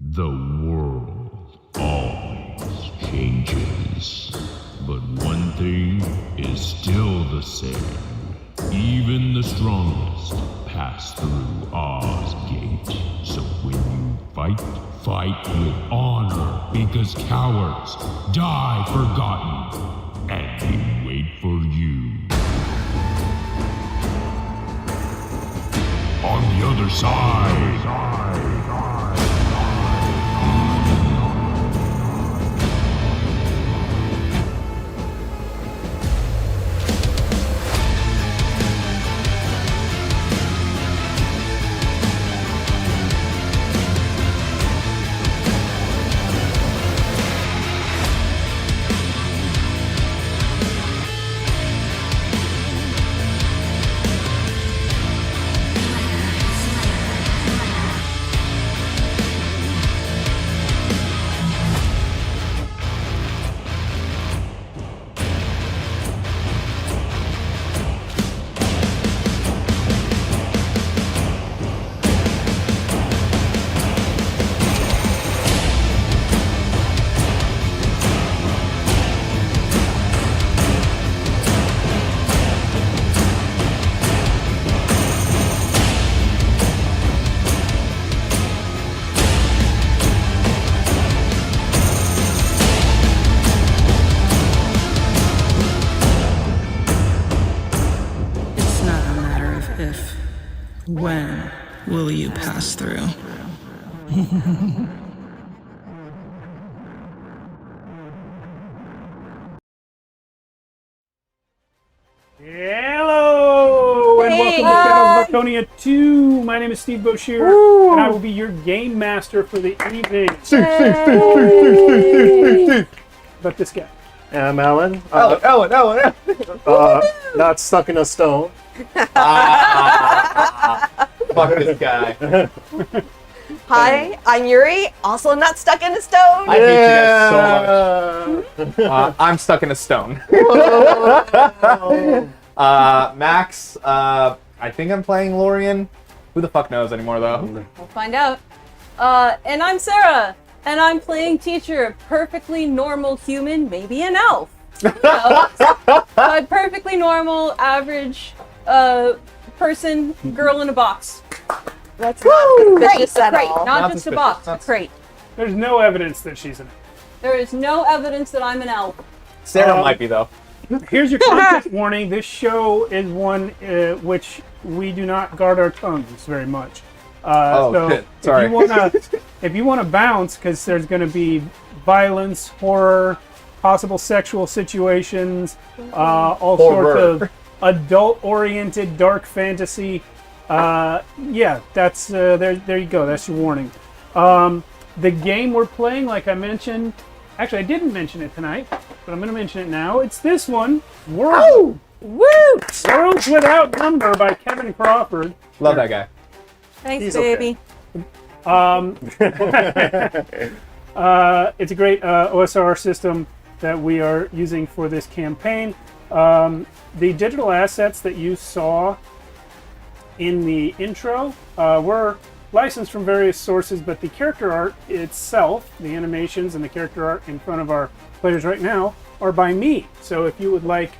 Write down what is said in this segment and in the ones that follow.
The world always changes, but one thing is still the same. Even the strongest pass through Oz Gate. So when you fight, fight with honor, because cowards die forgotten, and they wait for you. On the other side. When will you pass through? Hello, and welcome to Shadows of Archonia 2. My name is Steve Boshier, and I will be your game master for the evening. Steve. But this guy. I'm Alan. Ellen. Not stuck in a stone. Fuck this guy. Hi, I'm Yuri, also not stuck in a stone. I hate you guys so much. I'm stuck in a stone. Max, I think I'm playing Lorien. Who the fuck knows anymore, though? We'll find out. And I'm Sarah, and I'm playing teacher, perfectly normal human, maybe an elf. You know, but perfectly normal, average person, girl in a box. That's not suspicious at Crate, all. not just a box, a crate. There's no evidence that she's an elf. There is no evidence that I'm an elf. Sarah might be, though. Here's your content warning. This show is one which we do not guard our tongues very much. Shit. Sorry. If you want to bounce, because there's going to be violence, horror, possible sexual situations, all sorts of adult-oriented dark fantasy. Yeah, that's there you go. That's your warning. The game we're playing, like I mentioned, actually I didn't mention it tonight, but I'm going to mention it now. It's this one, Worlds Without Number by Kevin Crawford. Love that guy. Thanks, He's baby. It's a great OSR system that we are using for this campaign. The digital assets that you saw in the intro were licensed from various sources, but the character art itself, the animations and the character art in front of our players right now, are by me. So if you would like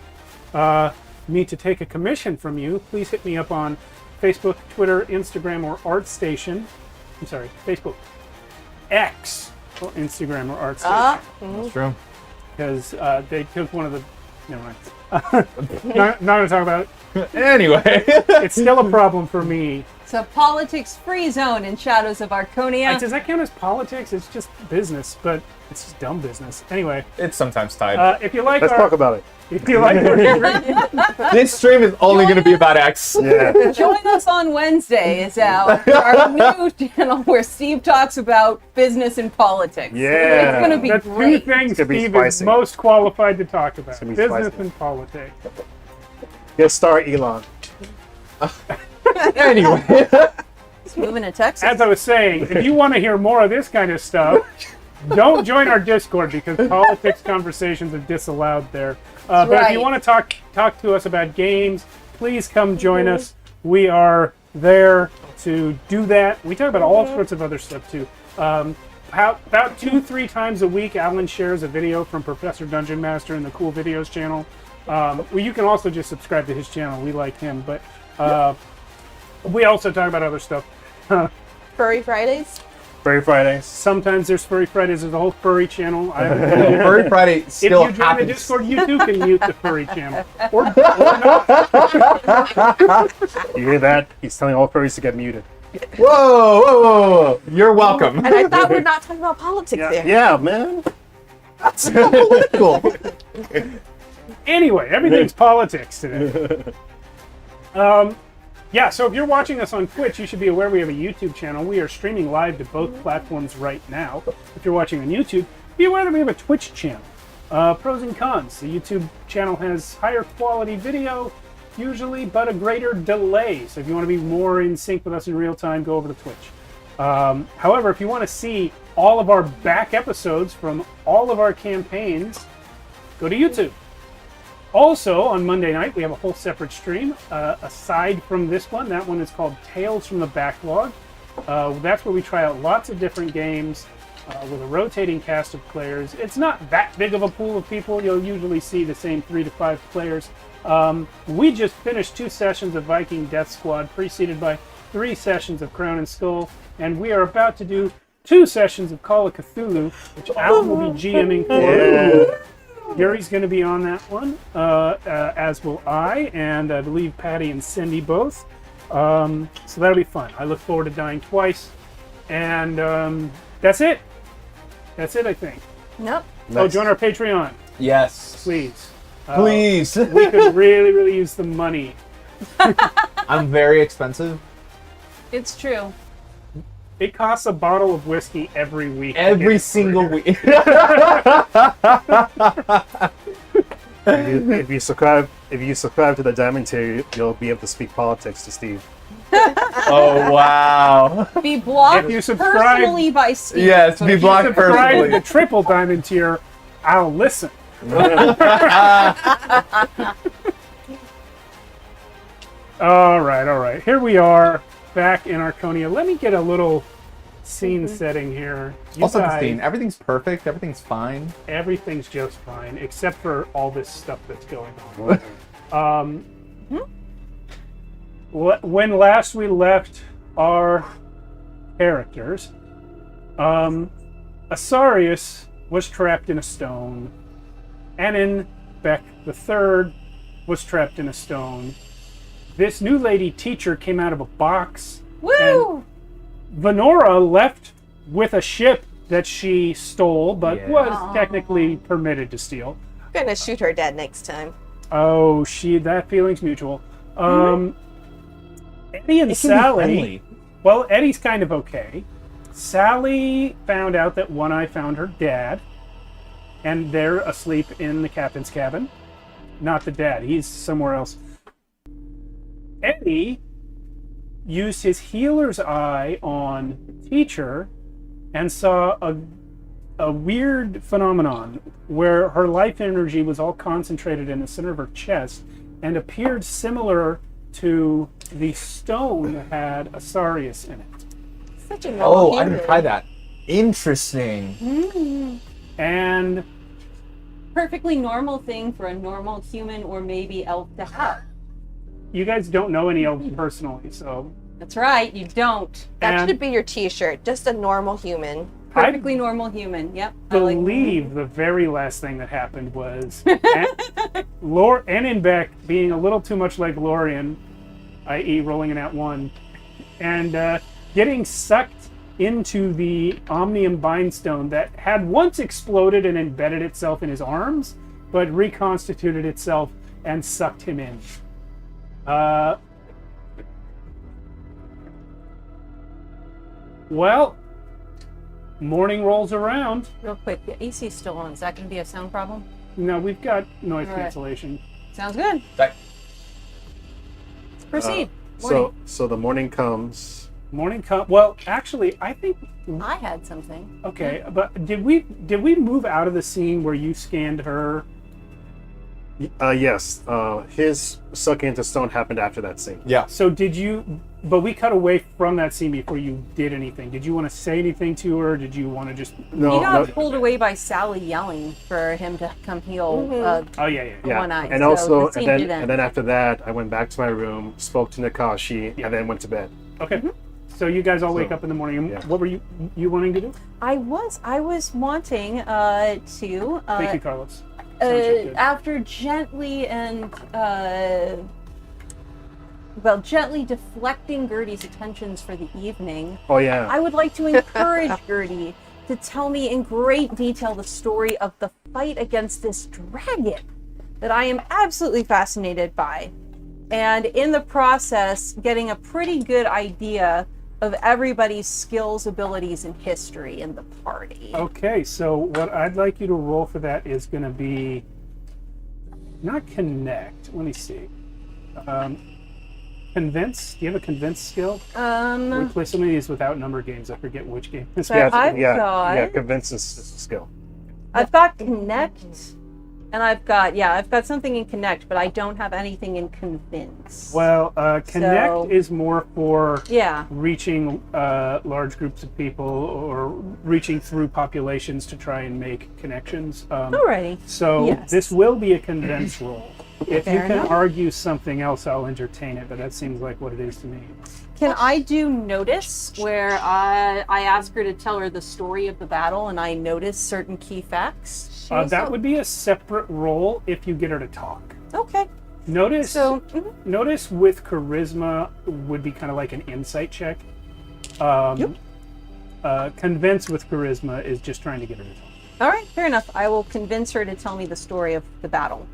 me to take a commission from you, please hit me up on Facebook, Twitter, Instagram, or ArtStation. I'm sorry, Facebook, X, or Instagram or ArtStation. That's true. Because they took one of the... Never mind. not going to talk about it. Anyway. It's still a problem for me. It's a politics-free zone in Shadows of Archonia. Does that count as politics? It's just business, but it's just dumb business. Anyway, It's sometimes tied. if you like Let's talk about it. if you like This stream is only going to be about X. Yeah. Join us on Wednesdays our new channel where Steve talks about business and politics. Yeah. It's going to be the two great. things It's gonna be Steve is spicy. most qualified to talk about: gonna be business spicy. and politics. Guest star Elon. Anyway. He's moving to Texas. As I was saying, if you want to hear more of this kind of stuff, don't join our Discord because politics conversations are disallowed there. But if you right. want to talk to us about games, please come join us. We are there to do that. We talk about all sorts of other stuff too. about 2-3 times a week, Alan shares a video from Professor Dungeon Master in the Cool Videos channel. Well, you can also just subscribe to his channel. We like him, but we also talk about other stuff. Furry Fridays. Furry Fridays. Sometimes there's Furry Fridays. There's a whole furry channel. Furry Friday still If you join the happens. Discord, you too can mute the furry channel. Or not. You hear that? He's telling all furries to get muted. Whoa. You're welcome. And I thought we're not talking about politics there. Yeah, man. That's political. Anyway, everything's politics today. Yeah, so if you're watching us on Twitch, you should be aware we have a YouTube channel. We are streaming live to both platforms right now. If you're watching on YouTube, be aware that we have a Twitch channel. Pros and cons. The YouTube channel has higher quality video, usually, but a greater delay. So if you want to be more in sync with us in real time, go over to Twitch. However, if you want to see all of our back episodes from all of our campaigns, go to YouTube. Also, on Monday night, we have a whole separate stream, aside from this one. That one is called Tales from the Backlog. That's where we try out lots of different games with a rotating cast of players. It's not that big of a pool of people. You'll usually see the same 3 to 5 players. We just finished 2 sessions of Viking Death Squad, preceded by 3 sessions of Crown and Skull, and we are about to do 2 sessions of Call of Cthulhu, which Alan will be GMing for. Yeah. Yuri's going to be on that one, as will I, and I believe Patty and Cindy both. So that'll be fun. I look forward to dying twice. And that's it. That's it, I think. Nope. Oh, join our Patreon, Yes. please. Please. We could really, really use the money. I'm very expensive. It's true. It costs a bottle of whiskey every week. to Every get single through. week. If you subscribe to the Diamond tier, you'll be able to speak politics to Steve. Oh, wow. Be blocked If you subscribe- personally by Steve. Yes, be blocked Subscribe to personally. the triple diamond tier. I'll listen. All right. Here we are back in Archonia. Let me get a little scene setting here. You Also, guys, Christine, everything's perfect. Everything's fine. everything's just fine except for all this stuff that's going on. When last we left our characters, Asarius was trapped in a stone. Anen Beck III was trapped in a stone. This new lady teacher came out of a box. Woo! Venora left with a ship that she stole, but Yeah. was technically permitted to steal. I'm gonna shoot her dead next time. Oh, that feeling's mutual. Eddie and It can be Sally. friendly. Well, Eddie's kind of okay. Sally found out that One Eye found her dad, and they're asleep in the captain's cabin. Not the dad, he's somewhere else. Eddie used his healer's eye on Teacher and saw a weird phenomenon where her life energy was all concentrated in the center of her chest and appeared similar to the stone that had Asarius in it. Such a normal Oh, I human. didn't try that. Interesting. And Perfectly normal thing for a normal human or maybe elf to have. you guys don't know any elves personally, so That's right, you don't. That and should be your T-shirt. Just a normal human. Perfectly normal human. Yep. I believe the very last thing that happened was Annenbeck being a little too much like Lorien, i.e. rolling an @1, and getting sucked into the Omnium Bindstone that had once exploded and embedded itself in his arms, but reconstituted itself and sucked him in. Well, morning rolls around. Real quick, the AC's still on. Is that going to be a sound problem? No, we've got noise All right. cancellation. Sounds good. That- Let's proceed. So the morning comes. Morning well, actually, I think I had something. okay, but did we move out of the scene where you scanned her? Yes. His sucking into stone happened after that scene. Yeah. So did you? But we cut away from that scene before you did anything. Did you want to say anything to her? Did you want to just? No, He got no. pulled away by Sally yelling for him to come heal Oh yeah. Yeah. one eye. And so also, the scene and didn't. then after that, I went back to my room, spoke to Nakashi, and then went to bed. Okay. So you guys all wake up in the morning. And Yeah. What were you wanting to do? I was wanting to Thank you, Carlos. Sounds good. after gently and gently deflecting Gertie's attentions for the evening, Oh yeah. I would like to encourage Gertie to tell me in great detail the story of the fight against this dragon that I am absolutely fascinated by, and in the process getting a pretty good idea of everybody's skills, abilities, and history in the party. Okay, so what I'd like you to roll for that is going to be not connect. Let me see. Convince. Do you have a convince skill? We play so many of these without number games. I forget which game. So yeah, I've got convince is a skill. I've got connect, and I've got something in connect, but I don't have anything in convince. Well, connect So- is more for Yeah. reaching large groups of people or reaching through populations to try and make connections. Alrighty. So Yes. this will be a convince roll. If Fair you can enough. argue something else, I'll entertain it, but that seems like what it is to me. Can I do notice where I ask her to tell her the story of the battle and I notice certain key facts? That would be a separate roll if you get her to talk. Okay. Notice, So, notice with charisma would be kind of like an insight check. Convince with charisma is just trying to get her to talk. all right, fair enough. I will convince her to tell me the story of the battle.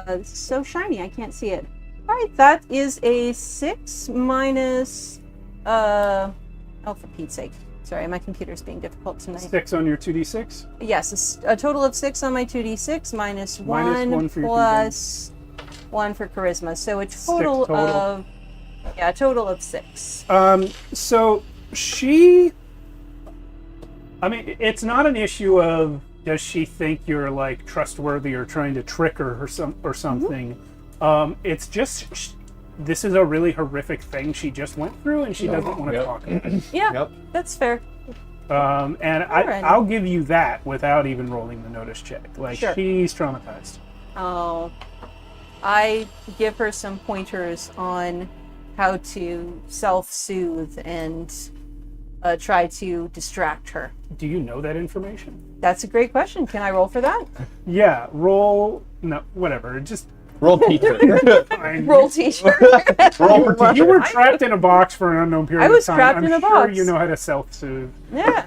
This is so shiny, I can't see it. All right, that is a 6 minus. Oh, for Pete's sake! Sorry, my computer's being difficult tonight. 6 on your 2d6. Yes, a total of 6 on my 2d6 minus Minus 1 1 for your plus 1 for charisma. So a total total. of a total of 6. So she, I mean, it's not an issue of does she think you're like trustworthy or trying to trick her or something. It's just this is a really horrific thing she just went through, and she doesn't want to Yep. talk about it. Yeah, Yep. that's fair. And Alrighty. I'll give you that without even rolling the notice check. Like Sure. she's traumatized. Oh, I give her some pointers on how to self-soothe and try to distract her. Do you know that information? That's a great question. Can I roll for that? Yeah. Roll. No. Whatever. Just Roll teacher. fine. Roll teacher. Roll for teacher. You were trapped in a box for an unknown period I was of time. trapped I'm in a sure box. you know how to self-soothe. Yeah.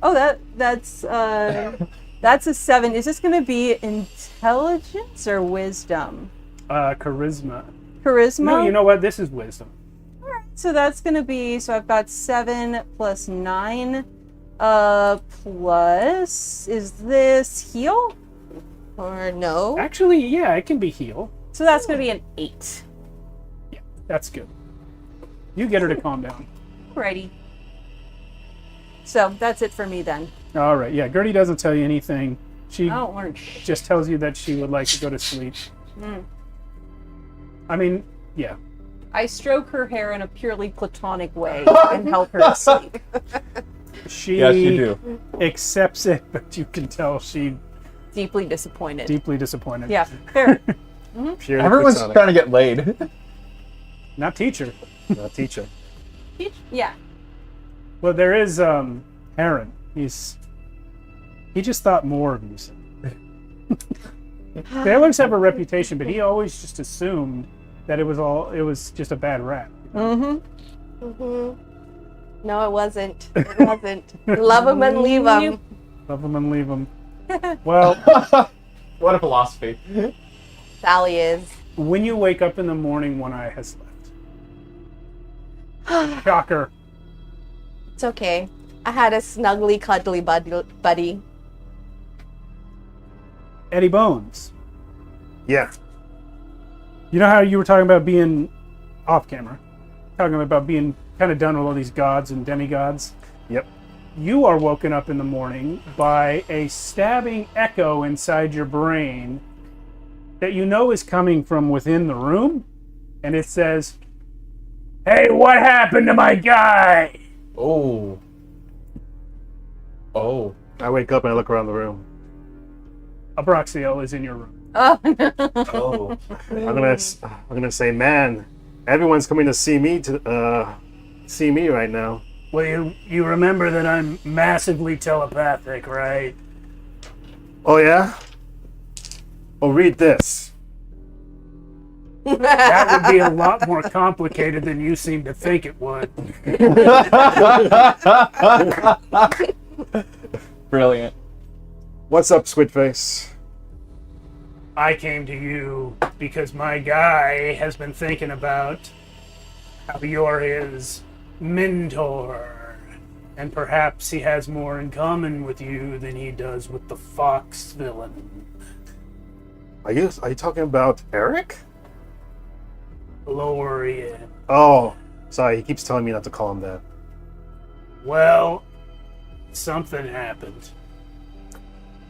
Oh, that's a 7. Is this going to be intelligence or wisdom? Charisma. Charisma. No, you know what? This is wisdom. So that's going to be. So I've got 7 plus 9. Plus, is this heal? Or no? Actually, yeah, it can be heal. So that's going to be an 8. Yeah, that's good. You get her to calm down. Alrighty. So that's it for me then. All right. Yeah, Gertie doesn't tell you anything. She I don't learn shit. just tells you that she would like to go to sleep. I mean, yeah. I stroke her hair in a purely platonic way and help her to sleep. She Yes, you do. accepts it, but you can tell she Deeply disappointed. deeply disappointed. Yeah, fair. Purely Everyone's platonic. trying to get laid. Not teacher. Not teacher. Yeah. Well, there is Aaron. He just thought more of you. Sailors have a reputation, but he always just assumed that it was just a bad rap. No, it wasn't. It wasn't. Love him and leave him. Love them and leave them. Well, What a philosophy. Sally is. when you wake up in the morning, one eye has left. Shocker. It's okay. I had a snuggly, cuddly buddy. Eddie Bones. Yeah. You know how you were talking about being off camera? Talking about being kind of done with all these gods and demigods? Yep. you are woken up in the morning by a stabbing echo inside your brain that you know is coming from within the room, and it says, "Hey, what happened to my guy?" Oh. Oh. I wake up and I look around the room. Abraxiel is in your room. Oh no. Oh. I'm gonna say, man, everyone's coming to see me right now. Well, you remember that I'm massively telepathic, right? Oh yeah? Oh, read this. That would be a lot more complicated than you seem to think it would. Brilliant. What's up, Squidface? I came to you because my guy has been thinking about how you're his mentor, and perhaps he has more in common with you than he does with the Fox villain. Are you talking about Eric? Lorian. Oh, sorry, he keeps telling me not to call him that. Well, something happened.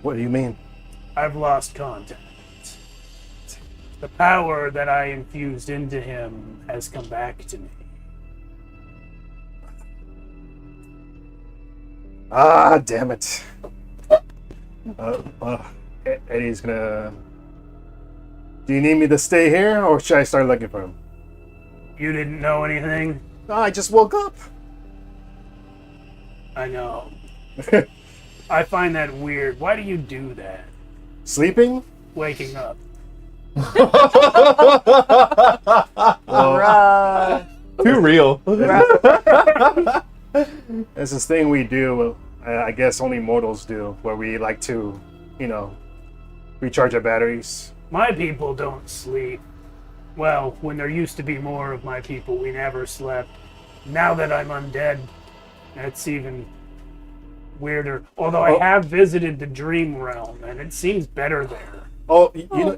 What do you mean? I've lost contact. The power that I infused into him has come back to me. Ah, damn it. Eddie's gonna... Do you need me to stay here, or should I start looking for him? You didn't know anything? I just woke up. I know. I find that weird. Why do you do that? Sleeping? Waking up. Bruh. Too real. It's this thing we do, I guess only mortals do, where we like to, recharge our batteries. My people don't sleep. Well, when there used to be more of my people, we never slept. Now that I'm undead, that's even weirder. Although I have visited the dream realm, and it seems better there. Oh,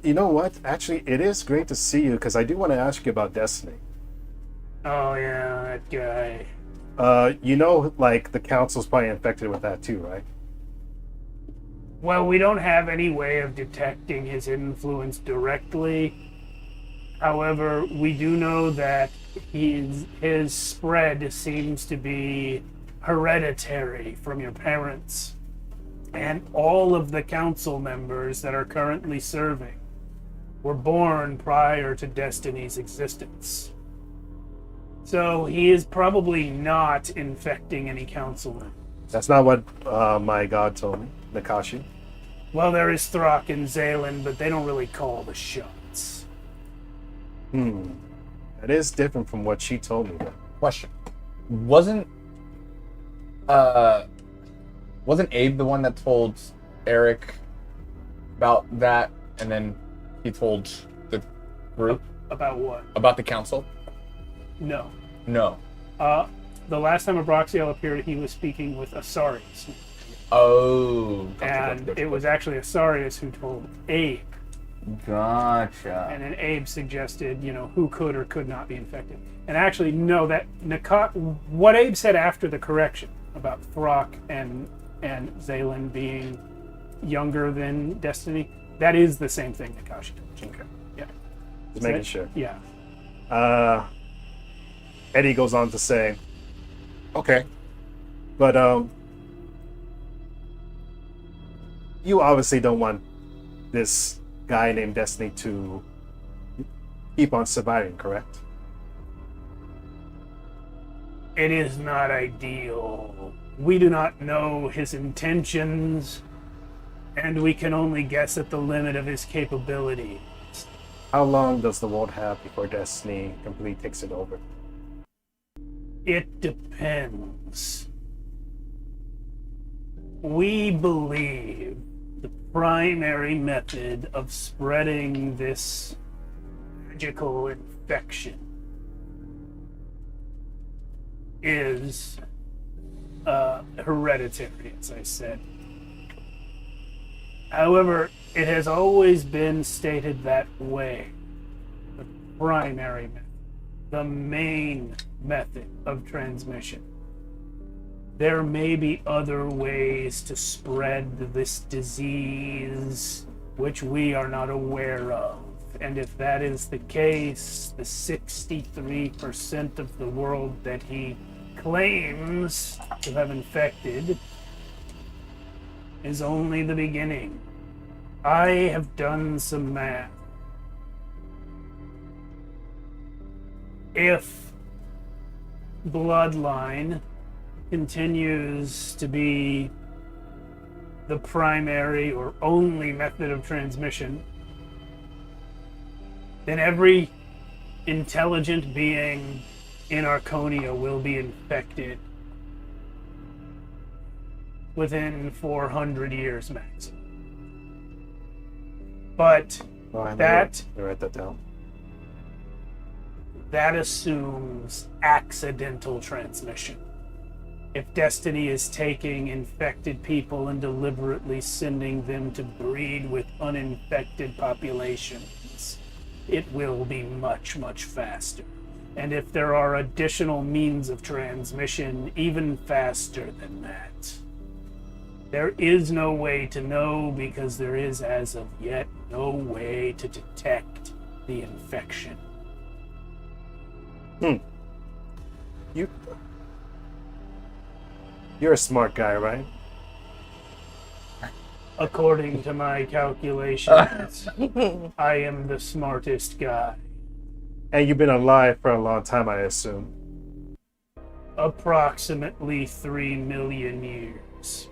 you know what? Actually, it is great to see you, because I do want to ask you about Destiny. Oh yeah, that guy. The council's probably infected with that too, right? Well, we don't have any way of detecting his influence directly. However, we do know that his spread seems to be hereditary from your parents. And all of the council members that are currently serving were born prior to Destiny's existence. So he is probably not infecting any council members. That's not what my god told me, Nakashi. Well, there is Throck and Zalen, but they don't really call the shots. That is different from what she told me, though. Question. Wasn't Abe the one that told Eric about that, and then he told the group About what? about the council? No. No. The last time Abraxiel appeared, he was speaking with Asarius. Oh. And it was actually Asarius who told Abe. Gotcha. And then Abe suggested, who could or could not be infected. And actually, no, what Abe said after the correction about Throck and Zalen being younger than Destiny, that is the same thing Nakashi told you. Okay. Yeah. Just making sure. Yeah. Eddie goes on to say, okay, but you obviously don't want this guy named Destiny to keep on surviving, correct? It is not ideal. We do not know his intentions, and we can only guess at the limit of his capabilities. How long does the world have before Destiny completely takes it over? It depends. We believe the primary method of spreading this magical infection is hereditary, as I said. However, it has always been stated that way. The primary method, the main method of transmission. there may be other ways to spread this disease which we are not aware of. And if that is the case, the 63% of the world that he claims to have infected is only the beginning. I have done some math. If bloodline continues to be the primary or only method of transmission, then every intelligent being in Archonia will be infected within 400 years max. But I that write that down. that assumes accidental transmission. If Destiny is taking infected people and deliberately sending them to breed with uninfected populations, it will be much, much faster. And if there are additional means of transmission, even faster than that. There is no way to know because there is, as of yet, no way to detect the infection. You're a smart guy, right? According to my calculations, I am the smartest guy. And you've been alive for a long time, I assume. Approximately 3 million years.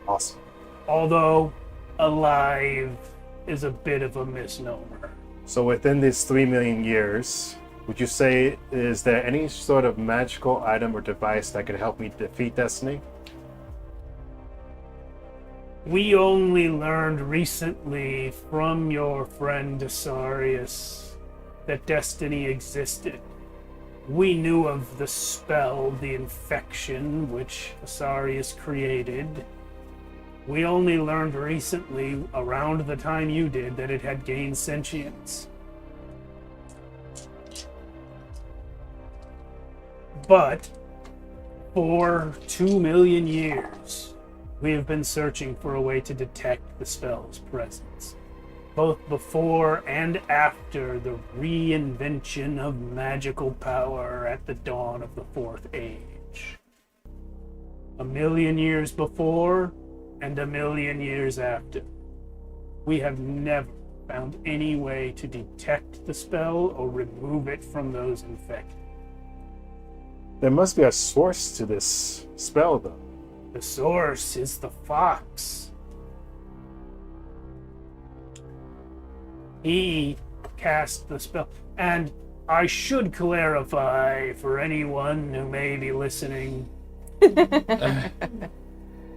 Awesome. Although alive is a bit of a misnomer. So within these 3 million years, would you say, is there any sort of magical item or device that could help me defeat Destiny? We only learned recently from your friend Asarius that Destiny existed. We knew of the spell, the infection, which Asarius created. We only learned recently, around the time you did, that it had gained sentience. But for 2 million years, we have been searching for a way to detect the spell's presence, both before and after the reinvention of magical power at the dawn of the Fourth Age. 1 million years before and 1 million years after. We have never found any way to detect the spell or remove it from those infected. There must be a source to this spell, though. The source is the fox. He cast the spell. And I should clarify for anyone who may be listening,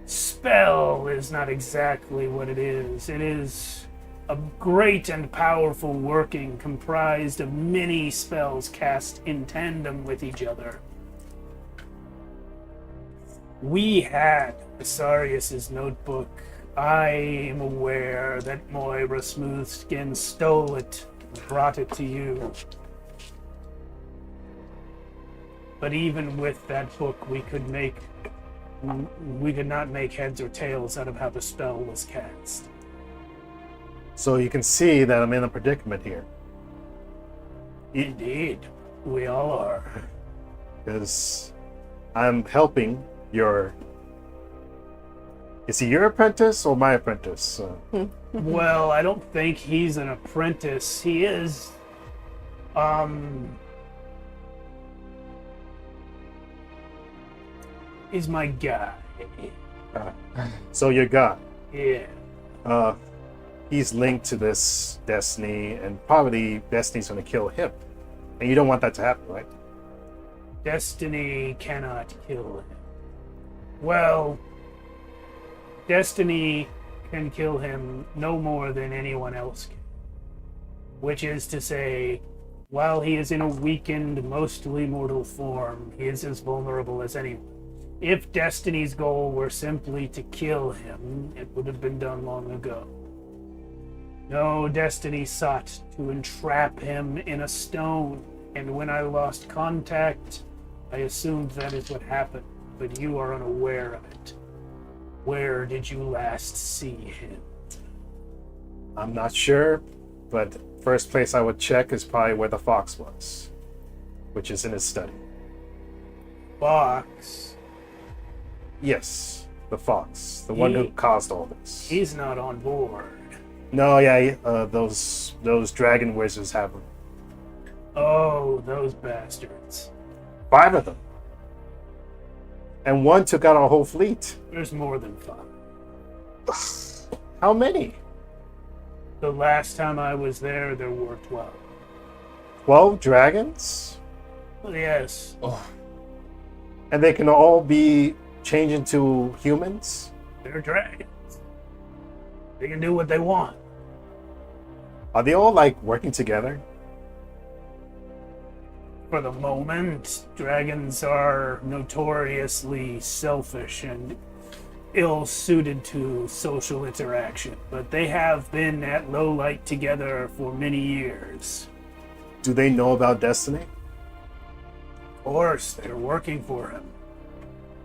spell is not exactly what it is. It is a great and powerful working comprised of many spells cast in tandem with each other. We had Asarius' notebook. I am aware that Moira Smoothskin stole it and brought it to you. But even with that book, we could not make heads or tails out of how the spell was cast. So you can see that I'm in a predicament here. Indeed, we all are. Because I'm helping your... Is he your apprentice or my apprentice? Well, I don't think he's an apprentice. He is, he's my guy. So your guy. Yeah. He's linked to this Destiny, and probably Destiny's going to kill him. And you don't want that to happen, right? Destiny cannot kill him. Well, Destiny can kill him no more than anyone else can. Which is to say, while he is in a weakened, mostly mortal form, he is as vulnerable as anyone. If Destiny's goal were simply to kill him, it would have been done long ago. No, Destiny sought to entrap him in a stone, and when I lost contact, I assumed that is what happened. but you are unaware of it. Where did you last see him? I'm not sure, but first place I would check is probably where the fox was, which is in his study. Fox. Yes, the fox, the one who caused all this. He's not on board. No, yeah, those dragon wizards have him. Oh, those bastards. 5 of them. And one took out our whole fleet. There's more than 5. How many? The last time I was there were 12. 12 dragons? Yes. Oh, And they can all be changed into humans? They're dragons. They can do what they want. Are they all like working together? For the moment, dragons are notoriously selfish and ill-suited to social interaction, but they have been at low light together for many years. Do they know about Destiny? Of course, they're working for him.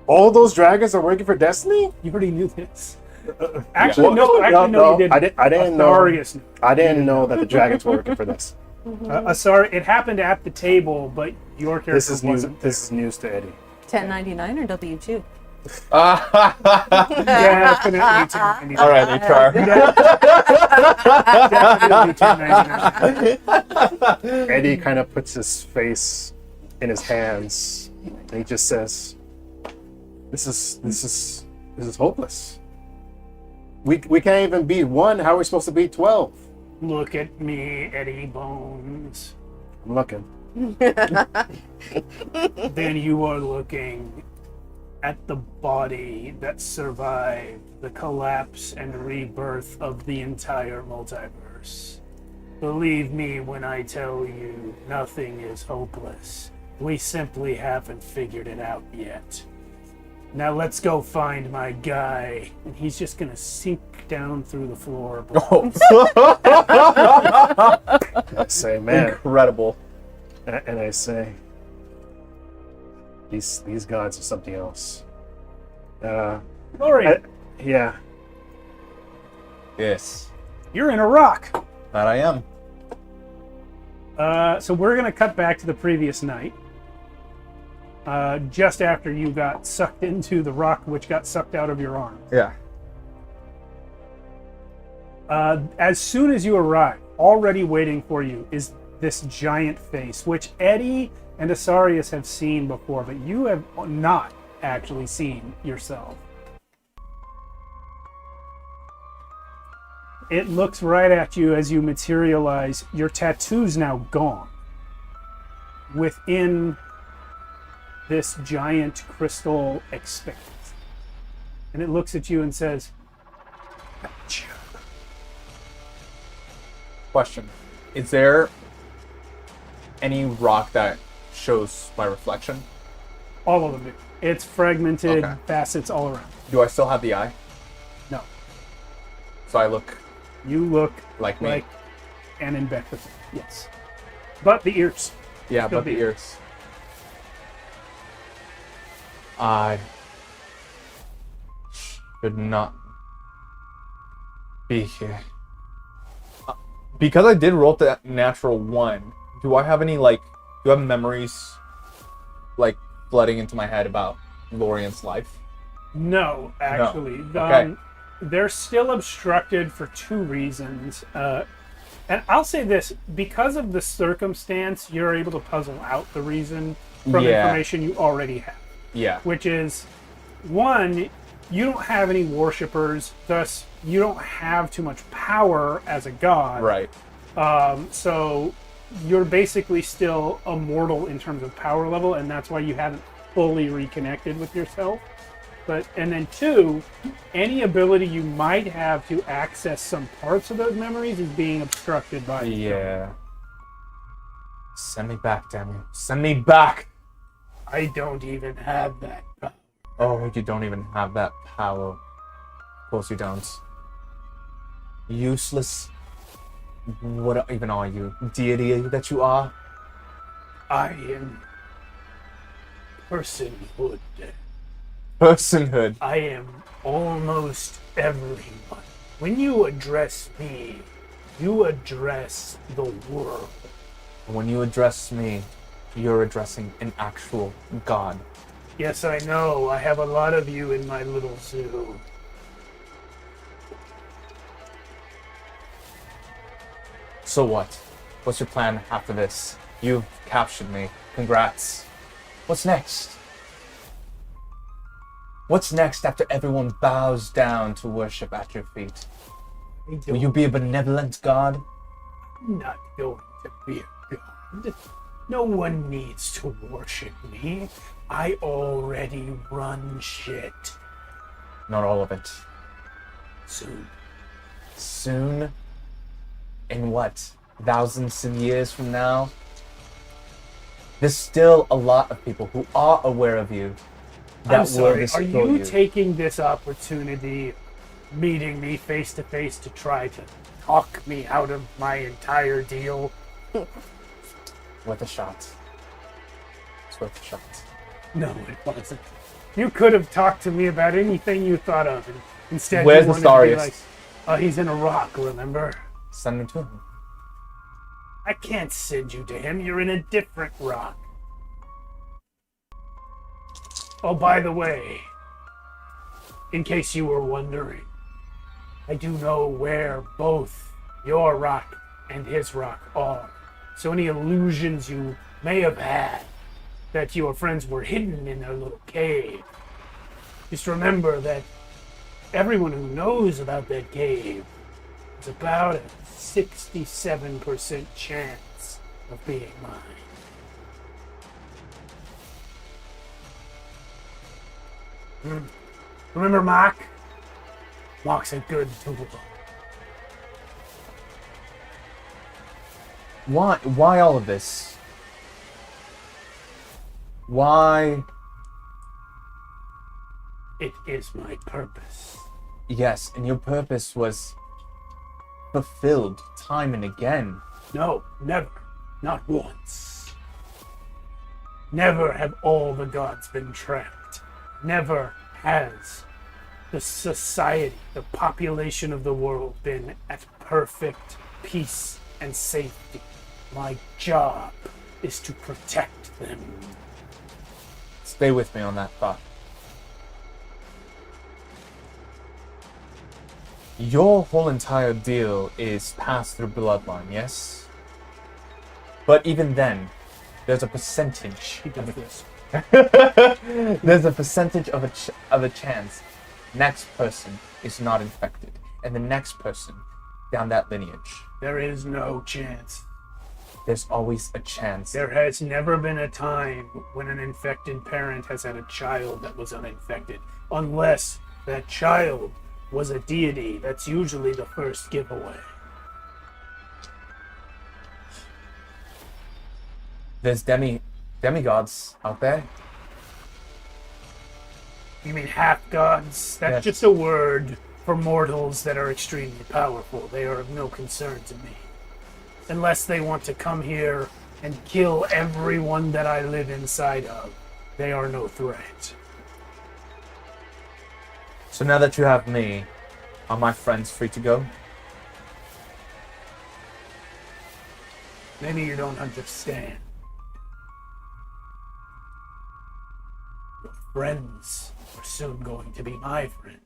All those dragons are working for Destiny? You already knew this. Actually, no, you didn't. I didn't know. Asarius knew. I didn't know that the dragons were working for this. It happened at the table, but your character This is news. wasn't there. This is news to Eddie. 1099 or W2? Definitely 1099. all right, HR. Definitely 1099. Eddie kind of puts his face in his hands, and he just says, "This is hopeless. We can't even beat one. How are we supposed to beat 12?" Look at me, Eddie Bones. I'm looking. Then you are looking at the body that survived the collapse and rebirth of the entire multiverse. Believe me when I tell you, nothing is hopeless. We simply haven't figured it out yet. Now let's go find my guy. And he's just gonna sink down through the floor. I say, "Man," Incredible. and I say, "These gods are something else." Glory, Yeah. Yes, you're in a rock. that I am. So we're gonna cut back to the previous night. Just after you got sucked into the rock, which got sucked out of your arm. Yeah. As soon as you arrive, already waiting for you is this giant face, which Eddie and Asarius have seen before, but you have not actually seen yourself. It looks right at you as you materialize. Your tattoo's now gone. Within this giant crystal expanse. And it looks at you and says, "Gotcha." Question: is there any rock that shows my reflection? All of them do. It's fragmented Okay. facets all around. Do I still have the eye? No. So I look You look like me. like Anen Beckwith. Yes. But the ears. Yeah, Still but the be. ears. I should not be here. Because I did roll that natural 1, do I have any, do I have memories, flooding into my head about Lorian's life? No, actually. Okay. They're still obstructed for 2 reasons. And I'll say this, because of the circumstance, you're able to puzzle out the reason from Yeah. information you already have. Yeah. Which is, 1, you don't have any worshippers, thus you don't have too much power as a god. Right. So you're basically still immortal in terms of power level, and that's why you haven't fully reconnected with yourself. And then 2, any ability you might have to access some parts of those memories is being obstructed by it. Yeah. Send me back, damn you. Send me back! I don't even have that power. Oh, you don't even have that power. Of course you don't. Useless. What even are you? Deity that you are? I am personhood. personhood. I am almost everyone. When you address me, you address the world. When you address me, you're addressing an actual god. Yes, I know. I have a lot of you in my little zoo. So what? What's your plan after this? You've captured me. Congrats. What's next? What's next after everyone bows down to worship at your feet? Will you be a benevolent god? I'm not going to be a god. No one needs to worship me. I already run shit. Not all of it. Soon. Soon? In what? Thousands of years from now? There's still a lot of people who are aware of you that I'm will sorry, are destroy you you. taking this opportunity, meeting me face to face to try to talk me out of my entire deal? Worth a shot. It's worth a shot. No, it wasn't. You could have talked to me about anything you thought of, and instead Where's you wanted to be Asarius? like, oh, he's in a rock, remember? Send me to him. I can't send you to him. You're in a different rock. Oh, by the way, in case you were wondering, I do know where both your rock and his rock are. So any illusions you may have had that your friends were hidden in their little cave, just remember that everyone who knows about that cave is about a 67% chance of being mine. Remember Mark? Mark's a good tool. Why all of this? Why? It is my purpose. Yes, and your purpose was fulfilled time and again. No, never. Not once. Never have all the gods been trapped. Never has the society, the population of the world been at perfect peace and safety. My job is to protect them. Stay with me on that thought. Your whole entire deal is passed through bloodline, yes? But even then, there's a percentage. He does this. There's a percentage of a chance next person is not infected, and the next person down that lineage. There is no chance. There's always a chance. There has never been a time when an infected parent has had a child that was uninfected, unless that child was a deity. That's usually the first giveaway. There's demigods out there. You mean half-gods? That's Yes. just a word for mortals that are extremely powerful. They are of no concern to me. Unless they want to come here and kill everyone that I live inside of, they are no threat. So now that you have me, are my friends free to go? Maybe you don't understand. Your friends are soon going to be my friends.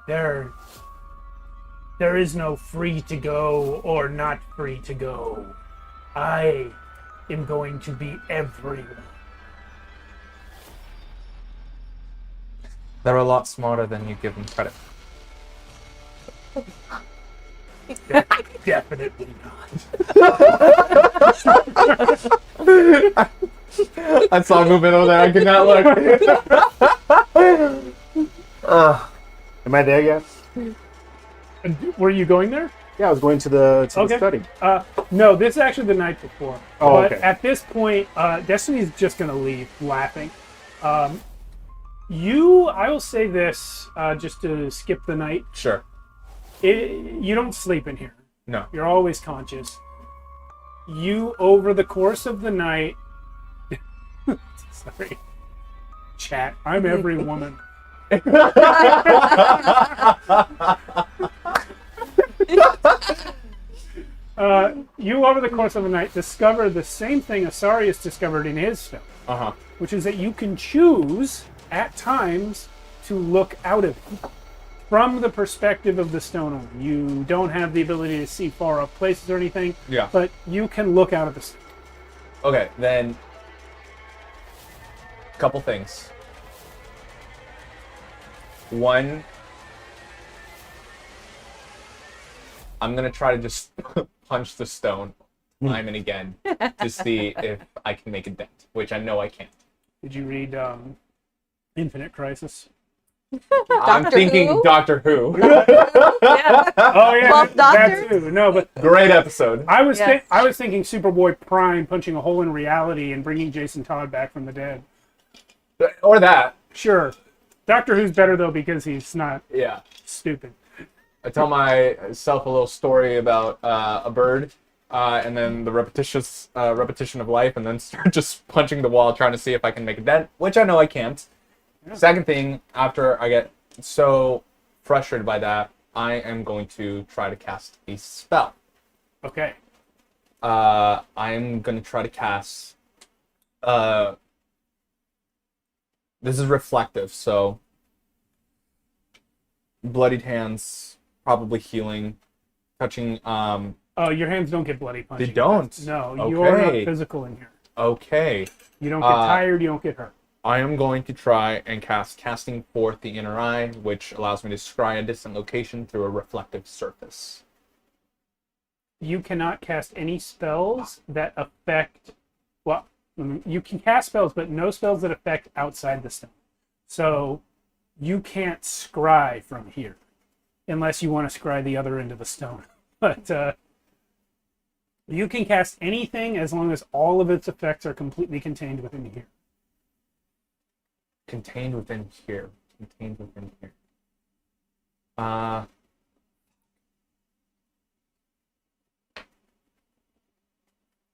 There is no free to go or not free to go. I am going to be everyone. They're a lot smarter than you give them credit. Definitely not. I saw movement over there. I could not look. Am I there yet? Were you going there? Yeah, I was going to the study. No, this is actually the night before. Oh, but okay. at this point, Destiny's just going to leave laughing. I will say this, just to skip the night. Sure. You don't sleep in here. No. You're always conscious. You, over the course of the night... Sorry. chat. I'm every woman. You, over the course of the night, discover the same thing Asarius discovered in his stone, which is that you can choose, at times, to look out of it from the perspective of the stone owner. You don't have the ability to see far off places or anything, but you can look out of the stone. Okay, then a couple things. One, I'm gonna try to just punch the stone time and again to see if I can make a dent, which I know I can't. Did you read Infinite Crisis? I'm thinking Who? Doctor Who. Yeah. Oh yeah, Buff that Doctor? too. No, but Great episode. I was Yeah. I was thinking Superboy Prime punching a hole in reality and bringing Jason Todd back from the dead. Or that. Sure, Doctor Who's better though because he's not Yeah. stupid. I tell myself a little story about a bird, and then the repetition of life, and then start just punching the wall, trying to see if I can make a dent, which I know I can't. Yeah. Second thing, after I get so frustrated by that, I am going to try to cast a spell. Okay. I'm going to try to cast... this is reflective, so... Bloodied hands, probably healing, touching... Oh, your hands don't get bloody punching. They don't? No, you're not Okay. physical in here. Okay. You don't get tired. You don't get hurt. I am going to try and cast Casting Forth the Inner Eye, which allows me to scry a distant location through a reflective surface. You cannot cast any spells that affect. Well, you can cast spells, but no spells that affect outside the stone. So you can't scry from here, unless you want to scry the other end of the stone. But you can cast anything as long as all of its effects are completely contained within here. Contained within here. Contained within here.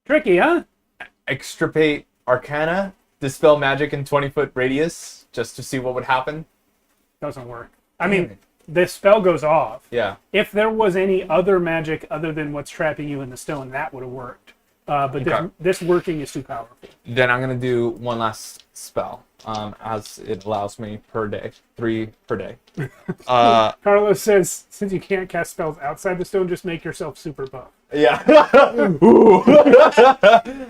Tricky, huh? Extirpate Arcana, dispel magic in 20-foot radius, just to see what would happen. Doesn't work. I mean, the spell goes off. Yeah. If there was any other magic other than what's trapping you in the stone, that would have worked. But Okay. this working is too powerful. Then I'm going to do one last spell, as it allows me per day. 3 per day. Carlos says, since you can't cast spells outside the stone, just make yourself super buff. Yeah.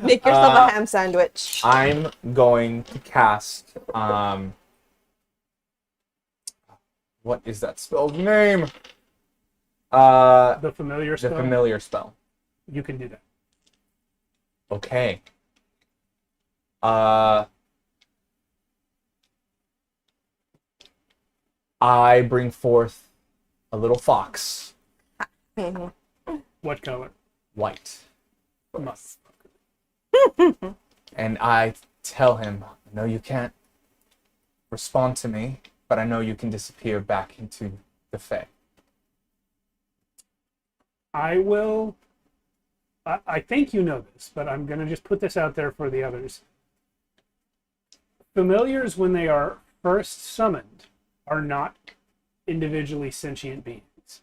Make yourself a ham sandwich. I'm going to cast, what is that spell's name? The familiar The spell, familiar spell. you can do that. Okay. I bring forth a little fox, What color? white, Must. and I tell him, I know you can't respond to me, but I know you can disappear back into the Fae. I will. I think you know this, but I'm going to just put this out there for the others. Familiars, when they are first summoned, are not individually sentient beings.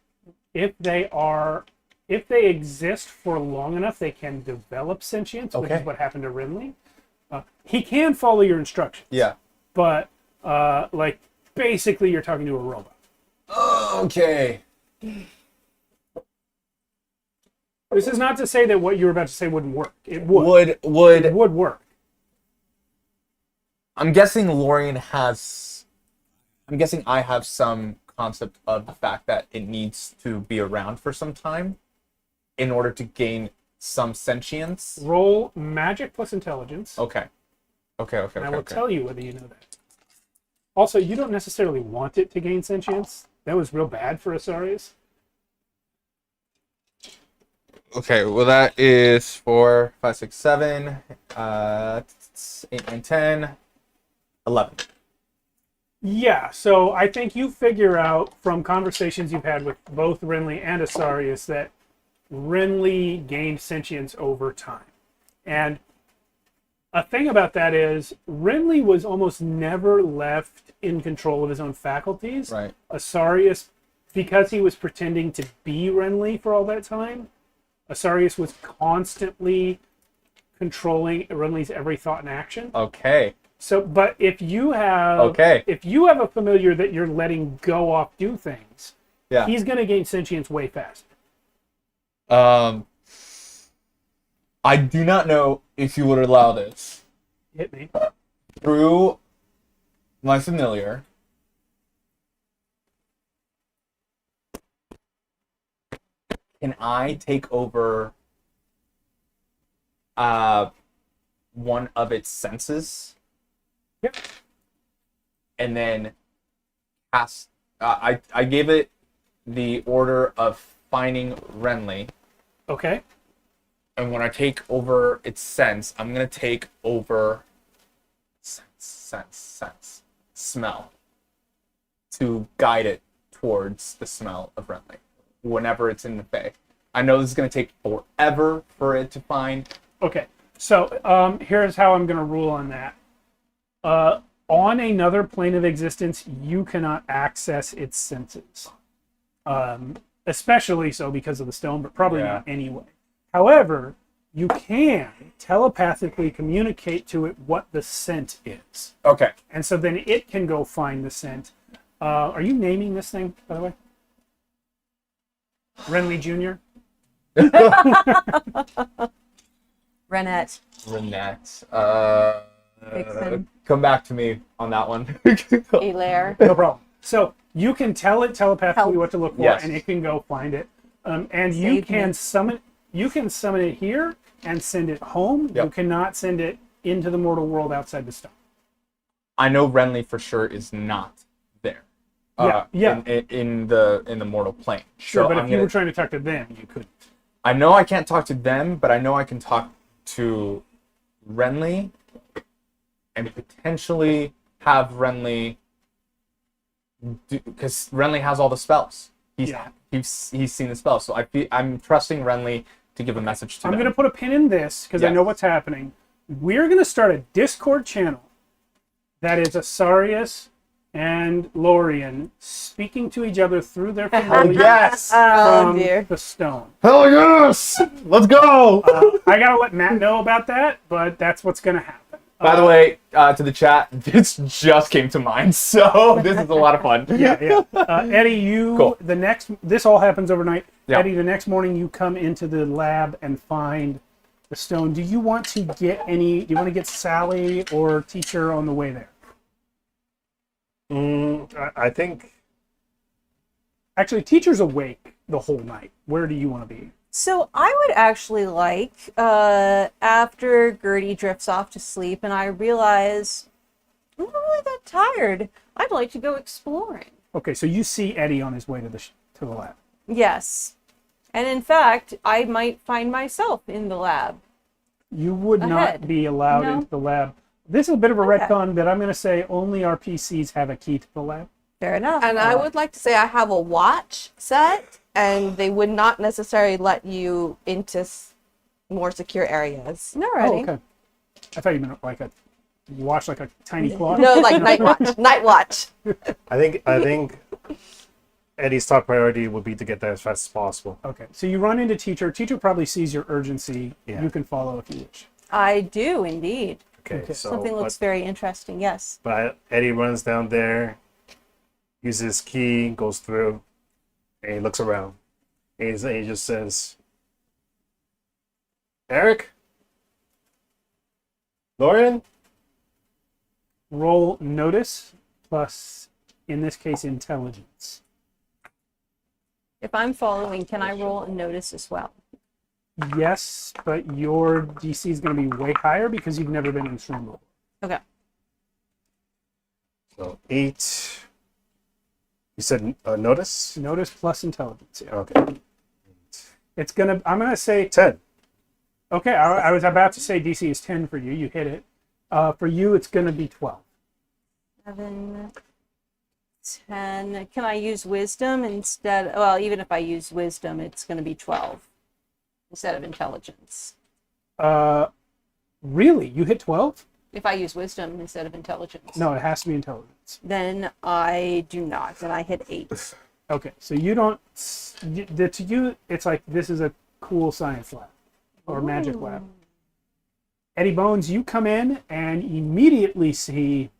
If they exist for long enough, they can develop sentience, which Okay. is what happened to Rinley. He can follow your instructions. Yeah. But, like, basically you're talking to a robot. Okay. This is not to say that what you were about to say wouldn't work. It would. It would work. I'm guessing Lorian has... I'm guessing I have some concept of the fact that it needs to be around for some time in order to gain some sentience. Roll magic plus intelligence. Okay. Okay. And I will tell you whether you know that. Also, you don't necessarily want it to gain sentience. That was real bad for Asarius. Okay, well that is 4, 5, 6, 7, 8, 9, 10, 11. Yeah, so I think you figure out from conversations you've had with both Renly and Asarius that Renly gained sentience over time. And a thing about that is Renly was almost never left in control of his own faculties. Right. Asarius, because he was pretending to be Renly for all that time, Asarius was constantly controlling Renly's every thought and action. Okay. So, but if you have a familiar that you're letting go off do things, Yeah. he's going to gain sentience way faster. I do not know if you would allow this. Hit me. Through my familiar, can I take over one of its senses? Yep. And then cast. I gave it the order of finding Renly. Okay. And when I take over its sense, I'm gonna take over sense, smell, to guide it towards the smell of Renly whenever it's in the Fae. I know this is gonna take forever for it to find. Okay. So here's how I'm going to rule on that. On another plane of existence, you cannot access its senses. Especially so because of the stone, but probably not anyway. However, you can telepathically communicate to it what the scent is. Okay. And so then it can go find the scent. Are you naming this thing, by the way? Renly Jr.? Renette. Renette. Vixen. Come back to me on that one. Alair. No problem. So you can tell it telepathically what to look for, Yes. and it can go find it. And you Save can me. summon. You can summon it here and send it home. Yep. You cannot send it into the mortal world outside the stone. I know Renly for sure is not there. Yeah. In the mortal plane. Sure, So but I'm if you gonna- were trying to talk to them, you couldn't. I know I can't talk to them, but I know I can talk to Renly and potentially have Renly, because Renly has all the spells. He's seen the spells, so I'm trusting Renly to give a message to I'm them. going to put a pin in this because I Yes. know what's happening. We're going to start a Discord channel that is Asarius and Lorien speaking to each other through their familiar Yes! Oh from dear. the stone. Hell yes! Let's go! I got to let Matt know about that, but that's what's going to happen. By the way, to the chat, this just came to mind, so this is a lot of fun. Yeah. Eddie, Cool. this all happens overnight. Yeah. Eddie, the next morning you come into the lab and find the stone. Do you want to get Sally or teacher on the way there? I think Actually, teacher's awake the whole night. Where do you want to be? So I would actually like, after Gertie drifts off to sleep and I realize I'm not really that tired, I'd like to go exploring. Okay, so you see Eddie on his way to the lab. Yes. And in fact, I might find myself in the lab. You would not Ahead. be allowed No. into the lab. This is a bit of a Okay. retcon that I'm going to say only our PCs have a key to the lab. Fair enough. And I would like to say I have a watch set, and they would not necessarily let you into more secure areas. Alrighty. Oh, okay. I thought you meant like a watch, like a tiny clock. No, like night watch. Night watch. I think Eddie's top priority would be to get there as fast as possible. Okay, so you run into teacher. Teacher probably sees your urgency. Yeah. You can follow if you wish. I do indeed. Okay, so Something looks very interesting, yes. but Eddie runs down there, uses his key, goes through, and he looks around. And he just says, Eric? Lorien? Roll notice plus, in this case, intelligence. If I'm following, can I roll a notice as well? Yes, but your DC is going to be way higher because you've never been in this room before. Okay. So 8. You said notice? Notice plus intelligence. Yeah. Okay. It's gonna. I'm gonna say 10. Okay, I was about to say DC is 10 for you. You hit it. For you, it's going to be 12. 7, 10. Can I use wisdom instead? Well, even if I use wisdom, it's going to be 12 instead of intelligence. Really? You hit 12? If I use wisdom instead of intelligence. No, it has to be intelligence. Then I do not. Then I hit 8. Okay, so you don't. To you, it's like this is a cool science lab or magic lab. Eddie Bones, you come in and immediately see.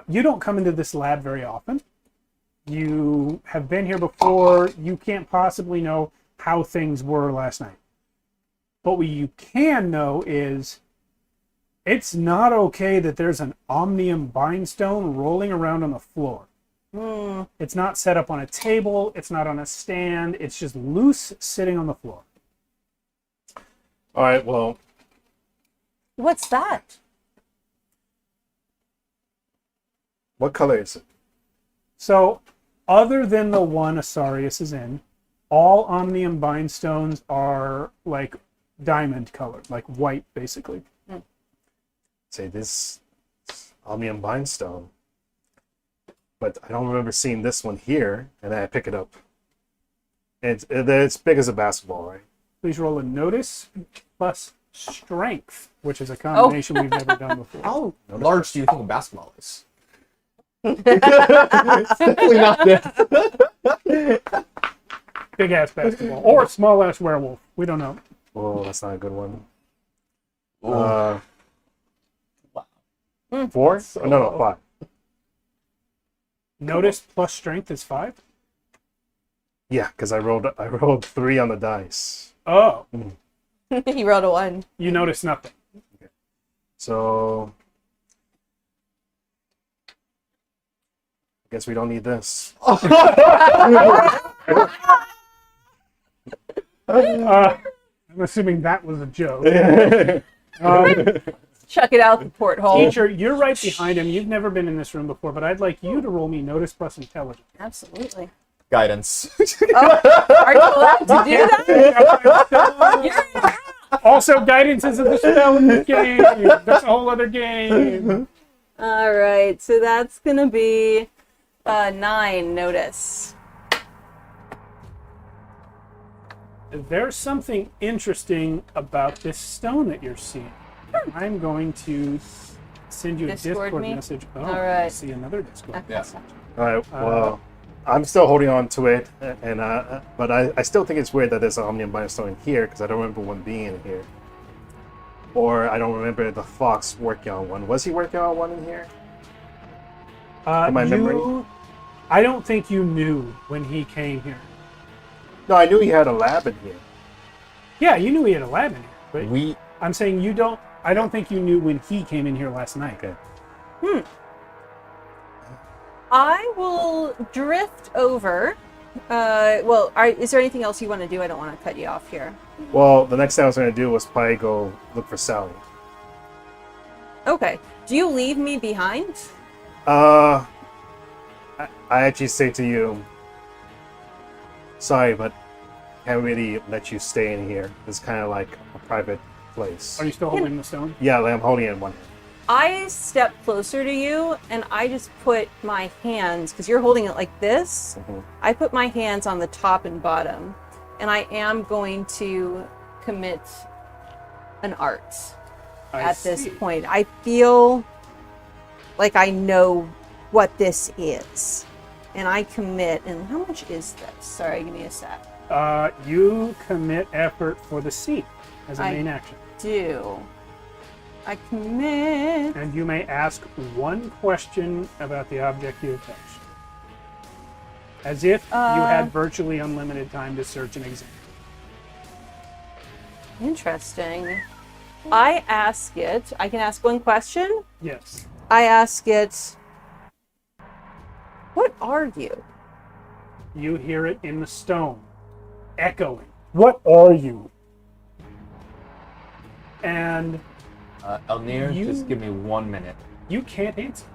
You don't come into this lab very often. You have been here before. You can't possibly know how things were last night. But what you can know is it's not okay that there's an omnium bindstone rolling around on the floor. It's not set up on a table. It's not on a stand. It's just loose sitting on the floor. All right, well, What's that? what color is it? So, other than the one Asarius is in, all omnium bindstones are like diamond colored, like white, basically. Say this Omnium Bindstone. But I don't remember seeing this one here, and then I pick it up. And it's big as a basketball, right? Please roll a notice plus strength, which is a combination we've never done before. How large do you think a basketball is? It's definitely not this. Big ass basketball. Or small ass werewolf. We don't know. Oh, that's not a good one. Wow. 4? Oh, no, 5. Notice plus strength is 5. Yeah, because I rolled 3 on the dice. Oh, He rolled a 1. you notice nothing. So I guess we don't need this. I'm assuming that was a joke. Chuck it out the porthole. Teacher, you're right behind him. You've never been in this room before, but I'd like you to roll me notice plus intelligence. Absolutely. Guidance. Are you allowed to do that? Also, guidance isn't the spell in this game. That's a whole other game. All right, so that's gonna be 9 notice. There's something interesting about this stone that you're seeing. I'm going to send you a Discord Discord me? message. Oh, All right. I see another Discord Yeah. message. All right. Well, I'm still holding on to it, and but I still think it's weird that there's an Omnium Bindstone in here because I don't remember one being in here, or I don't remember the fox working on one. Was he working on one in here? My memory? I don't think you knew when he came here. No, I knew he had a lab in here. Yeah, you knew he had a lab in here, but We I'm saying you don't. I don't think you knew when he came in here last night. Okay. I will drift over. Is there anything else you want to do? I don't want to cut you off here. Well, the next thing I was going to do was probably go look for Sally. Okay. Do you leave me behind? I actually say to you, sorry, but can't really let you stay in here. It's kind of like a private place. Are you still holding the stone? Yeah, like I'm holding it in one hand. I step closer to you and I just put my hands, because you're holding it like this, I put my hands on the top and bottom, and I am going to commit an art at this point. I feel like I know what this is, and I commit. And how much is this? Sorry, give me a sec. You commit effort for the seat as a main action. I commit. And you may ask one question about the object you have touched. As if you had virtually unlimited time to search and examine. Interesting. I ask it. I can ask one question. Yes. I ask it, what are you? You hear it in the stone, echoing. What are you? And Elnir, You- just give me 1 minute. you can't answer.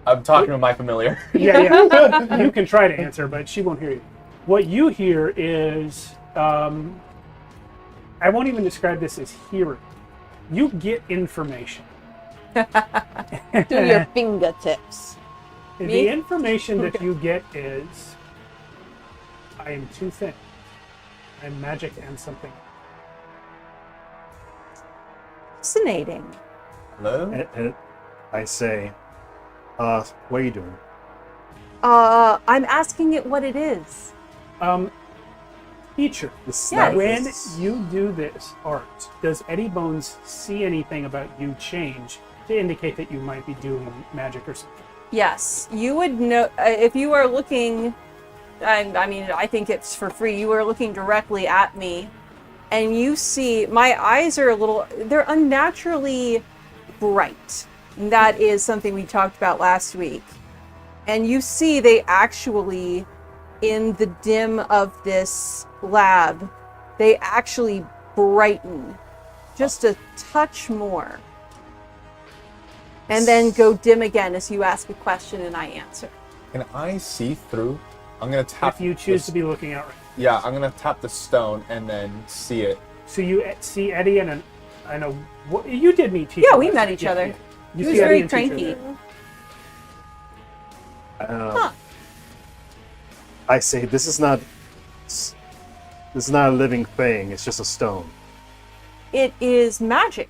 I'm talking to my familiar. Yeah. You can try to answer, but she won't hear you. What you hear is, I won't even describe this as hearing. You get information. Through your fingertips. The Me? information that you get is, I am two things. I'm magic and something. Fascinating. Hello? And I say, what are you doing? I'm asking it what it is. Teacher, This is Yes. not when this- you do this art, does Eddie Bones see anything about you change to indicate that you might be doing magic or something? Yes, you would know if you are looking. I mean, I think it's for free. You are looking directly at me, and you see my eyes are they're unnaturally bright. And that is something we talked about last week. And you see they actually, in the dim of this lab, they actually brighten just a touch more. And then go dim again as you ask a question and I answer. Can I see through? I'm gonna tap. If you choose this- to be looking out, Yeah, I'm gonna tap the stone and then see it. so you see Eddie and you did meet Teacher. Yeah, we last met night. each Yeah, other. yeah. He You was see Eddie very and Teacher cranky. there. I say, this is not a living thing. It's just a stone. It is magic.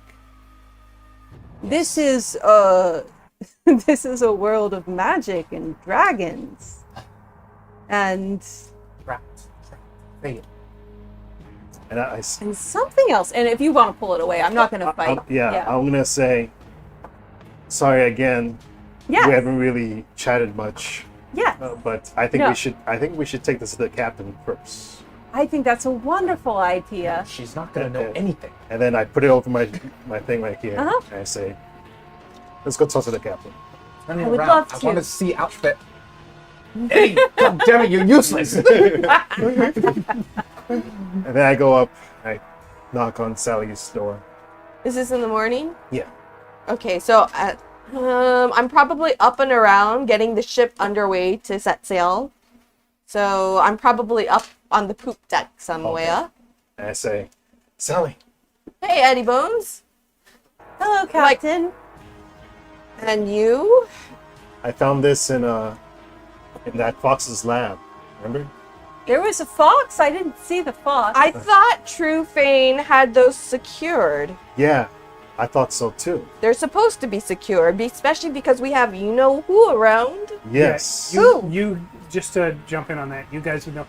This is this is a world of magic and dragons. And And and something else. And if you want to pull it away, I'm not going to fight. I'm gonna say, sorry again. Yes. We haven't really chatted much, Yes. but I think No. we should. I think we should take this to the captain first, I think that's a wonderful idea. She's not gonna know anything. and then I put it over my thing right here, Uh-huh. and I say, "Let's go talk to the captain." Turning I would around, love I to. want to see outfit. Eddie, God damn it, you're useless. And then I go up, I knock on Sally's door. Is this in the morning? Yeah. Okay, so I'm probably up and around getting the ship underway to set sail. So I'm probably up on the poop deck somewhere. And I say, Sally, Hey, Eddie Bones. Hello, Captain. And you? I found this in that fox's lab. Remember? There was a fox. I didn't see the fox. I thought True Fane had those secured. Yeah, I thought so too. They're supposed to be secured, especially because we have you know who around. Yes. Yeah, Who? you just to jump in on that. You guys know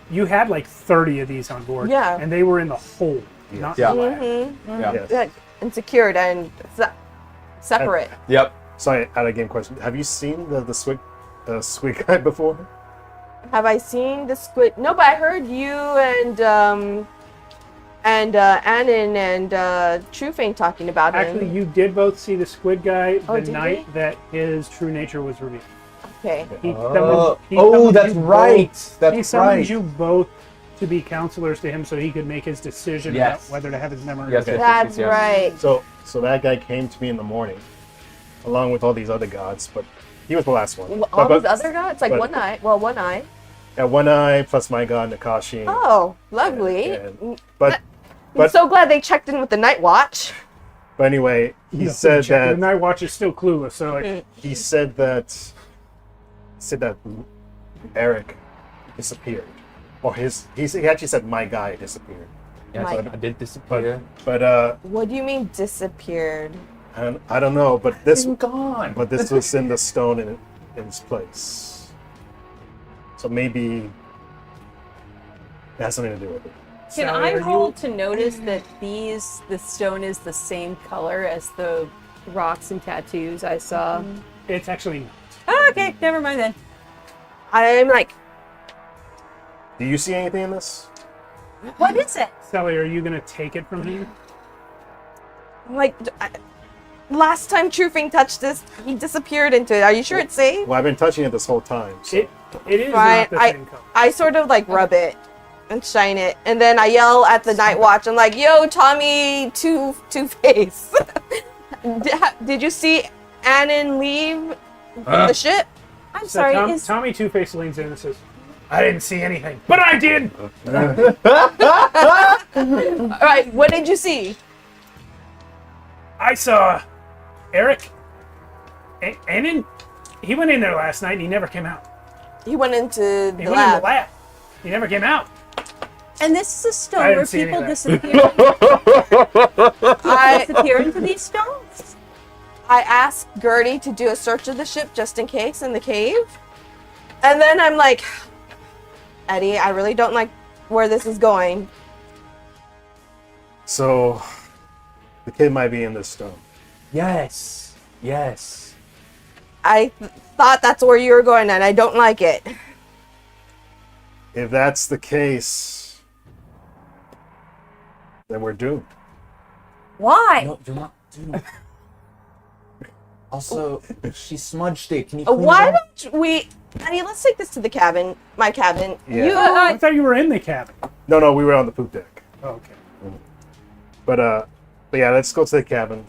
you had like 30 of these on board. Yeah. And they were in the hold, not Yeah. the lab. Yeah. Yes. Yeah, and secured and separate. Yep. Sorry, out of game question. Have you seen the swig guy before? Have I seen the squid? No, but I heard you and Anen and True Fane talking about Actually, him. you did both see the squid guy Oh, the did night we? that his true nature was revealed. Okay. He Oh, summoned that's you right. both- That's he summoned right. you both to be counselors to him so he could make his decision Yes. about whether to have his memory. Yes, revealed. That's yes. right. So that guy came to me in the morning, along with all these other gods, but he was the last one. All But- these other gods? Like but- one eye. Well, one eye. Yeah, one eye plus my god Nakashi. Oh, lovely. and- but I'm so glad they checked in with the Night Watch. but anyway, he You said check it. that The Night Watch is still clueless. So like, he said that Eric disappeared, or he actually said my guy disappeared. Yes, My- I did disappear. But What do you mean disappeared? and I don't know, but this Gone. was in the stone in its place. So maybe it has something to do with it. Can Sally, I are you- roll to notice that the stone is the same color as the rocks and tattoos I saw? it's actually not. Oh, okay, never mind then. I'm like, Do you see anything in this? What is it? Sally, are you gonna take it from him? last time True Fane touched this, he disappeared into it. Are you sure it's safe? Well, I've been touching it this whole time. So. It is Fine. not the same color. I sort of like rub it and shine it, and then I yell at the Night Watch. I'm like, "Yo, Tommy, Two-Face, did you see Anen leave the ship?" I'm So sorry, Tommy Two-Face leans in and says, I didn't see anything, but I did! All right, what did you see? I saw Eric. Anen, he went in there last night and he never came out. He went into He the went in lab. the lab. He never came out. And this is a I stone didn't where see any people of I disappear into these stones. I asked Gertie to do a search of the ship just in case in the cave. And then I'm like, Eddie, I really don't like where this is going. So, the kid might be in this stone. Yes. Yes. I thought that's where you were going, and I don't like it. If that's the case, then we're doomed. Why? No, do not do. Also, she smudged it. Can you clean Why it up? don't we... Eddie, let's take this to the cabin. My cabin. Yeah. You... I thought you were in the cabin. No, we were on the poop deck. Oh, okay. But yeah, let's go to the cabin.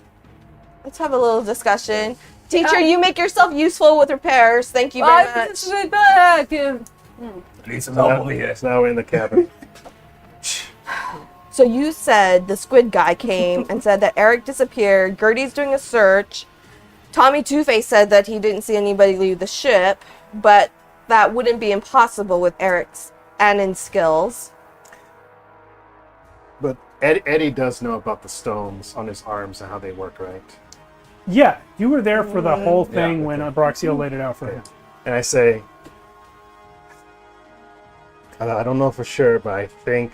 Let's have a little discussion. Teacher, you make yourself useful with repairs. Thank you very much. Need some help over here. So now we're in the cabin. So you said the squid guy came and said that Eric disappeared. Gertie's doing a search. Tommy Two-Face said that he didn't see anybody leave the ship, but that wouldn't be impossible with Eric's Anen's skills. But Eddie does know about the stones on his arms and how they work, right? Yeah, you were there for the whole thing when Broxiel laid it out for him. And I say, I don't know for sure, but I think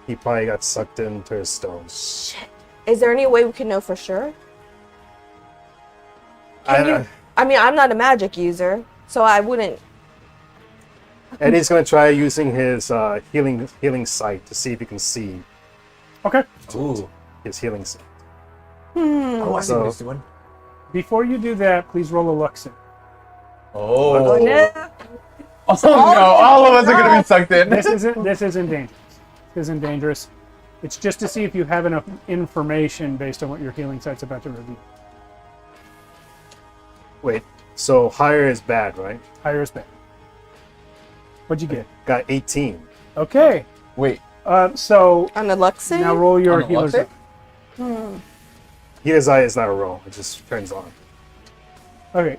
he probably got sucked into his stones. Shit. Is there any way we can know for sure? I mean, I'm not a magic user, so I wouldn't. Eddie's gonna try using his healing sight to see if he can see Okay. Ooh. his healing sight. Oh, I see So- what he's doing. Before you do that, please roll a luck save. Oh. No. Oh no! All of us are gonna be sucked in. This isn't dangerous. This isn't dangerous. It's just to see if you have enough information based on what your healing sight's about to reveal. Wait, so higher is bad, right? Higher is bad. What'd you get? Got 18. Okay. Wait. So On the luck save? now roll your On the luck healer's save? eye. Healer's eye is not a roll; it just turns on. Okay.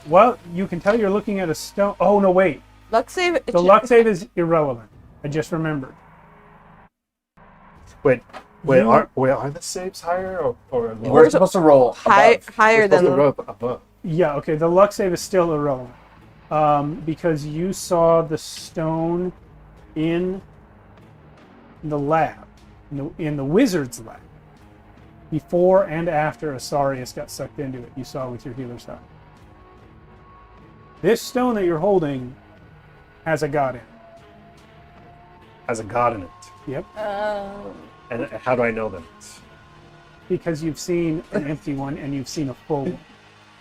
Well, you can tell you're looking at a stone. Oh no, wait. Luck save? The luck save is irrelevant. I just remembered. Wait, You- are the saves higher or lower? We're supposed to roll above. Higher We're supposed to than... roll above. Yeah, okay. The luck save is still irrelevant. Because you saw the stone in the lab, in the wizard's lab. Before and after Asarius got sucked into it, you saw with your healer's eye. This stone that you're holding has a god in it. Has a god in it. Yep. And how do I know that? Because you've seen an empty one and you've seen a full one.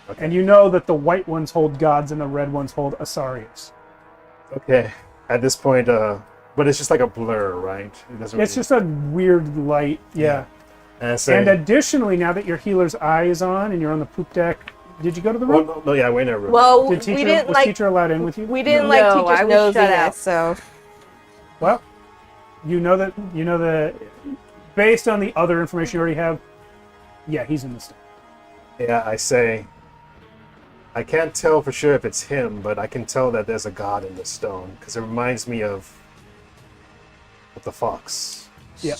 Okay. And you know that the white ones hold gods and the red ones hold Asarius. Okay. At this point, but it's just like a blur, right? It doesn't. It's just a weird light, yeah. And I say, And additionally, now that your healer's eye is on and you're on the poop deck, did you go to the room? no, yeah, we're in a room. Well, Did teacher, we didn't was like... teacher allowed in with you? We didn't No, like I teacher's was shut out. nosiness, so... Well, you know that based on the other information you already have, yeah, he's in the stone. Yeah, I say, I can't tell for sure if it's him, but I can tell that there's a god in the stone because it reminds me of the fox. Yeah.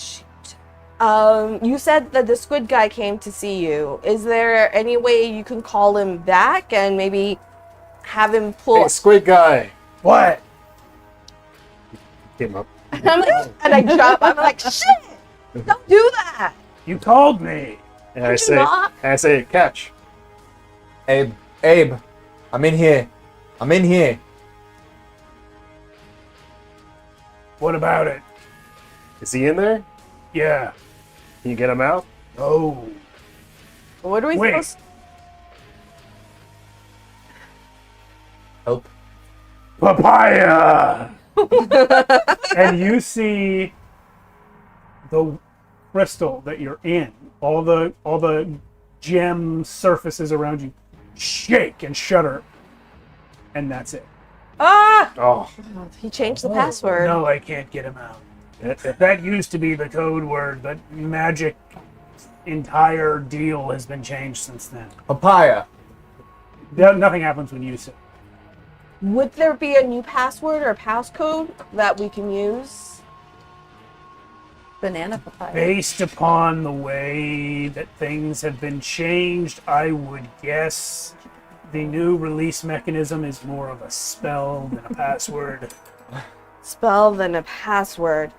You said that the squid guy came to see you. Is there any way you can call him back and maybe have him pull... Hey, squid guy! What? Came up. I'm like, and I jump. I'm like, shit! Don't do that! You called me. And I you say, not? catch. Abe, I'm in here. I'm in here. What about it? Is he in there? Yeah. Can you get him out? Oh. What are we Wait. supposed... Help. Papaya! And you see the crystal that you're in, all the gem surfaces around you shake and shudder, and that's it. Ah! Oh. He changed the password. No, I can't get him out. That used to be the code word, but magic entire deal has been changed since then. Papaya. Nothing happens when you use it. Would there be a new password or passcode that we can use? Banana papaya. Based upon the way that things have been changed, I would guess the new release mechanism is more of a spell than a password. Spell than a password.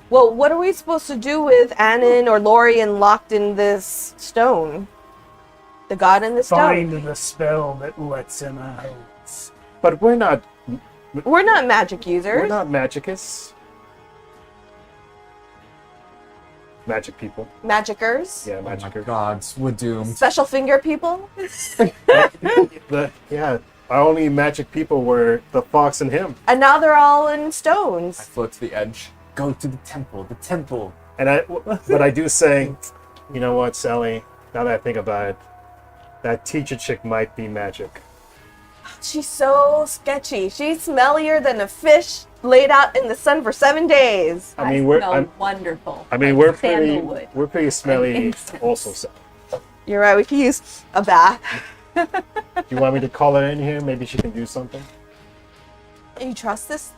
Well, what are we supposed to do with Anen or Lorian locked in this stone? The god in the stone. Find the spell that lets him out. But we're not We're not magic users. we're not magicus. Magic people. Magicers. Yeah, Oh my magicers. gods, we're doomed. Special finger people. Our only magic people were the fox and him. And now they're all in I stones. float to the edge. Go to the temple. The temple. But I do say, you know what, Sally? Now that I think about it, that teacher chick might be magic. She's so sketchy. She's smellier than a fish laid out in the sun for 7 days. I mean, we're smell wonderful. I mean, Like sandalwood. we're pretty smelly. incense. Also, so. You're right. We could use a bath. Do you want me to call her in here? Maybe she can do something. You trust this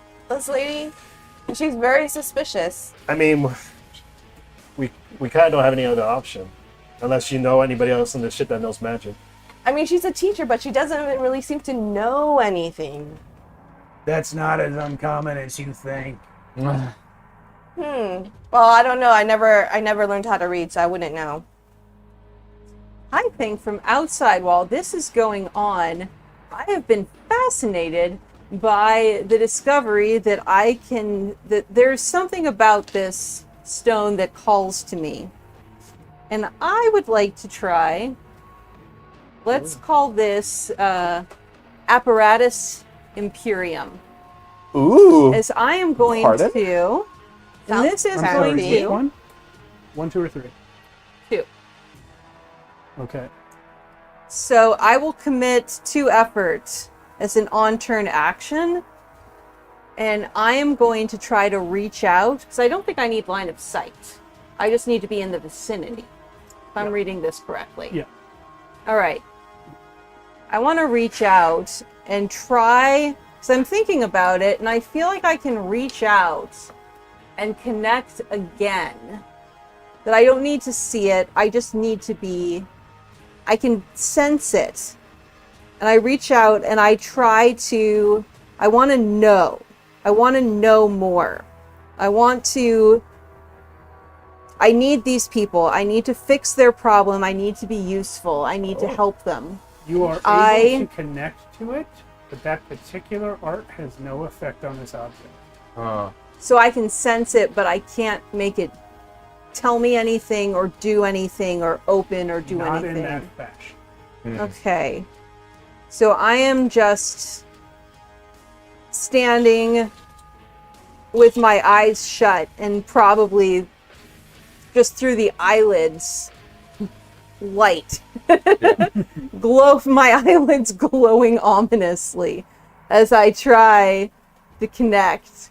lady? She's very suspicious. I mean, we kind of don't have any other option, unless you know anybody else in this shit that knows magic. I mean, she's a teacher, but she doesn't really seem to know anything. That's not as uncommon as you think. Well, I don't know. I never learned how to read, so I wouldn't know. I think from outside, while this is going on, I have been fascinated by the discovery that that there's something about this stone that calls to me. And I would like to try, let's call this apparatus Imperium. Ooh. As I am going Pardon? to, and this is I'm going sorry, Which to, one? 1, 2, or 3? 2. Okay. So I will commit 2 effort as an on-turn action, and I am going to try to reach out, because I don't think I need line of sight. I just need to be in the vicinity, if I'm reading this correctly. Yeah. All right. I want to reach out and try, because I'm thinking about it, and I feel like I can reach out and connect again. That I don't need to see it, I just need to be, I can sense it. And I reach out and I try to, I want to know. I want to know more. I need these people. I need to fix their problem. I need to be useful. I need to help them. You are able to connect to it, but that particular art has no effect on this object. So I can sense it, but I can't make it tell me anything or do anything or open or do Not anything. in that fashion. Okay. So I am just standing with my eyes shut and probably just through the eyelids light. My eyelids glowing ominously as I try to connect.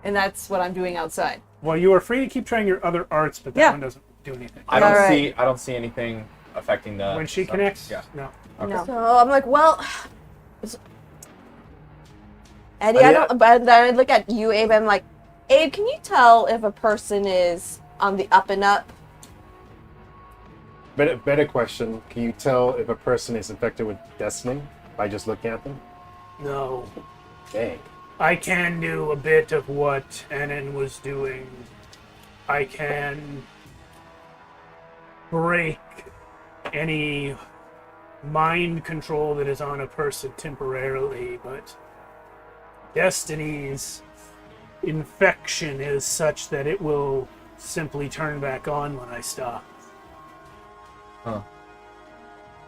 And that's what I'm doing outside. Well, you are free to keep trying your other arts, but that Yeah. one doesn't do anything. I don't All right. see. I don't see anything affecting the. When she stuff. connects, Yeah. no. No. So I'm like, well, Eddie, Yeah. I don't. But then I look at you, Abe. I'm like, Abe, can you tell if a person is on the up and up? Better question. Can you tell if a person is infected with destiny by just looking at them? No. Dang. I can do a bit of what Anen was doing. I can break any mind control that is on a person temporarily, but Destiny's infection is such that it will simply turn back on when I stop.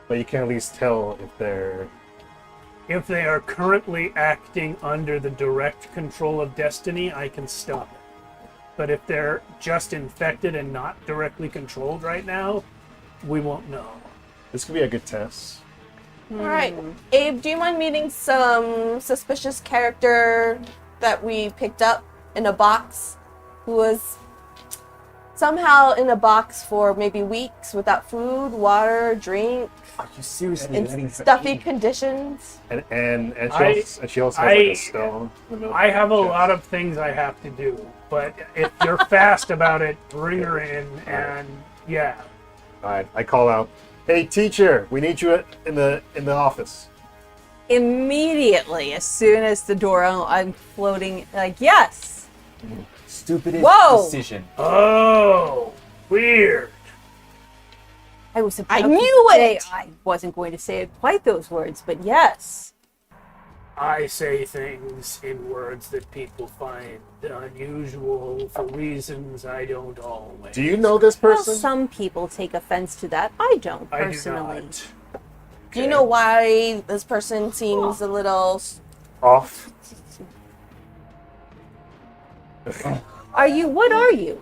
But you can at least tell if they're. If they are currently acting under the direct control of Destiny, I can stop it. But if they're just infected and not directly controlled right now, we won't know. This could be a good test. All right, Abe, do you mind meeting some suspicious character that we picked up in a box who was somehow in a box for maybe weeks without food, water, drink, Are you seriously letting in her stuffy eat? conditions. And I- she also has like I- a stone. I have a lot of things I have to do, but if you're fast about it, bring her in, and yeah. All right, I call out, "Hey, teacher, we need you in the office." Immediately, as soon as the door, I'm floating like, yes. Stupidest Whoa! decision. Oh, weird. I was about I to knew say it! I wasn't going to say it quite those words, but yes. I say things in words that people find unusual for reasons I don't always. Do you know this Well, person? some people take offense to that. I don't I do personally. not. Do you know why this person seems a little... Off. Are you? What are you?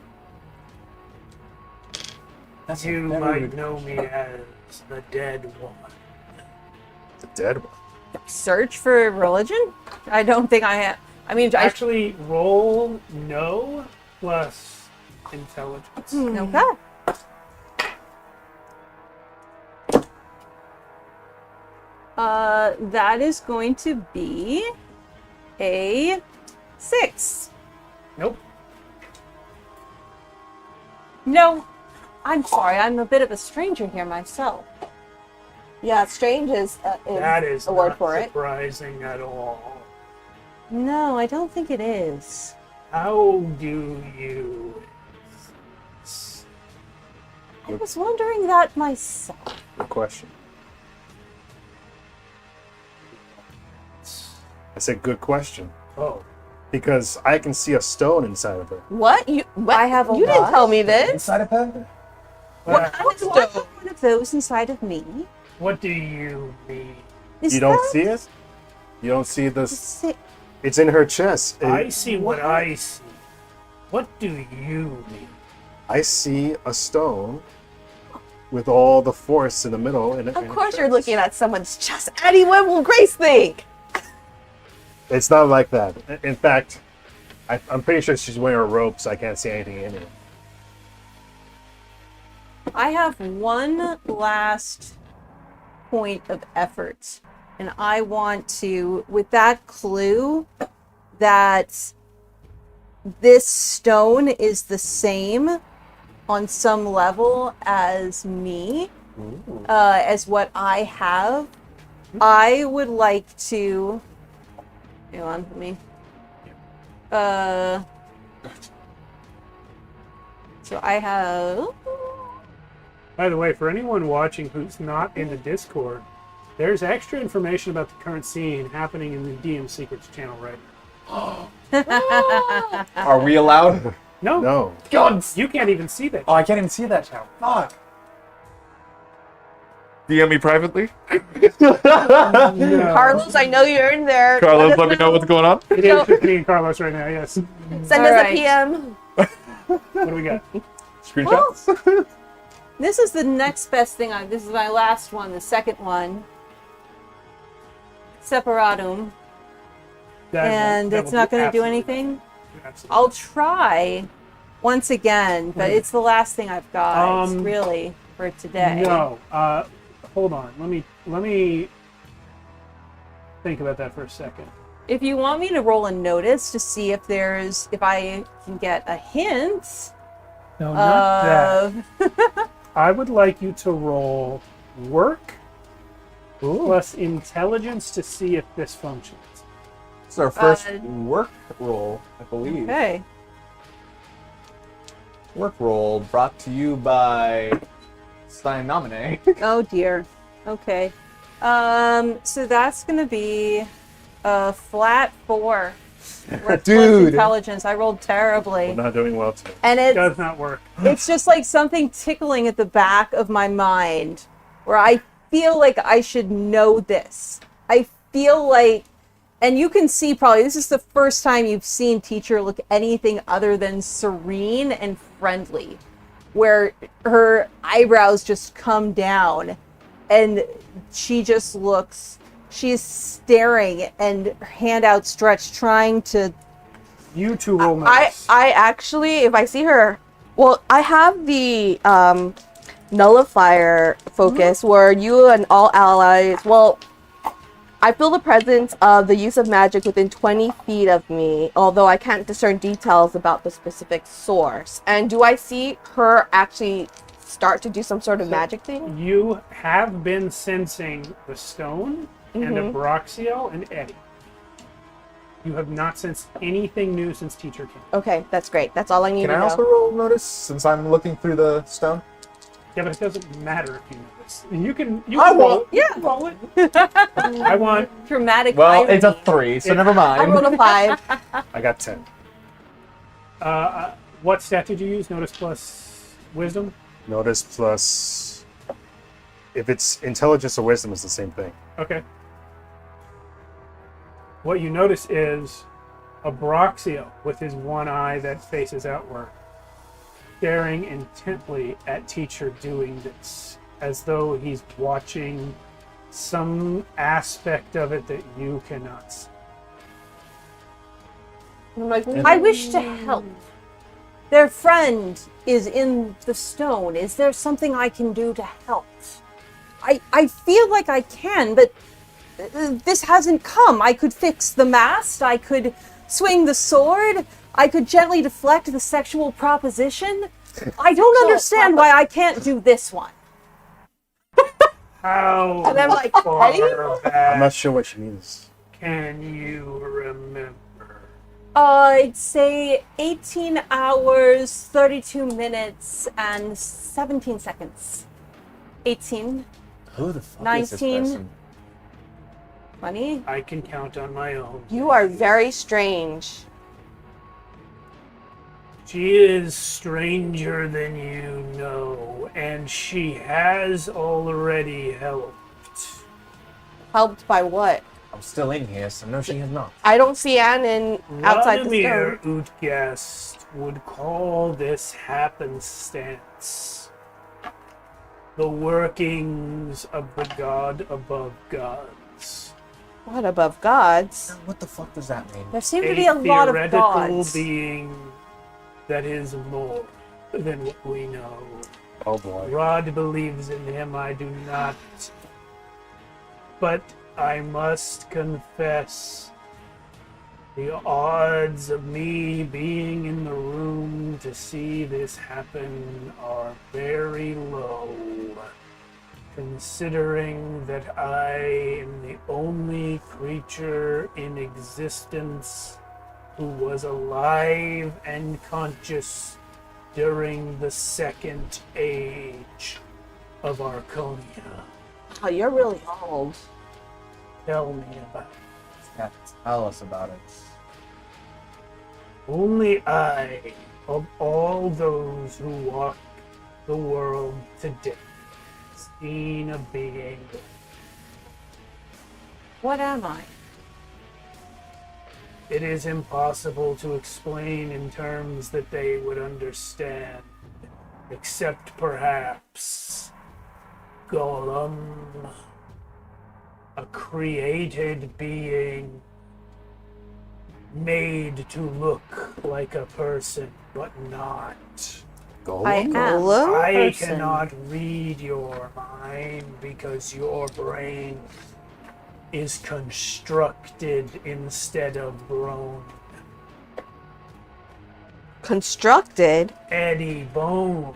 That's You a very might good know me as the dead one. The dead one. Search for religion? I don't think I have. I mean, Actually, roll no plus intelligence. okay. That is going to be a 6. Nope. No, I'm sorry. I'm a bit of a stranger here myself. Yeah, strange is That is a word not for it. surprising at all. No, I don't think it is. How do you? I was wondering that myself. Good question. I said good question Oh, because I can see a stone inside of her. What? What? I have a You didn't what? tell me this. inside of her. what? kind of Do I have stone? one of those inside of me? What do you mean? Is You don't that see it? You don't see the this? si- It's in her chest. I see what I see. What do you mean? I see a stone with all the force in the middle. Of course you're looking at someone's chest. Addie, what will Grace think? It's not like that. In fact, I'm pretty sure she's wearing a robe, so I can't see anything in it. I have one last point of effort, and I want to, with that clue, that this stone is the same on some level as me, as what I have. I would like to. Hang on, let me. So I have. By the way, for anyone watching who's not in the Discord, there's extra information about the current scene happening in the DM Secrets channel right now. Are we allowed? No, No. God. you can't even see that. Oh, I can't even see that channel. Fuck. DM me privately. Carlos, I know you're in there. Carlos, let me know what's going on. It is just me and Carlos right now, yes. Send us Alright. a PM. What do we got? Screenshots. This is the next best thing. This is my last one, the second one. Separatum. And That it's will not going to do absolutely- anything. absolutely. I'll try once again, but it's the last thing I've got, really, for today. No, hold on. Let me think about that for a second. If you want me to roll a notice to see if I can get a hint No, not that. of. I would like you to roll work plus intelligence to see if this functions. This is our first work roll, I believe. Okay. Work roll brought to you by Nomine. Oh dear. Okay. So that's gonna be a flat 4. Work plus Dude. intelligence. I rolled We're terribly, not doing well today. and Does not work. it's just like something tickling at the back of my mind, where I feel like I should know this. I feel like, and you can see probably this is the first time you've seen teacher look anything other than serene and friendly, where her eyebrows just come down and she just looks, she's staring and her hand outstretched trying to. You two roll I notice. actually, if I see her Well, I have the nullifier focus where you and all allies. Well, I feel the presence of the use of magic within 20 feet of me, although I can't discern details about the specific source. And do I see her actually start to do some sort of magic thing? You have been sensing the stone and Abraxio and Eddie. You have not sensed anything new since teacher came. Okay, that's great. That's all I need Can to I know. also roll notice since I'm looking through the stone? Yeah, but it doesn't matter if you know this. You can I roll won't. it. You can roll it. I want Dramatic Well, irony. it's a 3, so never I mind. rolled a 5. I got 10. what stat did you use? Notice plus wisdom? Notice plus. If it's intelligence or wisdom, it's the same thing. Okay. What you notice is Abraxio with his one eye that faces outward, staring intently at teacher doing this, as though he's watching some aspect of it that you cannot see. I'm like, I wish to help. Their friend is in the stone. Is there something I can do to help? I feel like I can, but this hasn't come. I could fix the mast. I could swing the sword. I could gently deflect the sexual proposition. I don't understand why I can't do this one. How And I'm like, far Eddie? I'm back not sure what she means. can you remember? I'd say 18 hours, 32 minutes, and 17 seconds. 18, Who the fuck 19. is this person? 20. I can count on my own. you are very strange. She is stranger than you know, and she has already helped. Helped by what? I'm still in here, so no, she has not. I don't see Anen outside the Vladimir stone. Utgast would call this happenstance. The workings of the god above gods. What above gods? What the fuck does that mean? There seem to be a lot of theoretical gods. being that is more than what we know. Oh boy. Rod believes in him, I do not. But I must confess, the odds of me being in the room to see this happen are very low, considering that I am the only creature in existence who was alive and conscious during the second age of Archonia. Oh, you're really old. Tell me about it. Yeah, tell us about it. Only I, of all those who walk the world today, seen a being. What am I? It is impossible to explain in terms that they would understand, except perhaps Golem, a created being made to look like a person, but not. I am. I person. cannot read your mind because your brain is constructed instead of grown. Constructed? Eddie Bones,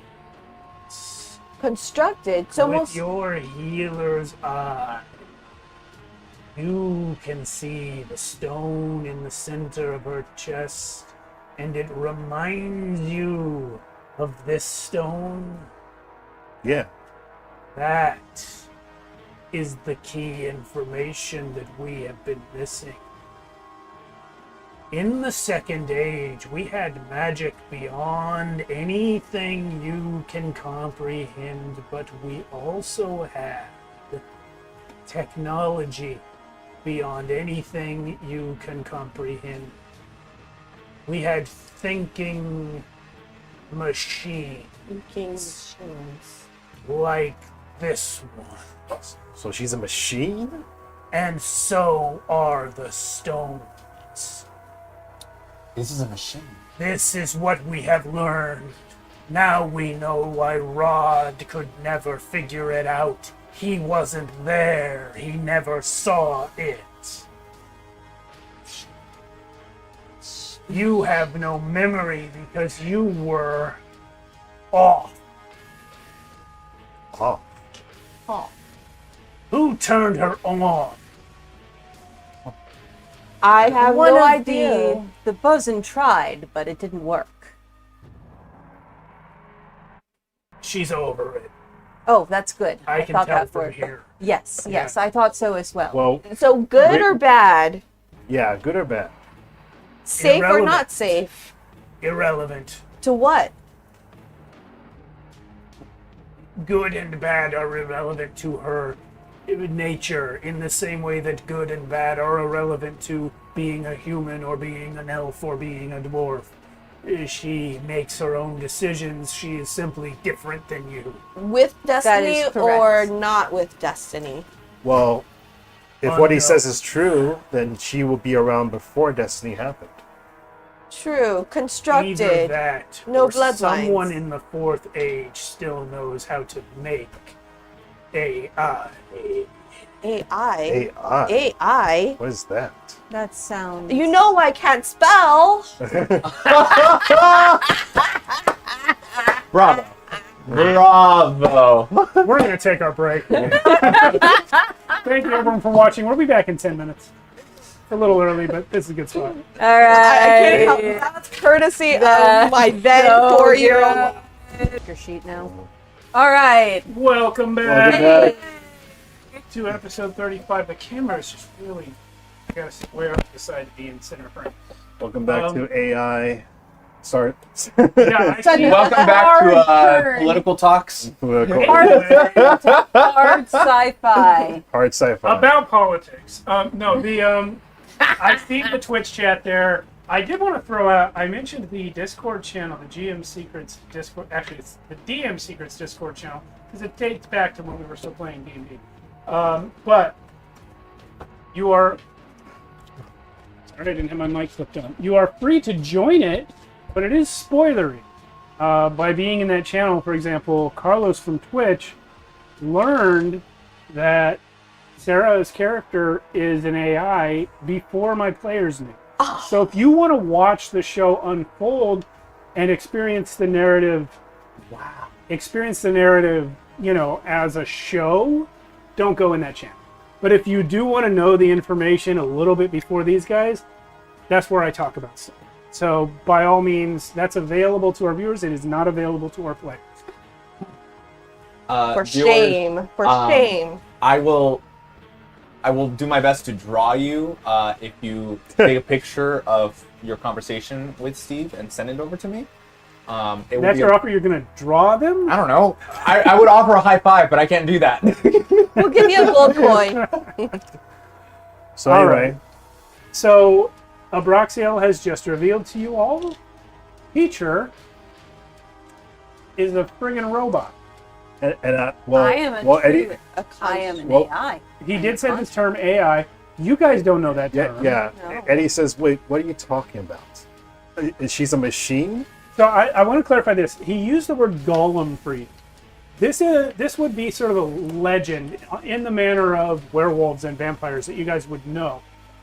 Constructed? It's with almost... your healer's eye, you can see the stone in the center of her chest, and it reminds you of this stone. Yeah. That is the key information that we have been missing. In the Second Age, we had magic beyond anything you can comprehend, but we also had technology beyond anything you can comprehend. We had thinking machines Thinking machines. like this one. So she's a machine? And so are the stones. This is a machine. This is what we have learned. Now we know why Rod could never figure it out. He wasn't there. He never saw it. You have no memory because you were off. Oh, Who turned her on? I have One no of idea. the bosun tried, but it didn't work. She's over it. Oh, that's good. I can thought tell that from for here. Yes, yes, Yeah. I thought so as well. well, So good Wait. or bad? yeah, good or bad? Safe or Irrelevant. not safe? Irrelevant. To what? Good and bad are irrelevant to her nature in the same way that good and bad are irrelevant to being a human or being an elf or being a dwarf. She makes her own decisions. She is simply different than you. With destiny is or correct. not with destiny? Well, if what he Unknown. says is true, then she will be around before Destiny happened. True. Either Constructed. that No or bloodlines. someone in the fourth age still knows how to make AI. AI. AI. AI. What is that? That sounds. You know I can't spell. Bravo. Bravo. We're going to take our break. Thank you, everyone, for watching. We'll be back in 10 minutes. A little early, but this is a good spot. All right. I can't help it. That's courtesy of my then So 4-year-old. Your sheet now. All right. Welcome back to episode 35. The camera is just really, I gotta square up the side to be in center frame. Welcome back to AI. Sorry. Yeah, I see. Welcome back Hard to turn. political talks. Hard sci-fi. Hard sci-fi. About politics. No, I see the Twitch chat there. I did want to throw out, I mentioned the Discord channel, the GM Secrets Discord, actually it's the DM Secrets Discord channel, because it dates back to when we were still playing D&D. But you are, sorry I didn't have my mic flipped on. You are free to join it, but it is spoilery. By being in that channel, for example, Carlos from Twitch learned that Sarah's character is an AI before my players knew. So if you want to watch the show unfold and experience the narrative, you know, as a show, don't go in that channel. But if you do want to know the information a little bit before these guys, that's where I talk about stuff. So by all means, that's available to our viewers. It is not available to our players. For Viewers, shame. For shame. I will do my best to draw you if you take a picture of your conversation with Steve and send it over to me. It That's your offer? You're going to draw them? I don't know. I would offer a high five, but I can't do that. We'll give you a gold coin. So All anyway, right. So Abraxiel has just revealed to you all, Teacher is a friggin' robot. well, I am a well, true- Eddie, I am an Well, AI. He did say this term AI. You guys don't know that term. yeah. No. Eddie says, "Wait, what are you talking about? Is she a machine?" So I want to clarify this. He used the word golem for you. This would be sort of a legend in the manner of werewolves and vampires that you guys would know.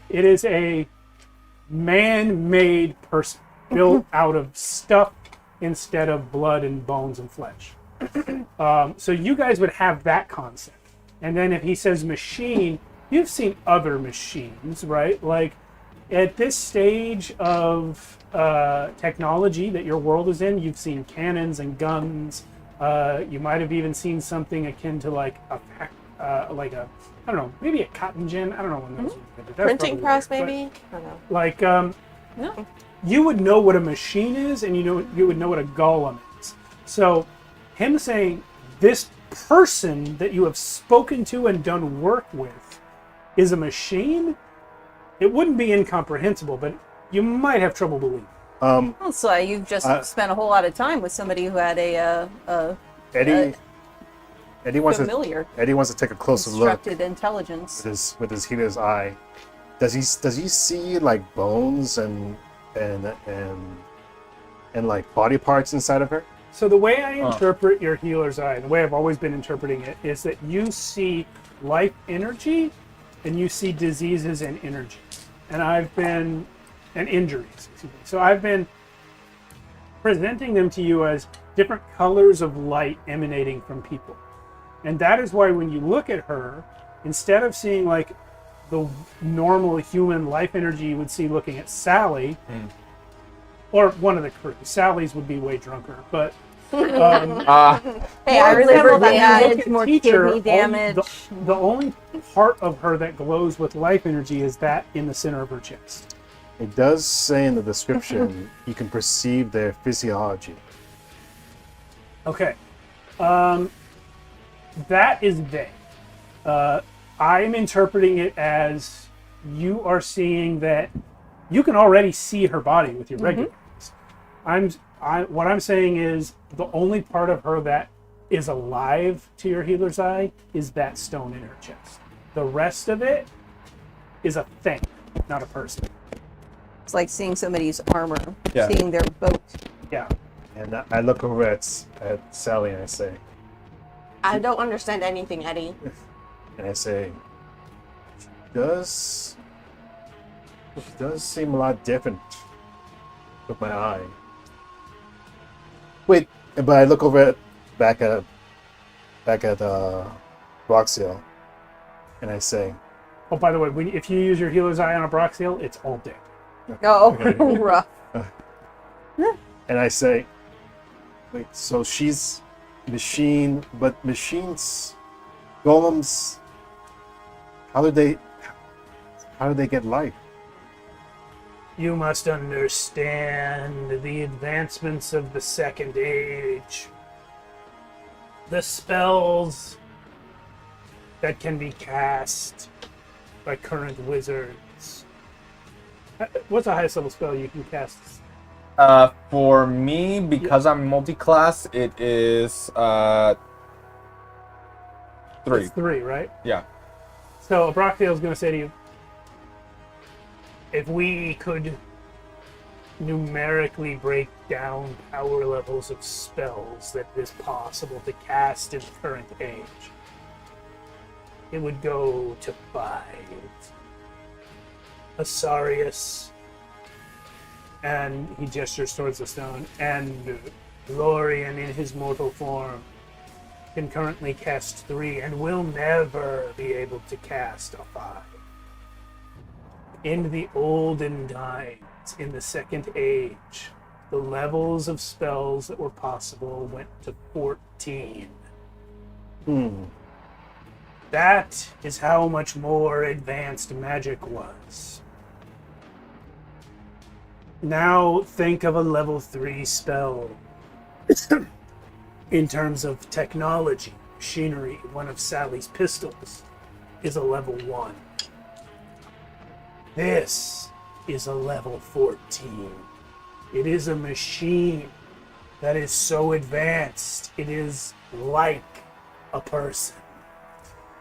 It is a man-made person built out of stuff instead of blood and bones and flesh. So you guys would have that concept. And then if he says machine, you've seen other machines, right? Like at this stage of technology that your world is in, you've seen cannons and guns. You might have even seen something akin to like a I don't know, maybe a cotton gin. I don't know when those were invented. That's Printing probably press, weird, but, maybe? I don't know. like No. you would know what a machine is, and you would know what a golem is. So him saying this person that you have spoken to and done work with is a machine, it wouldn't be incomprehensible, but you might have trouble believing. So you've just spent a whole lot of time with somebody who had a Eddie wants familiar to take a closer look constructed intelligence. with his healer's eye. Does he see like bones and like body parts inside of her? So the way I interpret your healer's eye, the way I've always been interpreting it, is that you see life energy and you see diseases and energy. And and injuries, excuse me. So I've been presenting them to you as different colors of light emanating from people. And that is why when you look at her, instead of seeing like the normal human life energy you would see looking at Sally, or one of the crew. Sally's would be way drunker, but Hey, I Liver resemble that guy. damage, more kidney damage. The only part of her that glows with life energy is that in the center of her chest. It does say in the description you can perceive their physiology. Okay. That is vague. I'm interpreting it as you are seeing that you can already see her body with your regular eyes. What I'm saying is the only part of her that is alive to your healer's eye is that stone in her chest. The rest of it is a thing, not a person. It's like seeing somebody's armor, Yeah. seeing their boat. Yeah. And I look over at Sally and I say, I don't understand anything, Eddie. she does seem a lot different with my eye. Wait, but I look over back at Roxiel, and I say, Oh, by the way, if you use your healer's eye on a Broxiel, it's all dick. Oh, rough. and I say, wait, so she's machine, but machines, golems, how do they get life? You must understand the advancements of the Second Age. The spells that can be cast by current wizards. What's the highest level spell you can cast? For me, because I'm multi-class, it is 3. It's 3, right? Yeah. So Brockdale is going to say to you, if we could numerically break down power levels of spells that it is possible to cast in the current age, it would go to 5. Asarius, and he gestures towards the stone, and Lorian in his mortal form can currently cast 3 and will never be able to cast a 5. In the olden times, in the Second Age, the levels of spells that were possible went to 14. That is how much more advanced magic was. Now think of a level 3 spell. In terms of technology, machinery, one of Sally's pistols is a level 1. This is a level 14. It is a machine that is so advanced, it is like a person.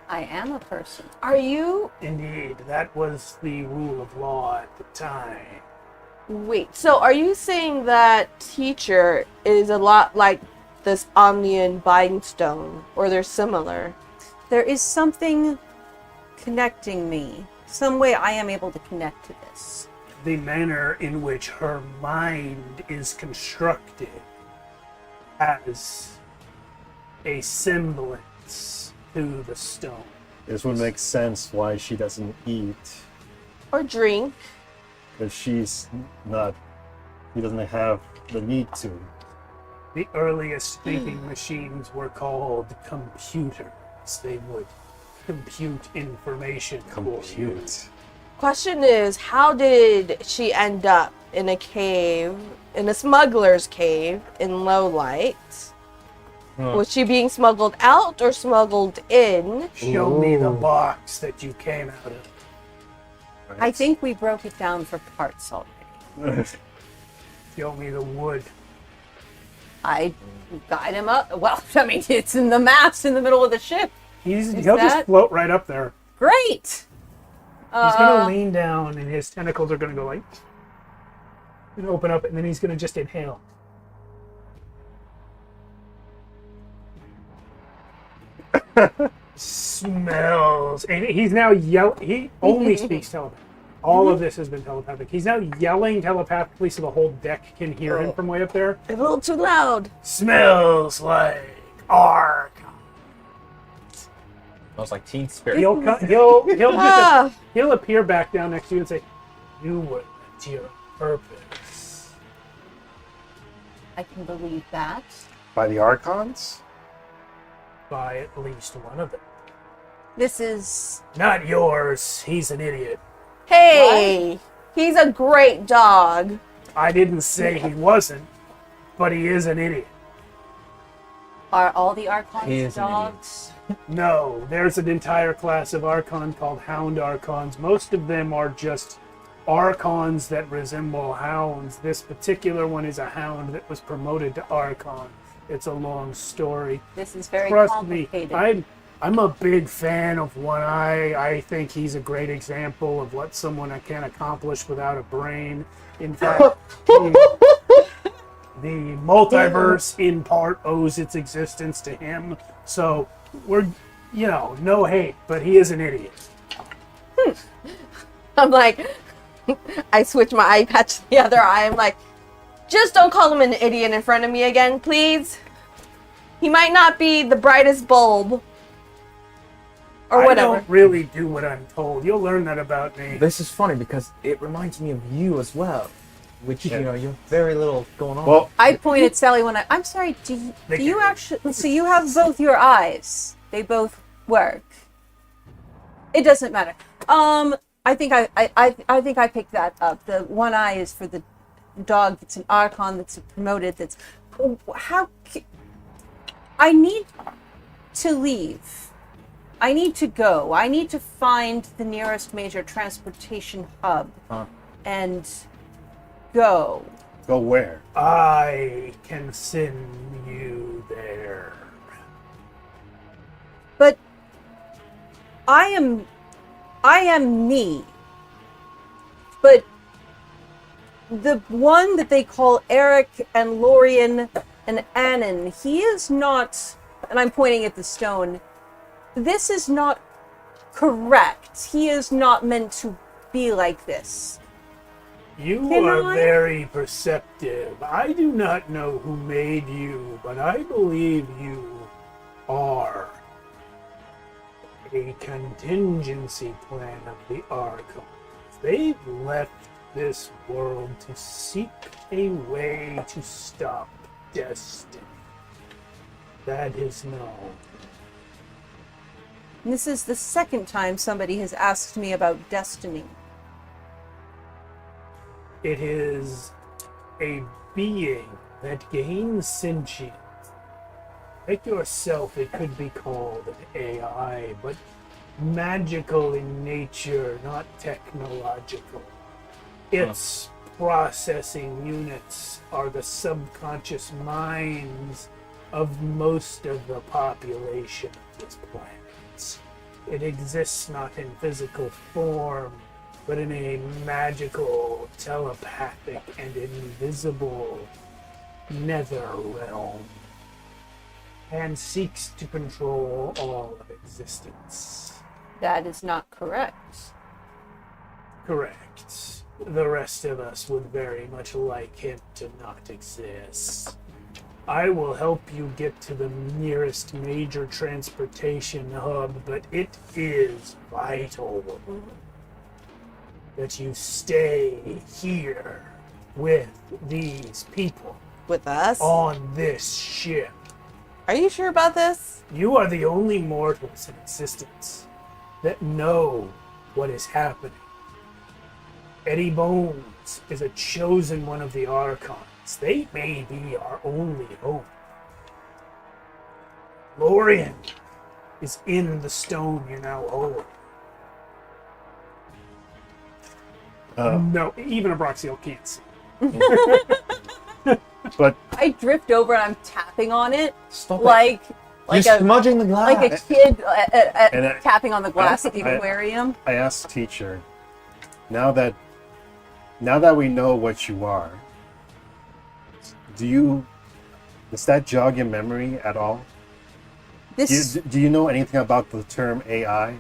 I am a person. Are you... Indeed, that was the rule of law at the time. Wait, so are you saying that teacher is a lot like this Omnian Bindstone, or they're similar? There is something connecting me. Some way I am able to connect to this. The manner in which her mind is constructed has a semblance to the stone. This would make sense why she doesn't eat, Or drink? because she doesn't have the need to. The earliest thinking machines were called computers. They would compute information for you. Compute. Question is, how did she end up in a cave, in a smuggler's cave in low light? Was she being smuggled out or smuggled in? Show me the box that you came out of. I think we broke it down for parts already. Show me the wood. I guide him up. Well, I mean, it's in the mast in the middle of the ship. He'll just that- float right up there. Great. He's gonna lean down and his tentacles are gonna go like and open up, and then he's gonna just inhale. Smells. And he's now yelling. He only speaks telepathic. All of this has been telepathic. He's now yelling telepathically so the whole deck can hear him from way up there. A little too loud. Smells like Ark. Smells like Teen Spirit. He'll appear back down next to you and say, "You were to your purpose." I can believe that. By the Archons? By at least one of them. This is Not yours. He's an idiot. Hey, he's a great dog. I didn't say he wasn't, but he is an idiot. are all the He Archons is an dogs? No, there's an entire class of Archon called Hound Archons. Most of them are just Archons that resemble hounds. This particular one is a hound that was promoted to Archon. It's a long story. This is very Trust complicated. me, I'm a big fan of One Eye. I think he's a great example of what someone can accomplish without a brain. In fact, the multiverse in part owes its existence to him. So we're, no hate, but he is an idiot. I'm like, I switch my eye patch to the other eye. I'm like, just don't call him an idiot in front of me again, please. He might not be the brightest bulb. Or I whatever. don't really do what I'm told. You'll learn that about me. This is funny because it reminds me of you as well. Which, you have very little going on. Well, I point at Sally when I'm sorry, do you actually, so you have both your eyes. They both work. It doesn't matter. I think I think I picked that up. The one eye is for the dog that's an Archon that's promoted, I need to leave. I need to go. I need to find the nearest major transportation hub and go. go where? I can send you there. But I am me. But the one that they call Eric and Lorian and Anen, he is not, and I'm pointing at the stone, this is not correct. He is not meant to be like this. You Can are I? very perceptive. I do not know who made you, but I believe you are a contingency plan of the Archons. They've left this world to seek a way to stop destiny. That is known. And this is the second time somebody has asked me about destiny. It is a being that gains sentience. Like yourself, it could be called an AI, but magical in nature, not technological. Its processing units are the subconscious minds of most of the population of this planet. It exists not in physical form, but in a magical, telepathic, and invisible nether realm, and seeks to control all of existence. That is not correct. Correct. The rest of us would very much like him to not exist. I will help you get to the nearest major transportation hub, but it is vital that you stay here with these people With us? on this ship. Are you sure about this? You are the only mortals in existence that know what is happening. Eddie Bones is a chosen one of the Archons. They may be our only hope. Lorian is in the stone you now hold. No, even Abraxiel can't see. But I drift over and I'm tapping on it Stop like You're smudging the glass. like a kid And I- tapping on the glass at the I- aquarium. I asked teacher, now that we know what you are, does that jog your memory at all? This Do you know anything about the term AI?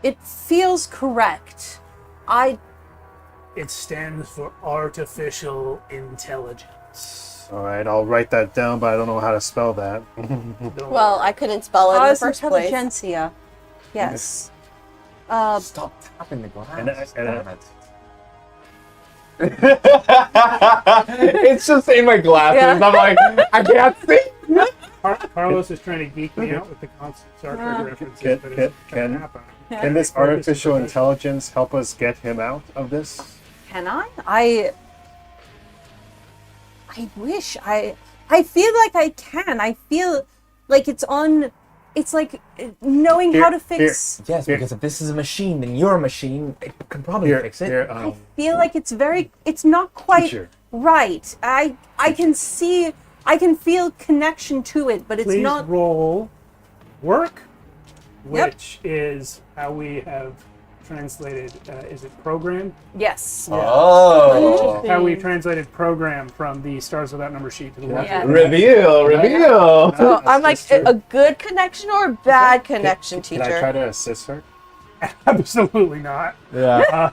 it feels correct. It stands for artificial intelligence. All right, I'll write that down, but I don't know how to spell that. Well, I couldn't spell it in the Oz first place. intelligentsia. Yes. Stop tapping the glass. And- Damn it. It's just in my glasses. Yeah. I'm like, I can't see. Carlos is trying to geek me out with the constant Star Trek references, Can- but it's not can- gonna happen. Can this artificial intelligence help us get him out of this? Can I wish I feel like I can. I feel like it's like knowing how to fix. Yes, because if this is a machine, then you're a machine. It can probably fix it. I feel like it's not quite Teacher. right. I can feel connection to it, but it's Please not. roll work, Yep. which is how we have translated. Is it program? Yes. Oh. How we translated program from the Stars Without Number sheet to the one. Yeah. Reveal. So I'm like Assist her. a good connection or a bad connection, Can I try teacher? to assist her? Absolutely not. Yeah.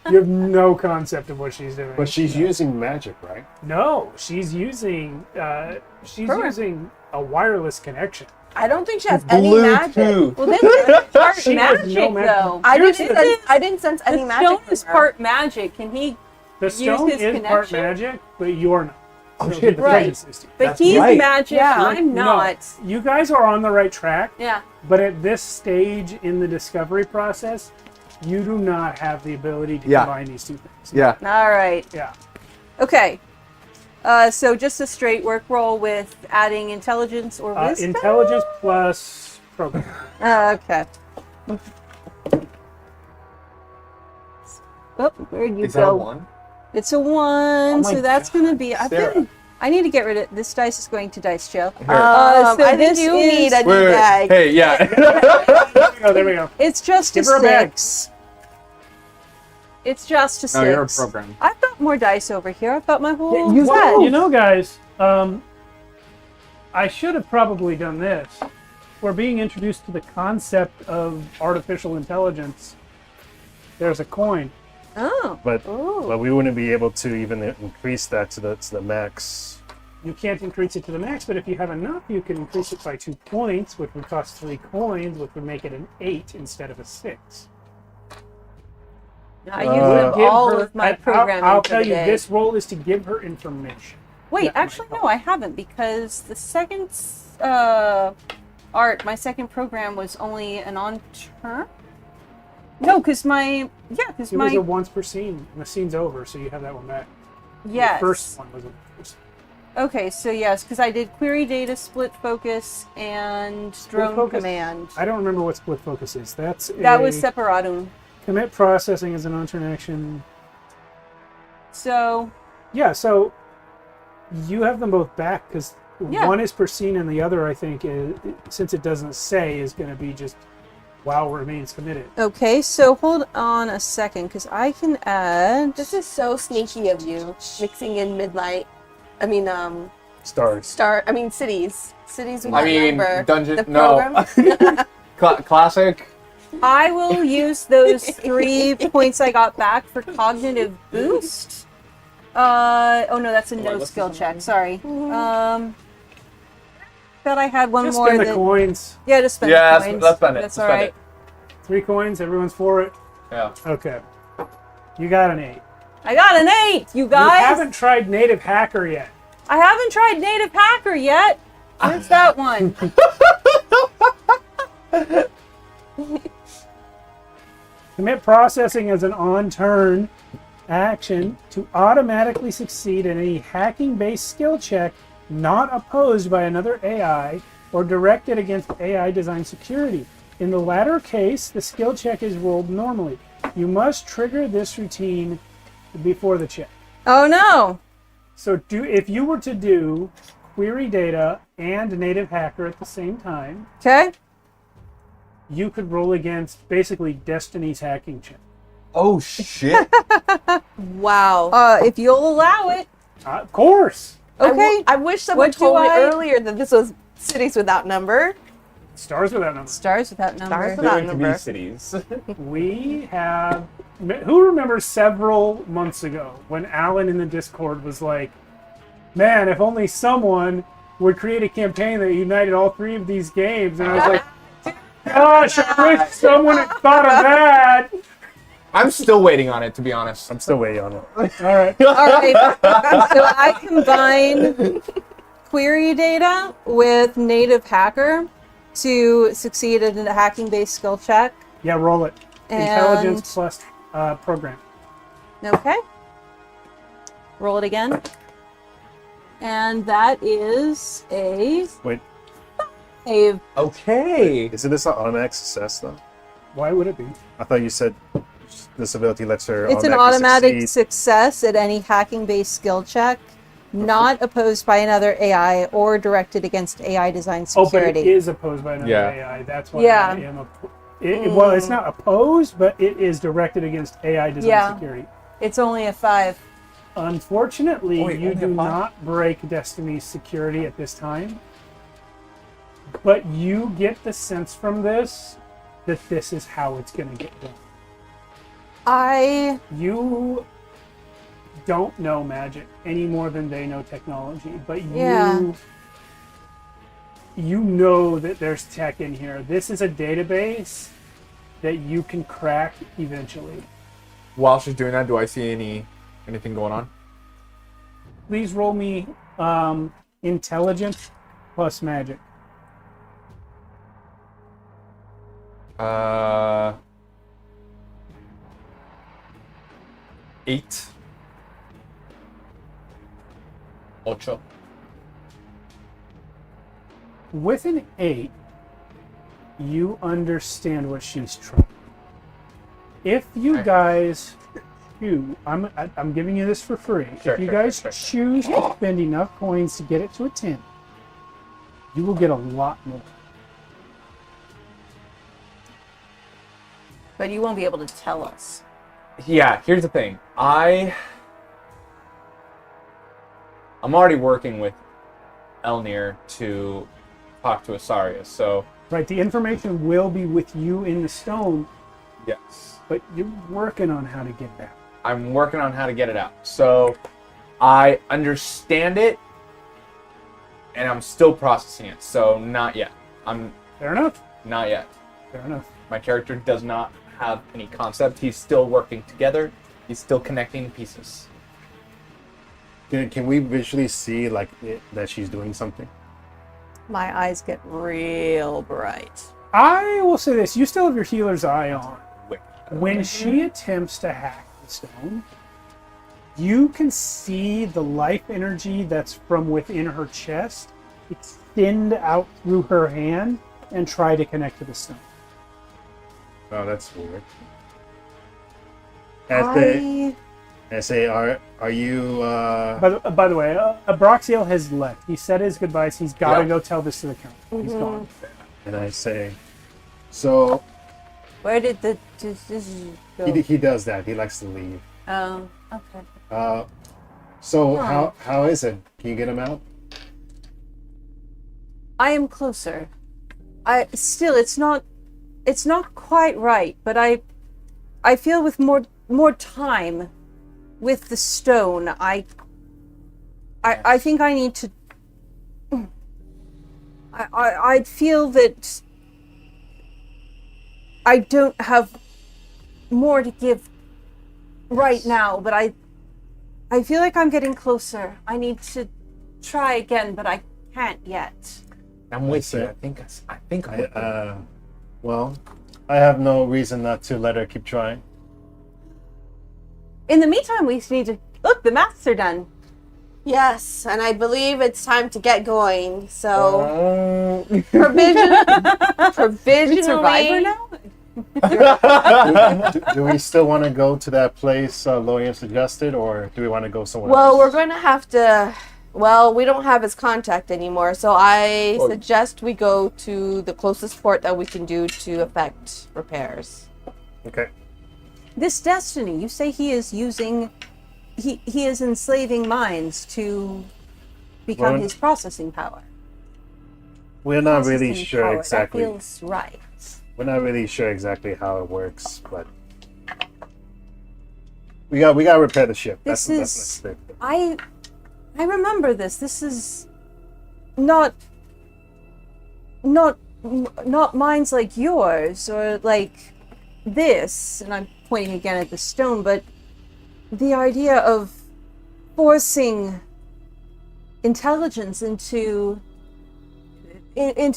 You have no concept of what she's doing. But she's using magic, right? No, she's using using a wireless connection. I don't think she has any magic. Bluetooth. Well, this is part She has magic, no magic. though. I didn't sense any The magic. stone from is her. part magic. Can he? The stone his is part connection? magic, but you're not. Oh, So shit, the right. difference is- But That's he's right. magic. Yeah. I'm No, not. you guys are on the right track, Yeah. but at this stage in the discovery process, you do not have the ability to Yeah. combine these two things. Yeah. All right. Yeah. Okay. So just a straight work roll with adding intelligence or wisdom. Intelligence plus program. Okay. Oh, where'd you Is that a go? one? It's a one, my so that's God, gonna be. Sarah. I need to get rid of this dice. Is going to dice jail. Here. So I think this you is- need a new Wait, bag. hey, yeah. There we go. It's just Give a her a bag. 6. It's just a 6. No, you're a program. I've got more dice over here. I've got my whole use set. that. You know, guys, I should have probably done this. We're being introduced to the concept of artificial intelligence. There's a coin. Oh. But we wouldn't be able to even increase that to the max. You can't increase it to the max, but if you have enough, you can increase it by 2 points, which would cost 3 coins, which would make it an 8 instead of a 6. I used up Give all her- of my I'll programming I'll for tell the you, day. this roll is to give her information. Wait, That might actually, help. no, I haven't because the second art, my second program was only an on turn. No, because It was my a once per scene, and the scene's over, so you have that one back. yes. The first one was a first. Okay, so yes, because I did query data, split focus, and drone focus? command. I don't remember what split focus is. That was separatum. commit processing as an on-turn action. So Yeah, so you have them both back because Yeah. one is per scene and the other, I think, is, since it doesn't say, is going to be just WoW remains committed. okay, so hold on a second because I can add. This is so sneaky of you, mixing in midlight. I mean, Stars. cities. Cities with I that mean, number. dungeon. The No. program. Classic. I will use those 3 points I got back for cognitive boost. Oh no, that's a no what's skill this check. one? Sorry. Thought I had one Just more. spend the that- coins. Yeah, just spend Yeah, the coins. let's spend it. That's Let's all spend right. 3 coins, everyone's for it. Yeah. Okay. You got an 8. I got an 8, you You guys. haven't tried Native Hacker yet. I haven't tried Native Hacker yet. Where's that one? Commit processing as an on-turn action to automatically succeed in any hacking-based skill check not opposed by another AI or directed against AI design security. In the latter case, the skill check is rolled normally. You must trigger this routine before the check. Oh no. So if you were to do query data and native hacker at the same time, Okay. you could roll against basically Destiny's hacking check. Oh shit. Wow. If you'll allow it. Of course. Okay. I wish someone What do told me I- earlier that this was Cities without number. Stars without numbers. Stars without number. Stars They're without going to be number. cities. We have. Who remembers several months ago when Alan in the Discord was like, man, if only someone would create a campaign that united all three of these games. And I was like, gosh, I wish someone had thought of that. I'm still waiting on it, to be honest. I'm still waiting on it. All right. All right. So I combine query data with native hacker to succeed at a hacking-based skill check. Yeah, roll it. And- Intelligence plus program. Okay. Roll it again. And that is a Wait, Okay. isn't this an automatic success though? Why would it be? I thought you said this ability lets her. it's an automatically automatic succeed. success at any hacking-based skill check, not opposed by another AI or directed against AI design Oh, but security. it is opposed by another Yeah. AI. That's why Yeah. I am well, it's not opposed, but it is directed against AI design Yeah. security. It's only a 5. Unfortunately, Wait, you only do a 5? not break Destiny's security at this time. But you get the sense from this that this is how it's going to get done. I You don't know magic any more than they know technology, but Yeah. you know that there's tech in here. This is a database that you can crack eventually. While she's doing that, do I see anything going on? Please roll me intelligence plus magic. 8. Ocho. With an 8, you understand what she's trying. If you Okay. guys choose, I'm giving you this for free. Sure, if you sure, guys sure. choose to spend enough coins to get it to a 10, you will get a lot more. but you won't be able to tell us. Yeah, here's the thing. I'm already working with Elnir to talk to Asarius, so Right, the information will be with you in the stone, yes. but you're working on how to get that. I'm working on how to get it out. So I understand it and I'm still processing it. So not yet. I'm Fair enough. not yet. Fair enough. My character does not have any concept. He's still working together. He's still connecting pieces. Can we visually see like that she's doing something? My eyes get real bright. I will say this: you still have your healer's eye on. Wait. When she attempts to hack the stone, you can see the life energy that's from within her chest extend out through her hand and try to connect to the stone. Oh, that's weird. Are you? By the way, Abraxiel has left. He said his goodbyes. He's got to Yeah. go tell this to the council. He's gone. And I say, so Where did the decision go? he does that. He likes to leave. Oh, okay. So Huh. how is it? Can you get him out? I am closer. It's not quite right, but I feel with more time with the stone, I think I need to. I feel that I don't have more to give right now, but I feel like I'm getting closer. I need to try again, but I can't yet. I'm with you. it. I think I'm with you. Well, I have no reason not to let her keep trying. In the meantime, we need to look. The maths are done. Yes, and I believe it's time to get going. So Survivor provisionally, now. Do we still want to go to that place Lorian suggested, or do we want to go somewhere well, else? we're going to have to. Well, we don't have his contact anymore, so I Oh. suggest we go to the closest port that we can do to effect repairs. Okay. This destiny, you say he is using, he is enslaving minds to become Well, his processing power. We're not Passes really in sure power. exactly. That feels right. We're not really sure exactly how it works, but we got to repair the ship. This That's is- the I remember this. This is not minds like yours or like this, and I'm pointing again at the stone, but the idea of forcing intelligence into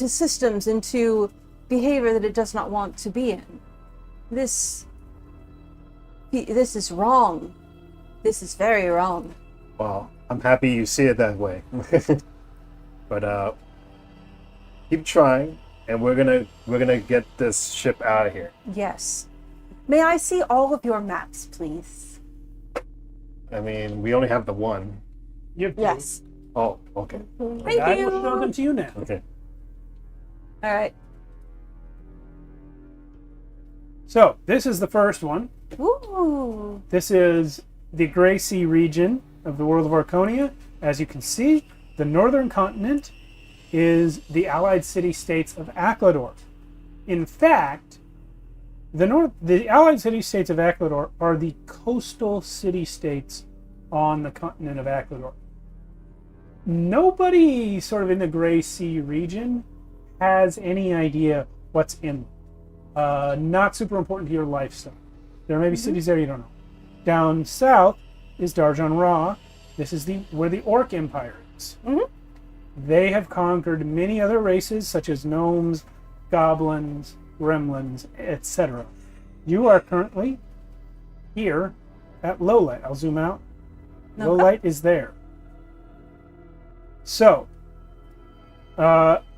systems, into behavior that it does not want to be in. This is wrong. This is very wrong. Well, I'm happy you see it that way. But keep trying, and we're gonna get this ship out of here. Yes. May I see all of your maps, please? I mean, we only have the one. You have to- Yes. Oh, okay. Thank I you. will show them to you now. Okay. All right. So this is the first one. Ooh. This is the Gray Sea region of the world of Archonia. As you can see, the northern continent is the allied city-states of Aklador. In fact, the allied city-states of Aklador are the coastal city-states on the continent of Aklador. Nobody sort of in the Gray Sea region has any idea what's in them. Not super important to your lifestyle. There may be cities there you don't know. Down south is Darjan Ra. This is where the Orc Empire is. They have conquered many other races such as gnomes, goblins, gremlins, etc. You are currently here at Lowlight. I'll zoom out. Okay. Lowlight is there. So,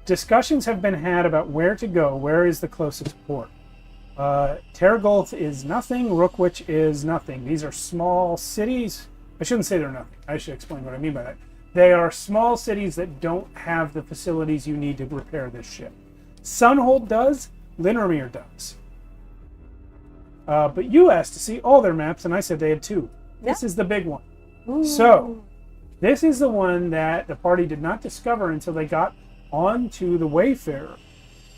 discussions have been had about where to go. Where is the closest port? Terragulf is nothing. Rookwich is nothing. These are small cities. I shouldn't say they're nothing. I should explain what I mean by that. They are small cities that don't have the facilities you need to repair this ship. Sunhold does. Linnermere does. But you asked to see all their maps, and I said they had two. This is the big one. So, this is the one that the party did not discover until they got onto the Wayfarer.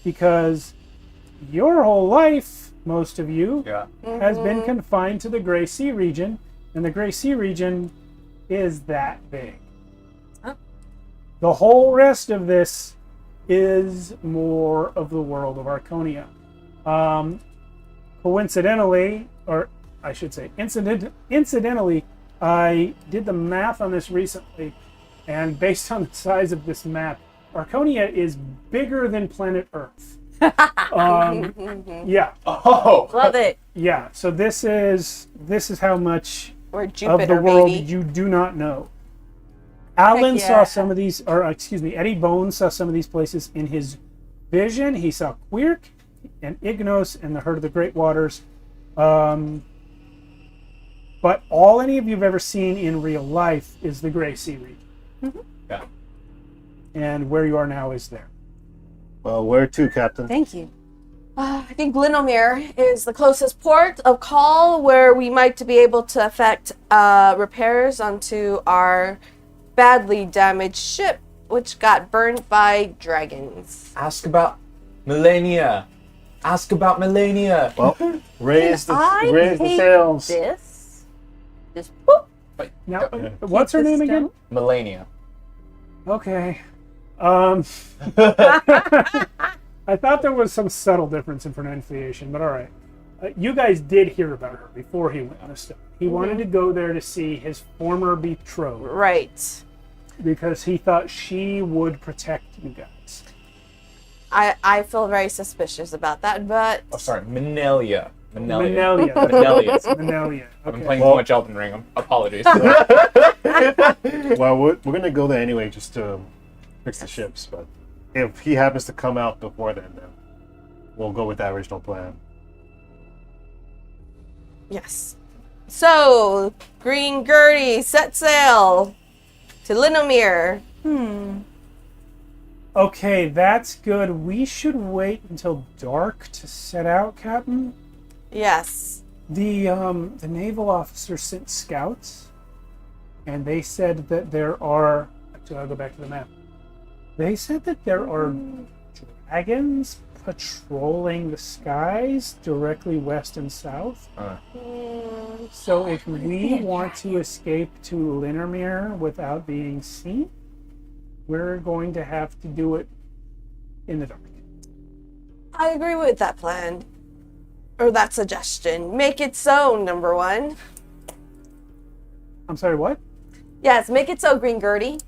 Because your whole life, most of you, has been confined to the Gray Sea region, and the Gray Sea region is that big. The whole rest of this is more of the world of Archonia. Coincidentally, or I should say incidentally, I did the math on this recently, and based on the size of this map, Archonia is bigger than planet Earth. Yeah, Love it. yeah. So this is how much Or of Jupiter, the world baby. you do not know. Alan Heck saw yeah. some of these, or excuse me, Eddie Bones saw some of these places in his vision. He saw Quirk and Ignos and the Herd of the Great Waters. But all any of you have ever seen in real life is the Gray Sea region. Yeah. And where you are now is there. Well, where to, Captain? Thank you. I think Linnomere is the closest port of call where we might be able to effect repairs onto our badly damaged ship, which got burned by dragons. Ask about Melania. Ask about Melania. Well, raise the I take sails. this. Just boop. Now, what's her Take name this again? down. Melania. Okay. I thought there was some subtle difference in pronunciation, but all right. You guys did hear about her before he went on this stuff. He wanted to go there to see his former betrothed Right. because he thought she would protect you guys. I feel very suspicious about that, but Oh, sorry, Menelia. Menelia. Menelia. Menelia. Menelia. I've been Okay. playing Well- too much Elden Ring. Apologies. Well, we're gonna go there anyway just to fix the ships. But if he happens to come out before then we'll go with that original plan. yes. So, Green Gertie, set sail to Linnomere. Okay, that's good. We should wait until dark to set out, Captain. Yes. The naval officer sent scouts, and they said that there are. Actually, I'll go back to the map. They said that there are dragons patrolling the skies directly west and south. So if we want to escape to Linnermere without being seen, we're going to have to do it in the dark. I agree with that plan. Or that suggestion. Make it so, number one. I'm sorry, what? Yes, make it so, Green Gertie.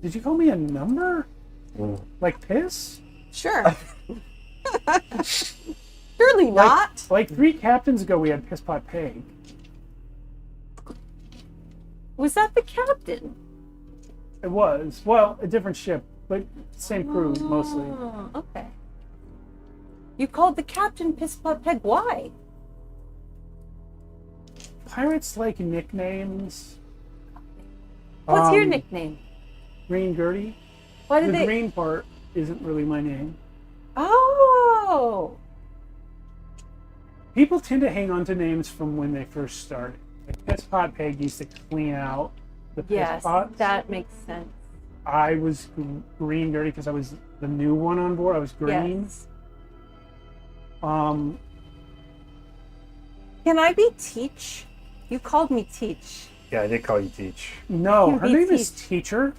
Did you call me a number? Like piss? Sure. Surely not. Like 3 captains ago, we had Piss Pot Peg. Was that the captain? It was. Well, a different ship, but same crew, mostly. Oh, okay. You called the captain Pisspot Peg. Why? Pirates like nicknames. What's your nickname? Green Gertie. Why The did they? green part isn't really my name. Oh. People tend to hang on to names from when they first started. Like Piss Pot Peg used to clean out the piss Yes, pots. that makes sense. I was Green Gertie because I was the new one on board. I was green. Yes. Um, Can I be Teach? You called me Teach. Yeah, I did call you Teach. no, Can her be name is Teach. Teacher.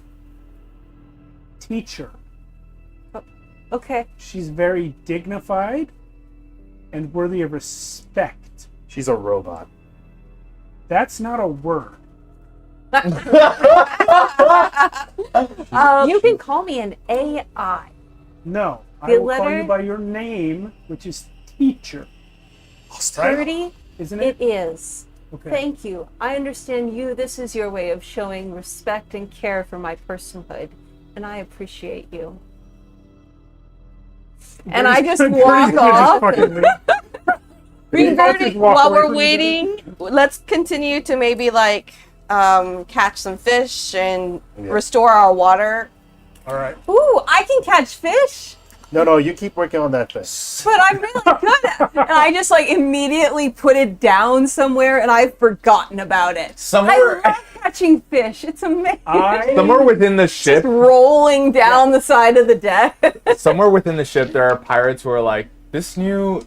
Teacher. Okay. She's very dignified and worthy of respect. She's a robot. That's not a word. You can call me an AI. No, I The will call letter- you by your name, which is Teacher, Gertie, isn't it? it is. Okay. Thank you. I understand you. This is your way of showing respect and care for my personhood, and I appreciate you. And I just Gertie's walk gonna just off. fucking leave. Green About to Gertie, walk while away we're from you. waiting, let's continue to maybe like catch some fish and restore our water. All right. Ooh, I can catch fish, No, you keep working on that fish. but I'm really good at it. And I just like immediately put it down somewhere, and I've forgotten about it. Somewhere, I love catching fish. It's amazing. somewhere within the ship, Rolling down the side of the deck. somewhere within the ship, there are pirates who are like, this new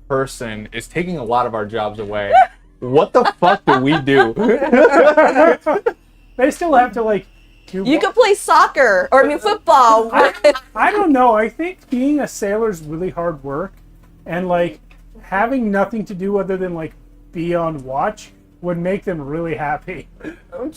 person is taking a lot of our jobs away. What the fuck do we do? They still have to like. You could play soccer or football. I don't know. I think being a sailor is really hard work, and like having nothing to do other than like be on watch would make them really happy.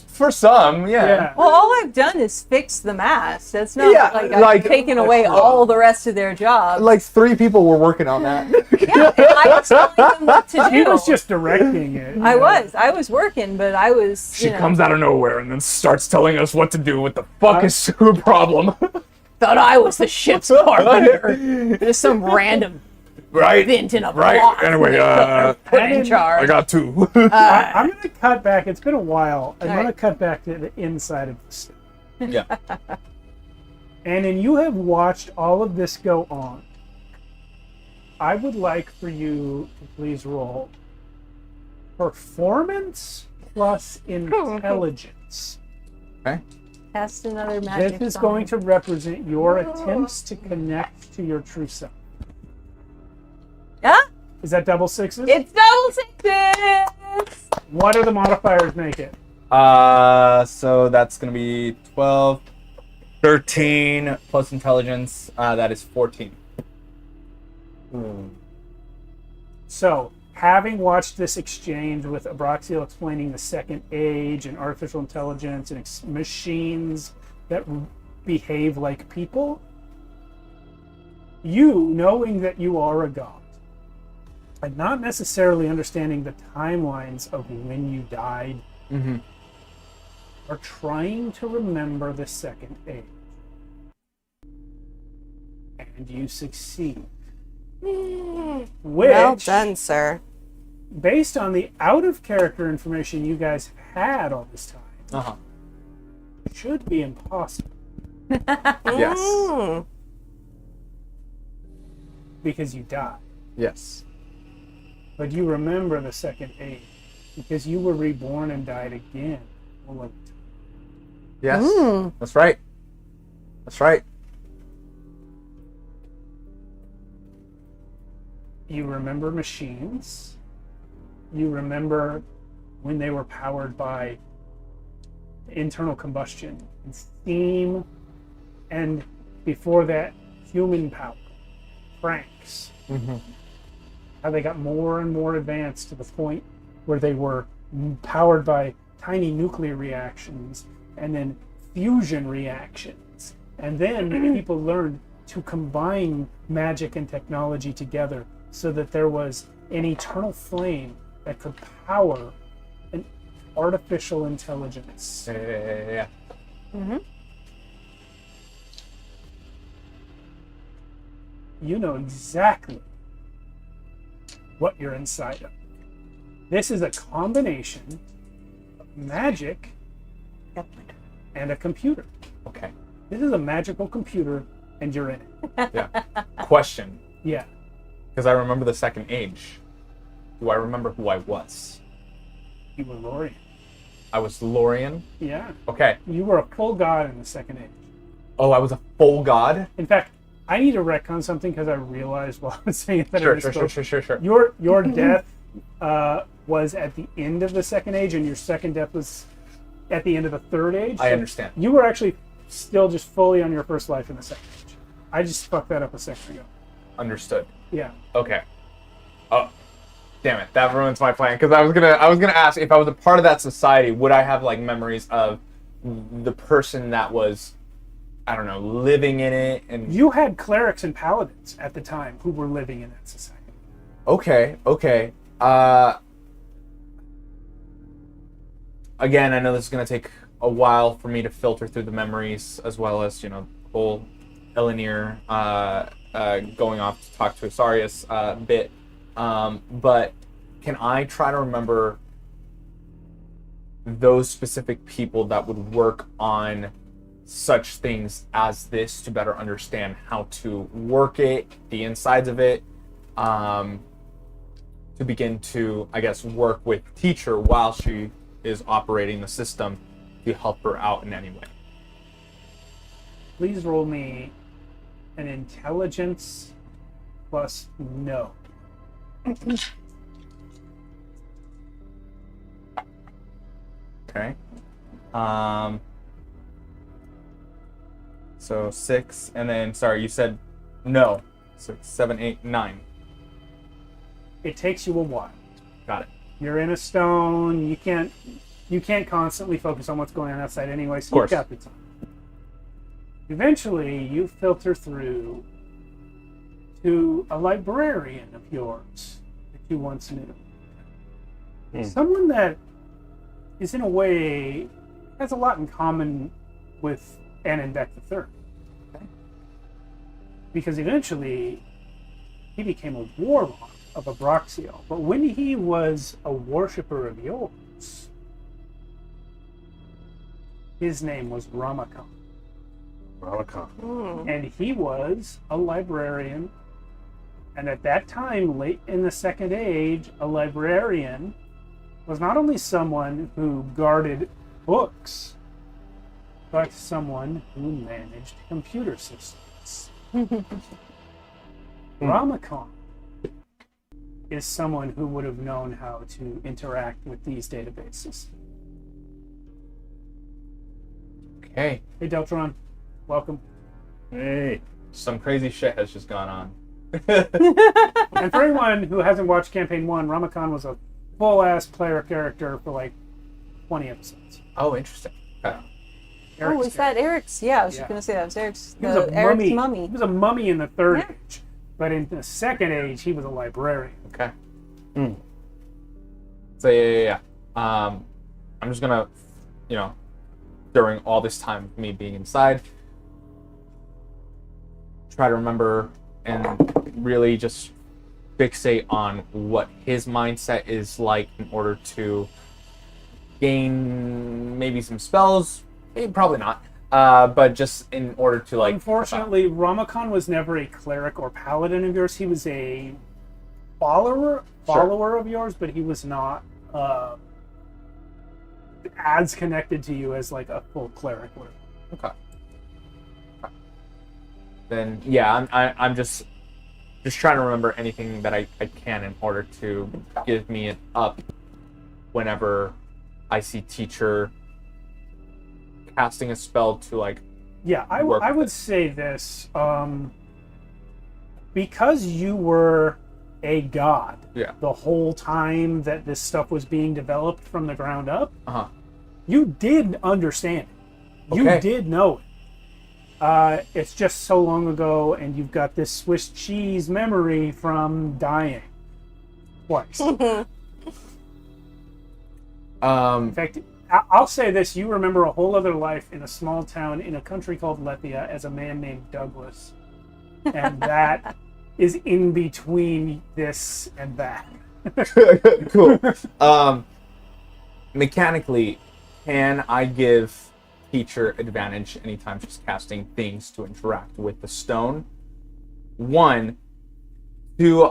For some, Yeah. Well, all I've done is fix the mast. It's not Yeah, like like- I've taken away all the rest of their job. Like 3 people were working on that. Yeah, and I was telling them what to do. He was just directing it. I was working, but I was. She comes out of nowhere and then starts telling us what to do. What the fuck is her problem? Thought I was the ship's carpenter. Just some random Right? vent in a Right. box Anyway, put in charge. I got 2. I'm going to cut back. It's been a while. I'm All going to right. cut back to the inside of the city. Yeah. And then you have watched all of this go on. I would like for you to please roll performance plus intelligence. Okay. Cast another magic. This is song. going to represent your attempts to connect to your true self. Yeah? Is that double sixes? It's double 6s. What do the modifiers make it? So that's gonna be 12, 13 plus intelligence. That is 14. So, having watched this exchange with Abraxiel explaining the second age and artificial intelligence and machines that behave like people, you, knowing that you are a god, and not necessarily understanding the timelines of when you died, are trying to remember the second age. And you succeed. Which, Well done, sir. based on the out-of-character information you guys had all this time, should be impossible. Yes. Mm. Because you died. Yes. But you remember the second age. Because you were reborn and died again. Well, like, Yes, that's right. That's right. You remember machines. You remember when they were powered by internal combustion and steam, and before that, human power, cranks. How they got more and more advanced to the point where they were powered by tiny nuclear reactions and then fusion reactions. And then people learned to combine magic and technology together so that there was an eternal flame that could power an artificial intelligence. Yeah. You know exactly what you're inside of. This is a combination of magic and a computer. Okay. This is a magical computer, and you're in it. Yeah. Question. Yeah. Because I remember the second age. Do I remember who I was? You were Lorian. I was Lorian. Yeah. Okay. You were a full god in the second age. Oh, I was a full god? In fact, I need to retcon something because I realized while I was saying that I misspoke. Sure. Your death was at the end of the second age, and your second death was at the end of the third age. I understand. You were actually still just fully on your first life in the second age. I just fucked that up a second ago. Understood. Yeah. Okay. Oh, damn it! That ruins my plan. Because I was gonna ask if I was a part of that society, would I have like memories of the person that was, I don't know, living in it? And You had clerics and paladins at the time who were living in that society. okay. Again, I know this is gonna take a while for me to filter through the memories, as well as whole Elenir going off to talk to Asarius bit. But can I try to remember those specific people that would work on such things as this to better understand how to work it, the insides of it, to begin to, I guess, work with teacher while she is operating the system to help her out in any way? Please roll me an intelligence plus no. Okay. So 6, and then, sorry, you said no. 6, 7, 8, 9. It takes you a while. Got it. You're in a stone. You can't constantly focus on what's going on outside anyway, so Of course. you've got the time. Eventually, you filter through to a librarian of yours that you once knew. Someone that is, in a way, has a lot in common with Anandek III. Because eventually, he became a warlock of Abraxio. But when he was a worshipper of yours, his name was Ramakan. And he was a librarian. And at that time, late in the Second Age, a librarian was not only someone who guarded books, but someone who managed computer systems. Ramakan is someone who would have known how to interact with these databases. Okay. Hey, Deltron. Welcome. Hey. Some crazy shit has just gone on. And for anyone who hasn't watched Campaign 1, Ramakan was a full-ass player character for like 20 episodes. Oh, interesting. Okay. Eric's is that Eric's? Yeah, I was Yeah. just gonna say that was Eric's. He was a Eric's mummy. He was a mummy in the Third Yeah. Age, but in the Second Age, he was a librarian. Okay. So yeah. I'm just gonna, during all this time of me being inside, try to remember and really just fixate on what his mindset is like in order to gain maybe some spells, maybe probably not, but just in order to Unfortunately, Ramakan was never a cleric or paladin of yours. He was a follower of yours, but he was not as connected to you as like a full cleric would. Okay. Then yeah, I'm just trying to remember anything that I can in order to give me an up whenever I see teacher casting a spell to like. Yeah, I work with would it. say this. Because you were a god Yeah. the whole time that this stuff was being developed from the ground up, Uh-huh. you did understand it. You Okay. did know it. It's just so long ago, and you've got this Swiss cheese memory from dying twice. In fact, I'll say this: you remember a whole other life in a small town in a country called Lethia as a man named Douglas, and that is in between this and that. Cool. Mechanically, can I give teacher advantage anytime she's casting things to interact with the stone? One, two,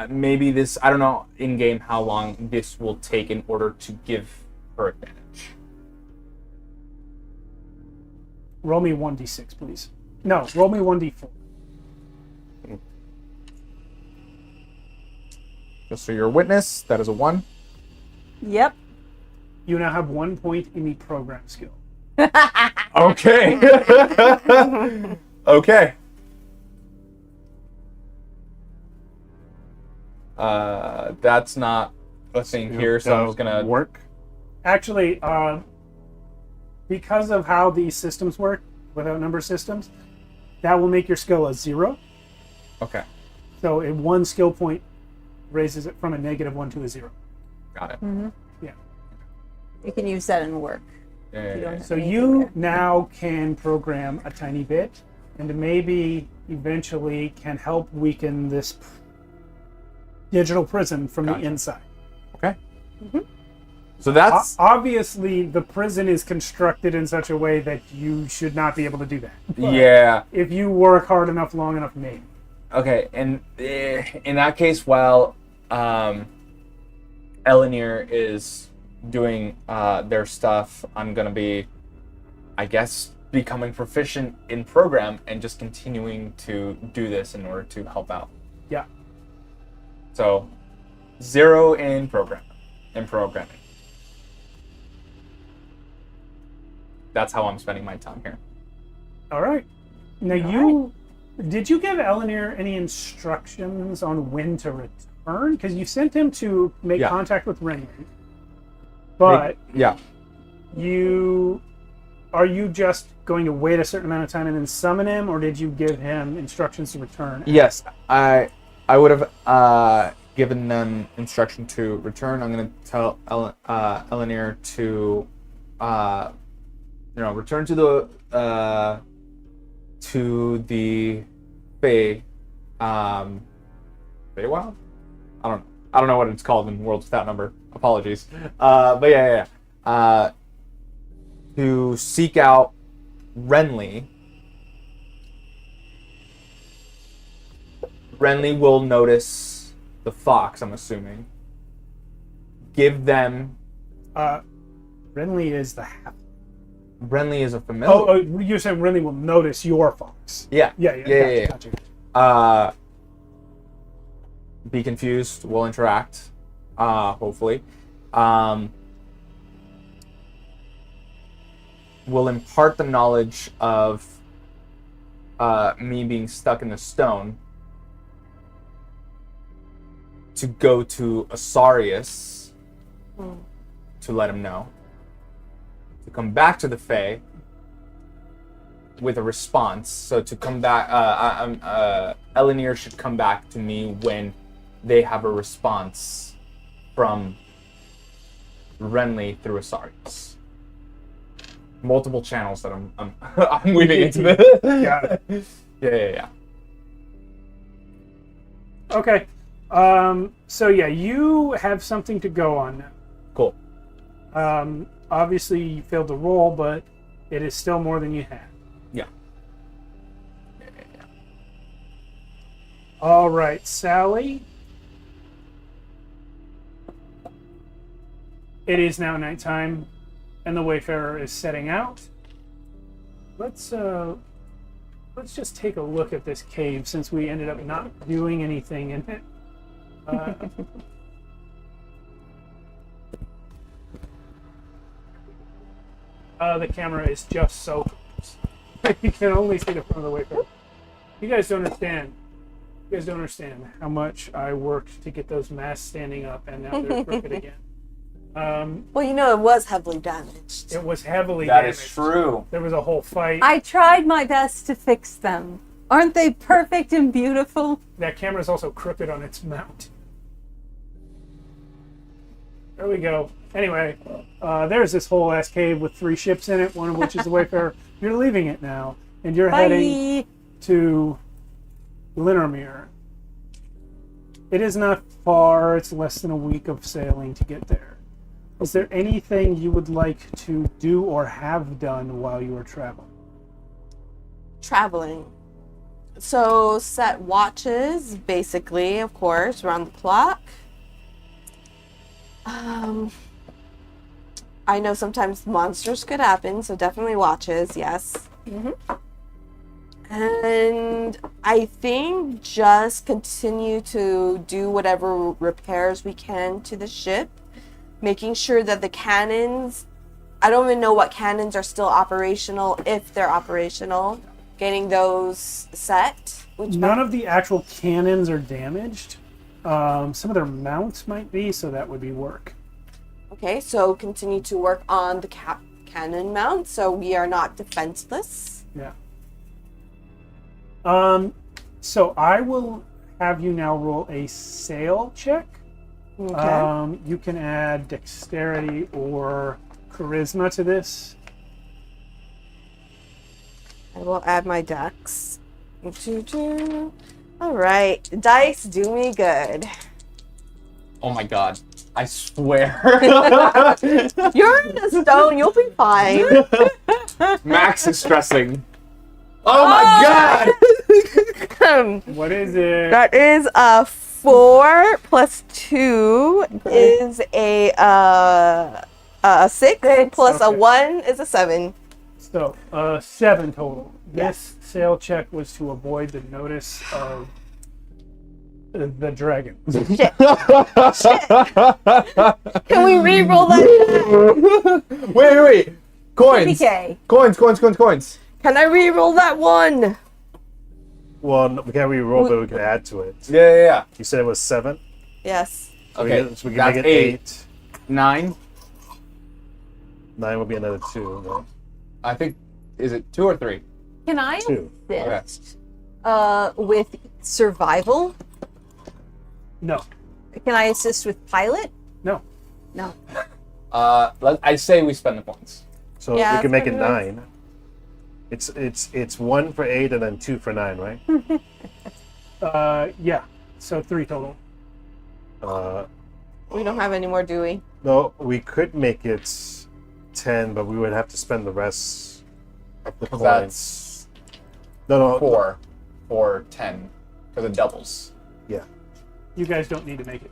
maybe this, I don't know in game how long this will take in order to give her advantage. Roll me 1d6, please. No, roll me 1d4. Just so you're a witness, that is a 1. Yep. You now have 1 point in the program skill. Okay. Okay. That's not a thing here, so I'm just gonna work. Actually, because of how these systems work, without number systems, that will make your skill a 0. Okay, So a 1 skill point raises it from a -1 to a 0. got it. Yeah. You can use that in work. Yeah, You don't- So you now can program a tiny bit, and maybe eventually can help weaken this digital prison from the Gotcha. inside. Okay. So that's Obviously, the prison is constructed in such a way that you should not be able to do that. But yeah. if you work hard enough, long enough, maybe. Okay, and in that case, while Elenir is doing their stuff, I'm gonna be, I guess, becoming proficient in program and just continuing to do this in order to help out. Yeah. So, 0 in programming. That's how I'm spending my time here. All right. Now did you give Elenir any instructions on when to return? Because you sent him to make Yeah. contact with Renly. But Yeah. are you just going to wait a certain amount of time and then summon him, or did you give him instructions to return? Yes, I would have given them instruction to return. I'm going to tell Elenir to return to the Fey Feywild? I don't know what it's called in Worlds Without Number. Apologies. But yeah. To seek out Renly. Renly will notice the fox, I'm assuming. Give them. Renly is the half. Renly is a familiar. Oh, you're saying Renly will notice your fox. Yeah. Yeah. Gotcha. Be confused. We'll interact. Hopefully. Will impart the knowledge of me being stuck in the stone to go to Asarius to let him know. To come back to the Fae with a response. So to come back, Elenir should come back to me when they have a response from Renly through Asarius. Multiple channels that I'm I'm weaving into this. Got it. Yeah. Okay. So yeah, you have something to go on now. Cool. Obviously you failed the roll, but it is still more than you had. Yeah. All right, Sally. It is now nighttime, and the Wayfarer is setting out. Let's just take a look at this cave since we ended up not doing anything in it. The camera is just so close. You can only see the front of the Wayfarer. You guys don't understand. You guys don't understand how much I worked to get those masts standing up, and now they're crooked again. Well, you know, it was heavily damaged. It was heavily That damaged. is true. There was a whole fight. I tried my best to fix them. Aren't they perfect and beautiful? That camera is also crooked on its mount. There we go. Anyway, there's this whole ass cave with 3 ships in it, one of which is the Wayfarer. You're leaving it now, and you're heading Bye. to Linnermere. It is not far. It's less than a week of sailing to get there. Is there anything you would like to do or have done while you are traveling? Traveling. So set watches, basically, of course, around the clock. I know sometimes monsters could happen, so definitely watches, yes. And I think just continue to do whatever repairs we can to the ship, making sure that the cannons, I don't even know what cannons are still operational, if they're operational, getting those set. None of the actual cannons are damaged. Some of their mounts might be, so that would be work. Okay, so continue to work on the cannon mount, so we are not defenseless. Yeah. So I will have you now roll a sail check. Okay. You can add dexterity or charisma to this. I will add my dex. All right, dice do me good. Oh my god. I swear. You're in a stone, you'll be fine. Max is stressing. Oh my god! What is it? That is a 4 plus 2 is a 6 plus a Okay. 1 is a 7. So, 7 total. This sail check was to avoid the notice of the dragon. Can we re-roll that? Wait. Coins. PK. Coins. Can I re-roll that one? Well, no, we can't re-roll, but we can add to it. Yeah. You said it was 7? Yes. So Okay, so we can that's make it 8. 9. 9 will be another 2, right? I think, is it 2 or 3? Can I 2. assist with survival? No. Can I assist with pilot? No. No. I say we spend the points. So Yeah, we can make it that's 9. It's 1 for 8 and then 2 for 9, right? Yeah. So 3 total. We don't have any more, do we? No, we could make it 10, but we would have to spend the rest of the coins. That's No. 4 for 10 for the doubles. Yeah. You guys don't need to make it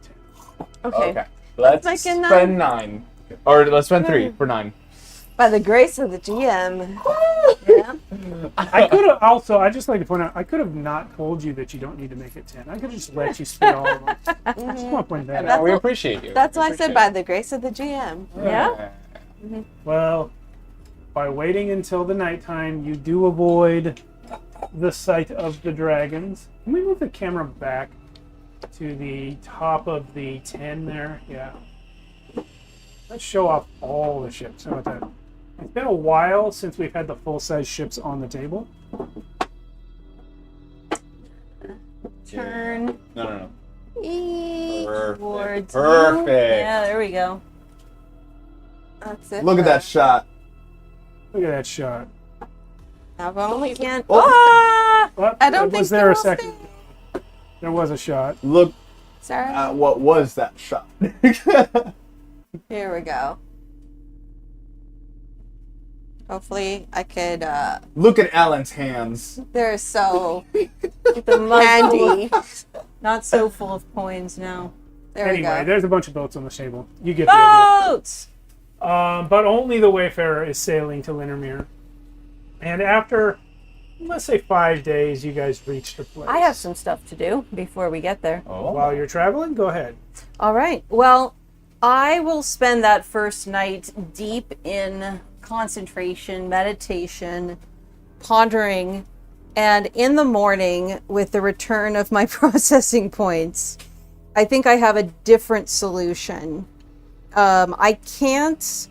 10. Okay. Let's Like a spend 9. Or let's spend 3 for 9. By the grace of the GM. Yeah. I could have also, I just like to point out, I could have not told you that you don't need to make it 10. I could have just let you spit all of them. Just want to point that out. We appreciate you. That's why I Appreciate said by the grace of the GM. Yeah. Well, by waiting until the nighttime, you do avoid the sight of the dragons. Can we move the camera back to the top of the 10 there? Yeah. Let's show off all the ships. How about that? It's been a while since we've had the full-size ships on the table. Turn No. towards Perfect. you. Yeah, there we go. That's it. Look at that shot. Look at that shot. I've only Can't. Oh. Ah! Well, I don't think was there a so. second? There was a shot. Look Sarah? at what was that shot. Here we go. Hopefully I could, Look at Alan's hands. they're so The mug handy. not so full of coins now. There Anyway, we go. there's a bunch of boats on the table. You get the idea. Boats! But only the Wayfarer is sailing to Lindermere. And after, let's say 5 days, you guys reach the place. I have some stuff to do before we get there. Oh. While you're traveling, go ahead. All right. Well, I will spend that first night deep in concentration, meditation, pondering, and in the morning, with the return of my processing points, I think I have a different solution. I can't.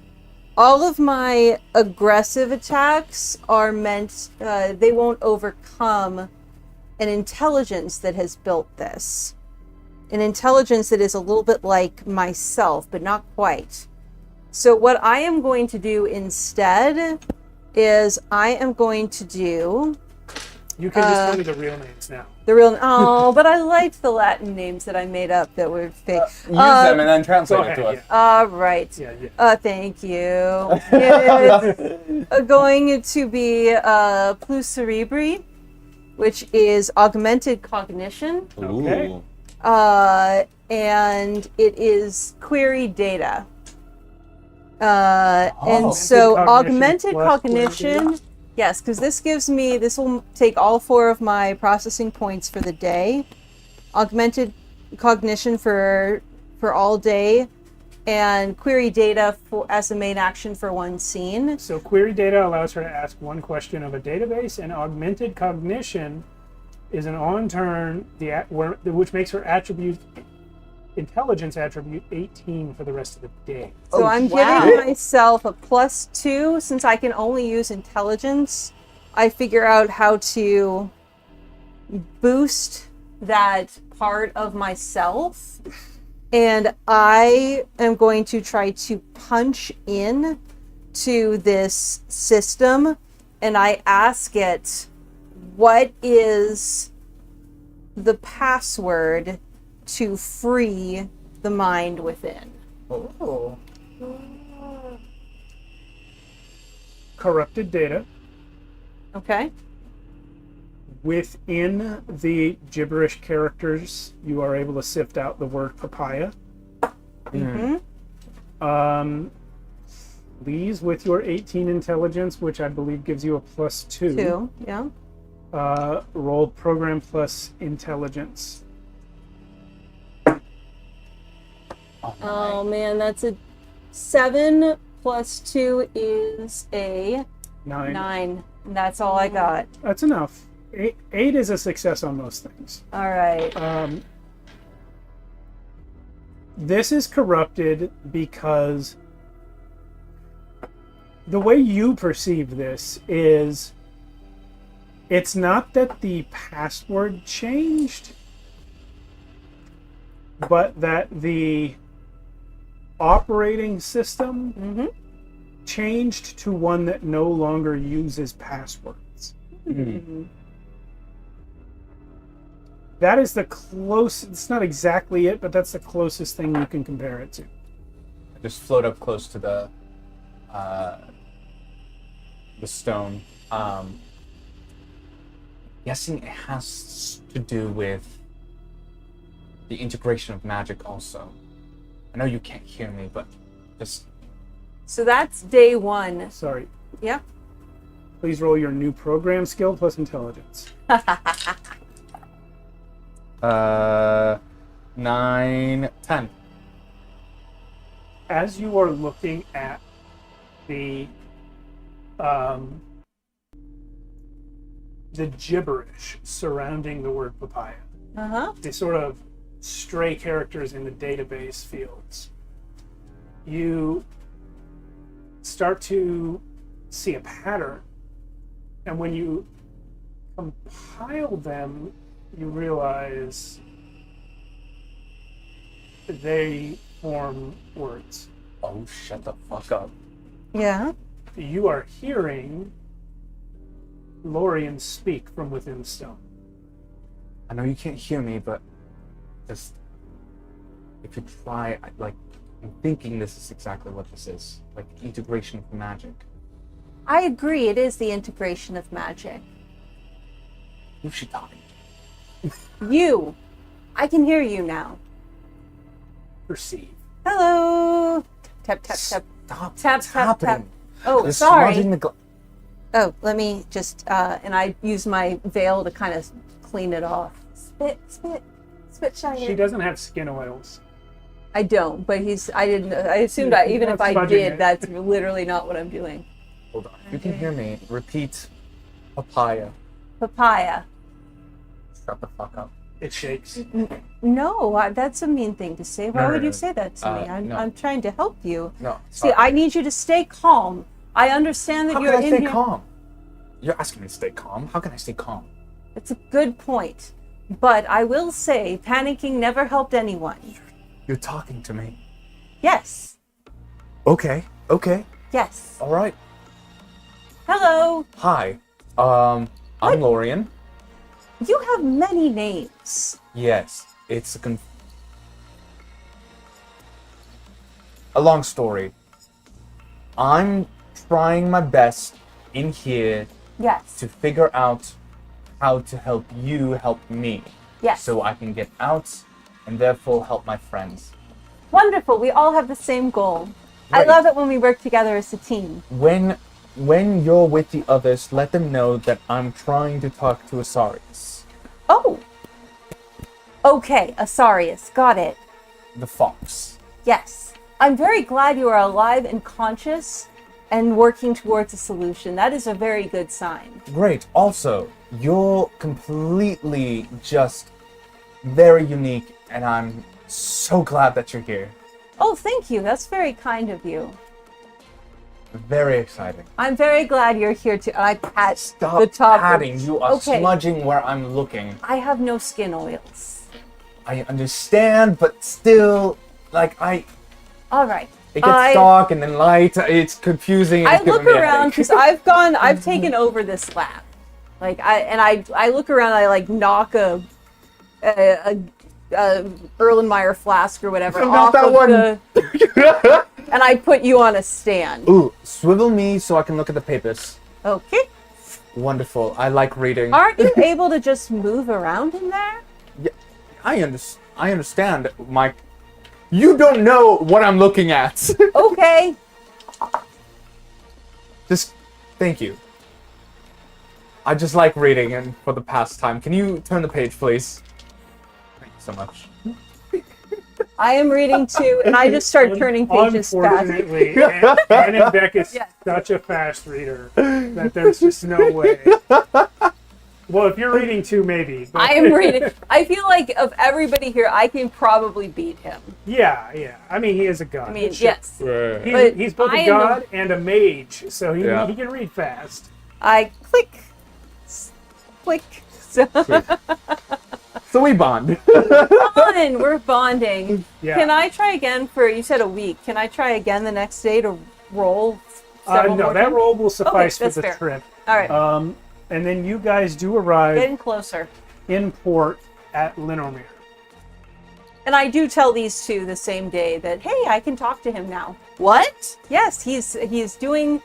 All of my aggressive attacks are meant, they won't overcome an intelligence that has built this. An intelligence that is a little bit like myself, but not quite. So what I am going to do instead is I am going to do You can just tell me the real names now. the real. Oh, but I liked the Latin names that I made up that were fake. Use them and then translate Go it ahead, to us. All right. Yeah. Thank you. It's going to be plus cerebri, which is augmented cognition, Okay. Ooh. and it is query data. And so Augmented augmented cognition plus cognition, yes, because this will take all 4 of my processing points for the day. Augmented cognition for all day, and query data as the main action for one scene. So query data allows her to ask one question of a database, and augmented cognition is an on-turn, which makes her intelligence attribute 18 for the rest of the day. So I'm giving myself a +2 since I can only use intelligence. I figure out how to boost that part of myself, and I am going to try to punch in to this system, and I ask it, what is the password to free the mind within? Oh. Corrupted data. Okay. Within the gibberish characters, you are able to sift out the word papaya. Lee's with your 18 intelligence, which I believe gives you a +2. 2, yeah. Roll program plus intelligence. Oh man, that's a 7 + 2 is a 9. 9. And that's all I got. That's enough. 8 is a success on most things. All right. This is corrupted because the way you perceive this is it's not that the password changed, but that the operating system changed to one that no longer uses passwords. That is the close. It's not exactly it, but that's the closest thing you can compare it to. I just float up close to the stone. Guessing it has to do with the integration of magic also. I know you can't hear me, but just So that's day 1. Sorry. Yeah. Please roll your new program skill plus intelligence. 9, 10. As you are looking at the gibberish surrounding the word papaya, the sort of stray characters in the database fields, you start to see a pattern, and when you compile them, you realize they form words. Oh, shut the fuck up. Yeah. You are hearing Lorien speak from within the stone. I know you can't hear me, but just if you try, I'm thinking this is exactly what this is, like integration of magic. I agree. It is the integration of magic. Who's she talking to? You. I can hear you now. perceive. Hello. Tap tap tap. Stop. Tap What's tap tap. happening? Oh, You're sorry. smudging the Oh, let me just and I use my veil to kind of clean it off. Spit shine She it. doesn't have skin oils. I don't, but I assumed that even if That's I smudging did, it. that's literally not what I'm doing. Hold on. If you can hear me, repeat papaya. Papaya. Shut the fuck up. It shakes. No, that's a mean thing to say. Why No, would no, you no. say that to me? No. I'm trying to help you. No. See, sorry. I need you to stay calm. I understand that How you're can I in stay here. calm? You're asking me to stay calm. How can I stay calm? It's a good point. But I will say, panicking never helped anyone. You're talking to me. Yes. Okay. Yes. All right. Hello. Hi. I'm Lorian. You have many names. Yes, it's a long story. I'm trying my best in here Yes. to figure out how to help you help me. Yes. So I can get out and therefore help my friends. Wonderful. We all have the same goal. I Right. love it when we work together as a team. When you're with the others, let them know that I'm trying to talk to Asarius, Oh. Okay, Asarius. Got it. the fox. Yes. I'm very glad you are alive and conscious and working towards a solution. That is a very good sign. Great. Also, you're completely just very unique, and I'm so glad that you're here. Oh, thank you. That's very kind of you. Very exciting. I'm very glad you're here too. I pat Stop the top. patting. You are Okay. smudging where I'm looking. I have no skin oils. I understand, but still, like, All right. it gets dark and then light. It's confusing. I It's giving look me a around headache. because I've taken over this lab. Like I look around. I like knock a Erlenmeyer flask or whatever Not off that of one. and I put you on a stand. Ooh, swivel me so I can look at the papers. Okay. Wonderful. I like reading. Aren't you able to just move around in there? Yeah, I understand, Mike. You don't know what I'm looking at. Okay. Just thank you. I just like reading and for the pastime. Can you turn the page, please? Thank you so much. I am reading too, and I just start turning pages fast. Unfortunately, Anne Beck is Yes. such a fast reader that there's just no way. Well, if you're reading too, maybe. But I am reading. I feel like of everybody here, I can probably beat him. Yeah. I mean, he is a god. I mean, Sure. yes. But He's both I a am god and a mage, so he Yeah. can read fast. I click. So So we bond. fun. We're bonding. Yeah. Can I try again for? You said a week. Can I try again the next day to roll? several No, more that times? roll will suffice for that's the fair. trip. All right. And then you guys do arrive Getting closer. in port at Linormere. And I do tell these two the same day that, hey, I can talk to him now. What? Yes, he's doing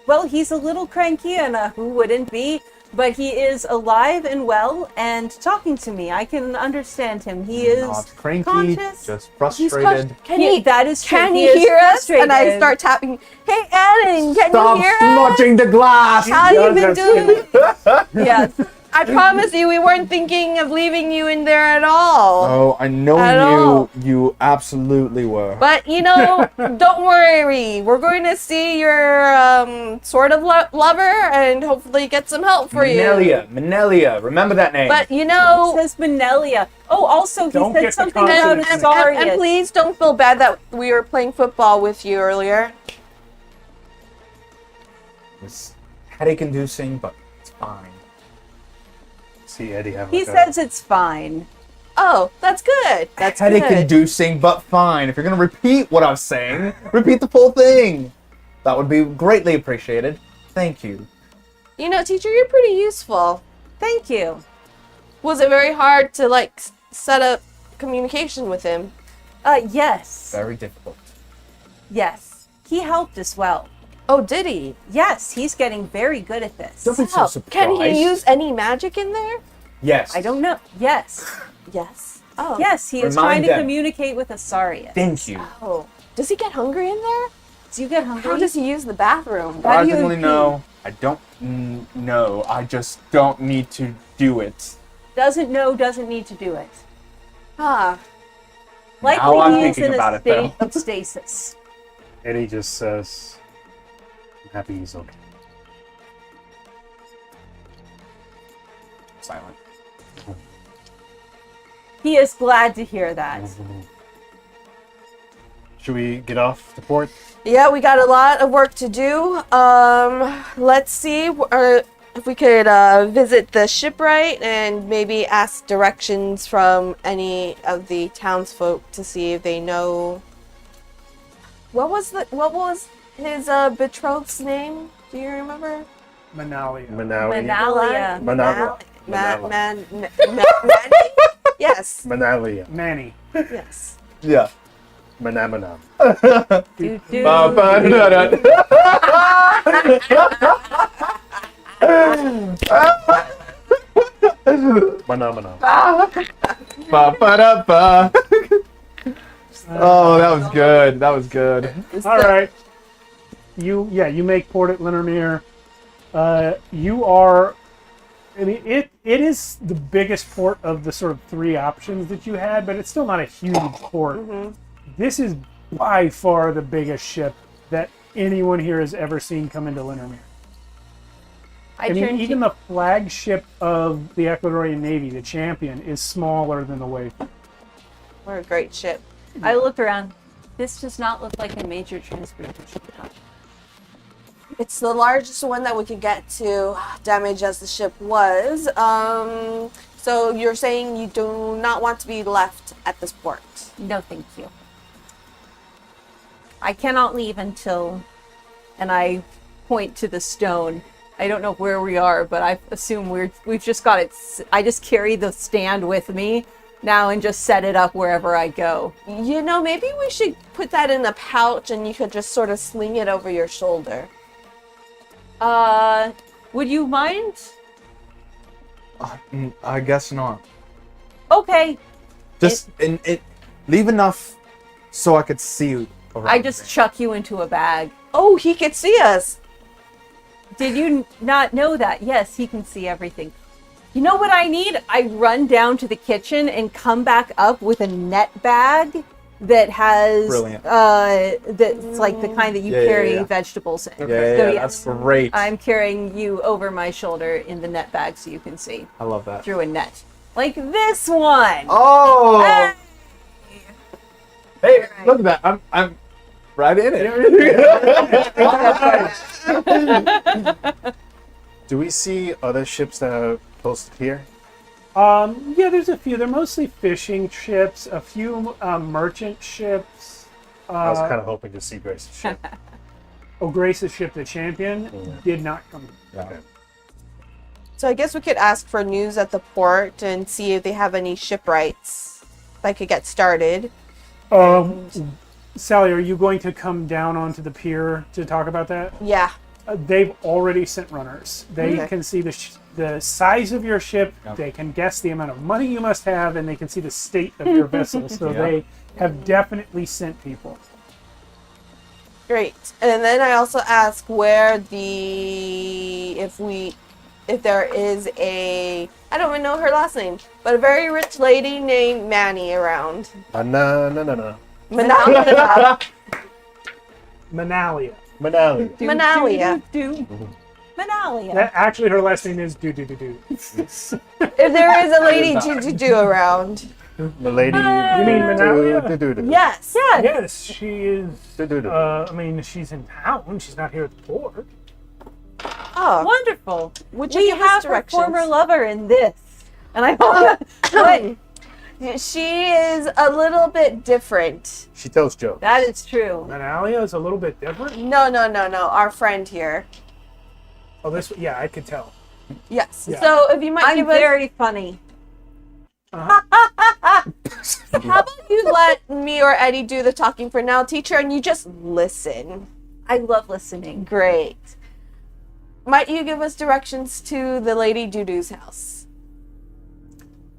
well. He's a little cranky, and who wouldn't be? But he is alive and well and talking to me. I can understand him. He is Not cranky, conscious. just frustrated. Can he? That is true. Can He he is hear us? And I frustrated. start tapping. Hey, Anen, can Stop you hear us? smudging the glass! How you been Does have doing? Yes. I promise you, we weren't thinking of leaving you in there at all. Oh, I know At all. you absolutely were. But you know, don't worry. We're going to see your sort of lover and hopefully get some help for you. Manelia, remember that name. But you It know, says Benelia. Oh, also he Don't said get the something about confidence. and Asarius. please don't feel bad that we were playing football with you earlier. It's headache-inducing, but it's fine. See Eddie have He like says it's fine. Oh, that's good. That's good. Headache-inducing, but fine. If you're gonna repeat what I'm saying, repeat the full thing. That would be greatly appreciated. Thank you. You know, teacher, you're pretty useful. Thank you. Was it very hard to like set up communication with him? Yes. Very difficult. Yes. He helped as well. Oh, did he? Yes, he's getting very good at this. Don't be so surprised. Can he use any magic in there? Yes. I don't know. Yes. Yes. Oh. Yes, he is Remind trying to them. communicate with Asarius. Thank you. Oh. Does he get hungry in there? Do you get hungry? How does he use the bathroom? How do you Surprisingly, pee? no. I don't know. I just don't need to do it. Doesn't need to do it. Ah. Now I'm Likely he is thinking in about a it, though. state of stasis. Eddie just says, I'm happy he's okay. Silent. He is glad to hear that. Should we get off the port? Yeah, we got a lot of work to do. Let's see if we could visit the shipwright and maybe ask directions from any of the townsfolk to see if they know. What was his betrothed's name? Do you remember? Manalia. Manalia. Manalia. Yes. Manalia. Manny. Yes. Yeah. Manamanam. Do, do. Manamanam. Ba-ba-da-ba. Oh, that was good. That was good. All right. You make port at Linnermere. You are. I mean, it is the biggest port of the sort of three options that you had, but it's still not a huge port. This is by far the biggest ship that anyone here has ever seen come into Linnermere. I mean, even the flagship of the Ecuadorian Navy, the Champion, is smaller than the Wayfarer. We're a great ship. I looked around. This does not look like a major transportation hub. It's the largest one that we could get to, damage as the ship was. So you're saying you do not want to be left at this port? No, thank you. I cannot leave until, and I point to the stone. I don't know where we are, but I assume we've just got it. I just carry the stand with me now and just set it up wherever I go. You know, maybe we should put that in a pouch and you could just sort of sling it over your shoulder. Would you mind? I guess not. Okay. Just leave enough so I could see you. I just chuck you into a bag. Oh, he could see us. Did you not know that? Yes, he can see everything. You know what I need? I run down to the kitchen and come back up with a net bag that has Brilliant. That's like the kind that you carry vegetables in. Yeah, So that's great. I'm carrying you over my shoulder in the net bag so you can see I love that. through a net. Like this one. Oh! Hey! Hey, look at that. I'm right in it. Do we see other ships that are posted here? Yeah, there's a few. They're mostly fishing ships, a few merchant ships. I was kind of hoping to see Grace's ship. Oh, Grace's ship, the Champion, did not come. Okay. So I guess we could ask for news at the port and see if they have any shipwrights that could get started. Sally, are you going to come down onto the pier to talk about that? Yeah. They've already sent runners. They Okay. can see the size of your ship. Yep. They can guess the amount of money you must have, and they can see the state of your vessel. So Yep. they have definitely sent people. Great. And then I also ask where if there is I don't even know her last name, but a very rich lady named Manny around. No. Manalia. Manalia. Manali. Manalia. Manalia. That, actually, her last name is do. If there is a lady do around. The lady. You mean Manalia? Yes. Yeah. Yes, she is. Do. I mean, she's in town. She's not here at the port. Oh. Wonderful. Would you We give us have her directions? former lover in this. And I what? She is a little bit different. She tells jokes. That is true. Manalia is a little bit different. No. Our friend here. Oh, this. Yeah, I could tell. Yes. Yeah. So if you might I'm give us. very funny. How about you let me or Eddie do the talking for now, teacher, and you just listen. I love listening. Great. Might you give us directions to the Lady Dudu's house?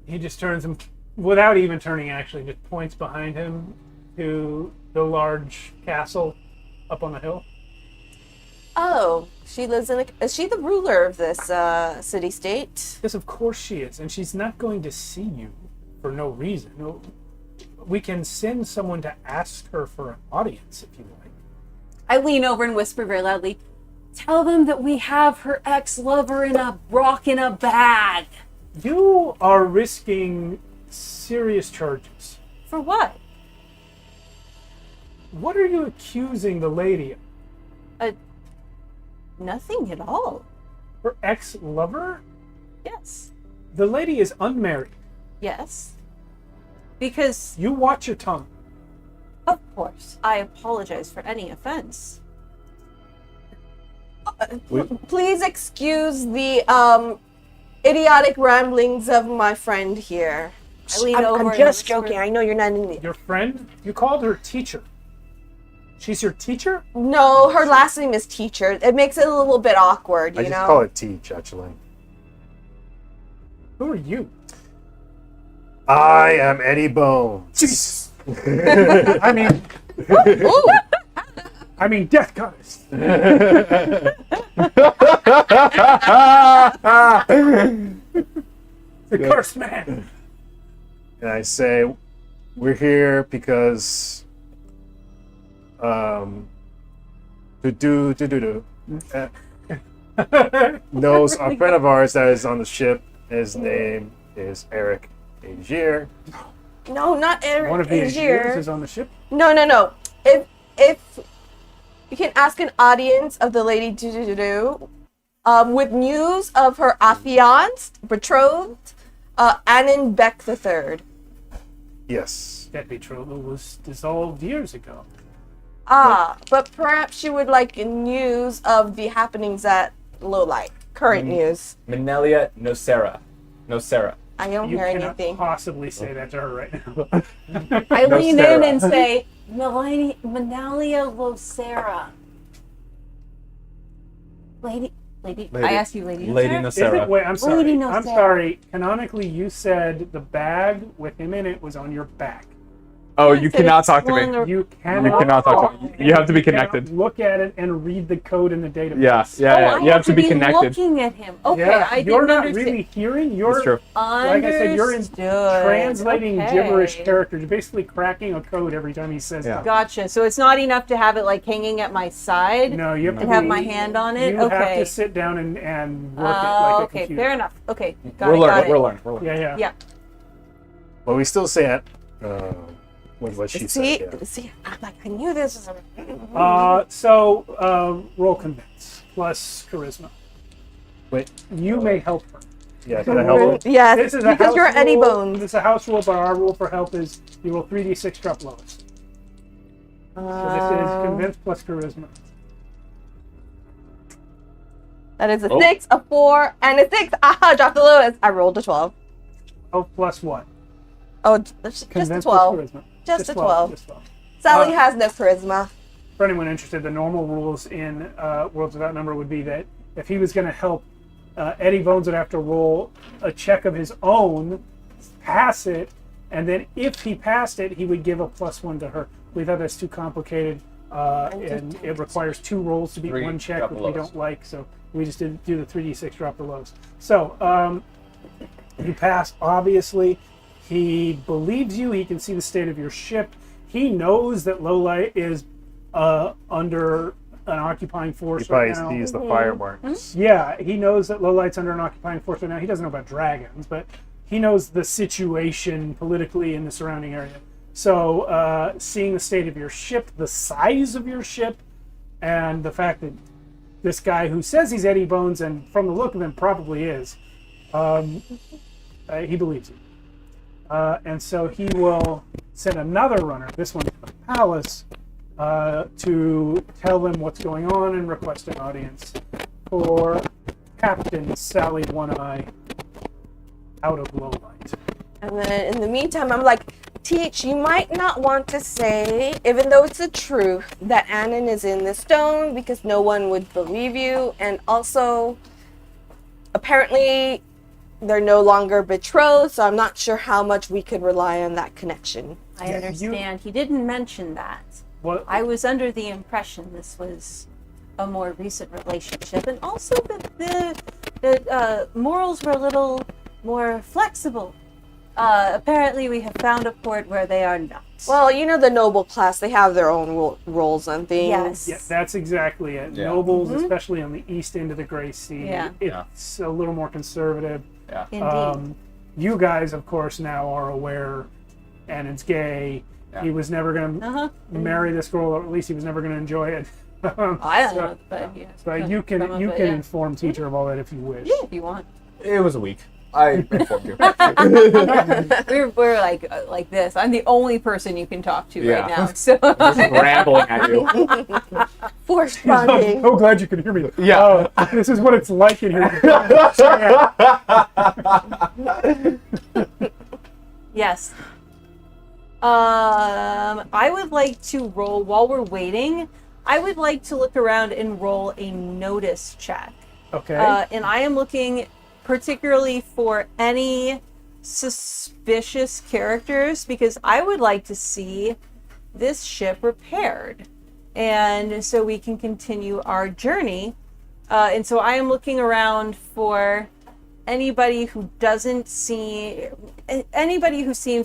He just turns and without even turning, actually, just points behind him to the large castle up on the hill. Oh, she lives in a... Is she the ruler of this city-state? Yes, of course she is, and she's not going to see you for no reason. No, we can send someone to ask her for an audience, if you like. I lean over and whisper very loudly, tell them that we have her ex-lover in a rock in a bag. You are risking serious charges. For what? What are you accusing the lady of? Nothing at all. Her ex-lover? Yes. The lady is unmarried. Yes. Because, You watch your tongue. of course. I apologize for any offense. Please excuse the idiotic ramblings of my friend here. I lean over I'm and just whisper, joking. I know you're not in the... Your friend? You called her teacher. She's your teacher? No, her last name is Teacher. It makes it a little bit awkward, I you just know? call it Teach, actually. Who are you? I am Eddie Bones. Jesus. I mean, Death Goddess. The cursed man. And I say, we're here because knows a friend of ours that is on the ship. His name is Eric Agier. No, not Eric One of the Agier. engineers is on the ship. No. If you can ask an audience of the lady with news of her affianced, betrothed, Anen Beck III. Yes. That betrothal was dissolved years ago. But perhaps she would like news of the happenings at Lowlight. Current news. Minelia Nocera. I don't You hear cannot anything. possibly say that to her right now. I lean in Sarah. and say, Menalia Locera. Lady. I asked you, Lady. Lady Nocera? Is it? Nocera. Wait, I'm sorry. Lady knows I'm that. sorry. Canonically, you said the bag with him in it was on your back. Oh, you cannot talk to Exploring me. the- You You cannot. cannot talk to me. You have to be You cannot connected. Look at it and read the code in the database. Yeah. Oh, I You have to be connected. looking at him. Okay, Yeah, I you're didn't not understand. really hearing. You're It's true. like I said. You're Understood. translating Okay. gibberish characters. You're basically cracking a code every time he says Yeah. something. Gotcha. So it's not enough to have it like hanging at my side. No, you have to And have be- my hand on it? You have Okay. to sit down and work it like a Okay, computer. fair enough. Okay, got We're it. Got learning. it. We're learning. Yeah. Yeah. But we still say it. What she said. Yeah. See, I'm like, I knew this was So roll convince plus charisma. Wait. You may help her. Yeah, can I help him? Yeah, This is a because house you're Eddie rule. Bones. This is a house rule, but our rule for help is you roll 3d6, drop lowest. So this is convince plus charisma. That is a Oh. 6, a 4, and a 6. Aha, drop the lowest. I rolled a 12. Oh, plus what? Oh, just a Convince 12. plus charisma. Just a 12. Just 12. Sally has no charisma. For anyone interested, the normal rules in Worlds Without Number would be that if he was going to help, Eddie Bones would have to roll a check of his own, pass it, and then if he passed it, he would give a +1 to her. We thought that's too complicated, and it requires 2 rolls to beat Three, 1 check, drop which the we lowest. don't like, so we just did do the 3d6, drop the lowest. So, you pass, obviously. He believes you. He can see the state of your ship. He knows that Lowlight is under an occupying force He right probably now. sees the fireworks. Yeah, he knows that Lowlight's under an occupying force right now. He doesn't know about dragons, but he knows the situation politically in the surrounding area. So, seeing the state of your ship, the size of your ship, and the fact that this guy who says he's Eddie Bones, and from the look of him probably is, he believes you. And so he will send another runner, this one to the palace, to tell them what's going on and request an audience for Captain Sally One Eye out of Lowlight. And then in the meantime, I'm like, Teach, you might not want to say, even though it's the truth, that Anen is in the stone because no one would believe you. And also, apparently, they're no longer betrothed, so I'm not sure how much we could rely on that connection. I Yeah, understand. He didn't mention that. What? I was under the impression this was a more recent relationship, and also that the morals were a little more flexible. Apparently, we have found a port where they are not. Well, you know the noble class, they have their own roles and things. Yes. Yeah, that's exactly it. Yeah. Nobles, especially on the east end of the Gray Sea, Yeah. it's a little more conservative. Yeah. Indeed. You guys, of course, now are aware Anon's gay. Yeah. He was never going to Uh-huh. marry this girl, or at least he was never going to enjoy it. I don't know, but yeah. So you can Come up with- inform teacher of all that if you wish. Yeah, if you want. It was a week. I informed you. We're like this. I'm the only person you can talk to Yeah. right now. So Just rambling at you. Forced I'm bonding. so glad you can hear me. Yeah. This is what it's like in here. yes. I would like to roll while we're waiting. I would like to look around and roll a notice check. Okay. And I am looking particularly for any suspicious characters because I would like to see this ship repaired. And so we can continue our journey. And so I am looking around for anybody who seems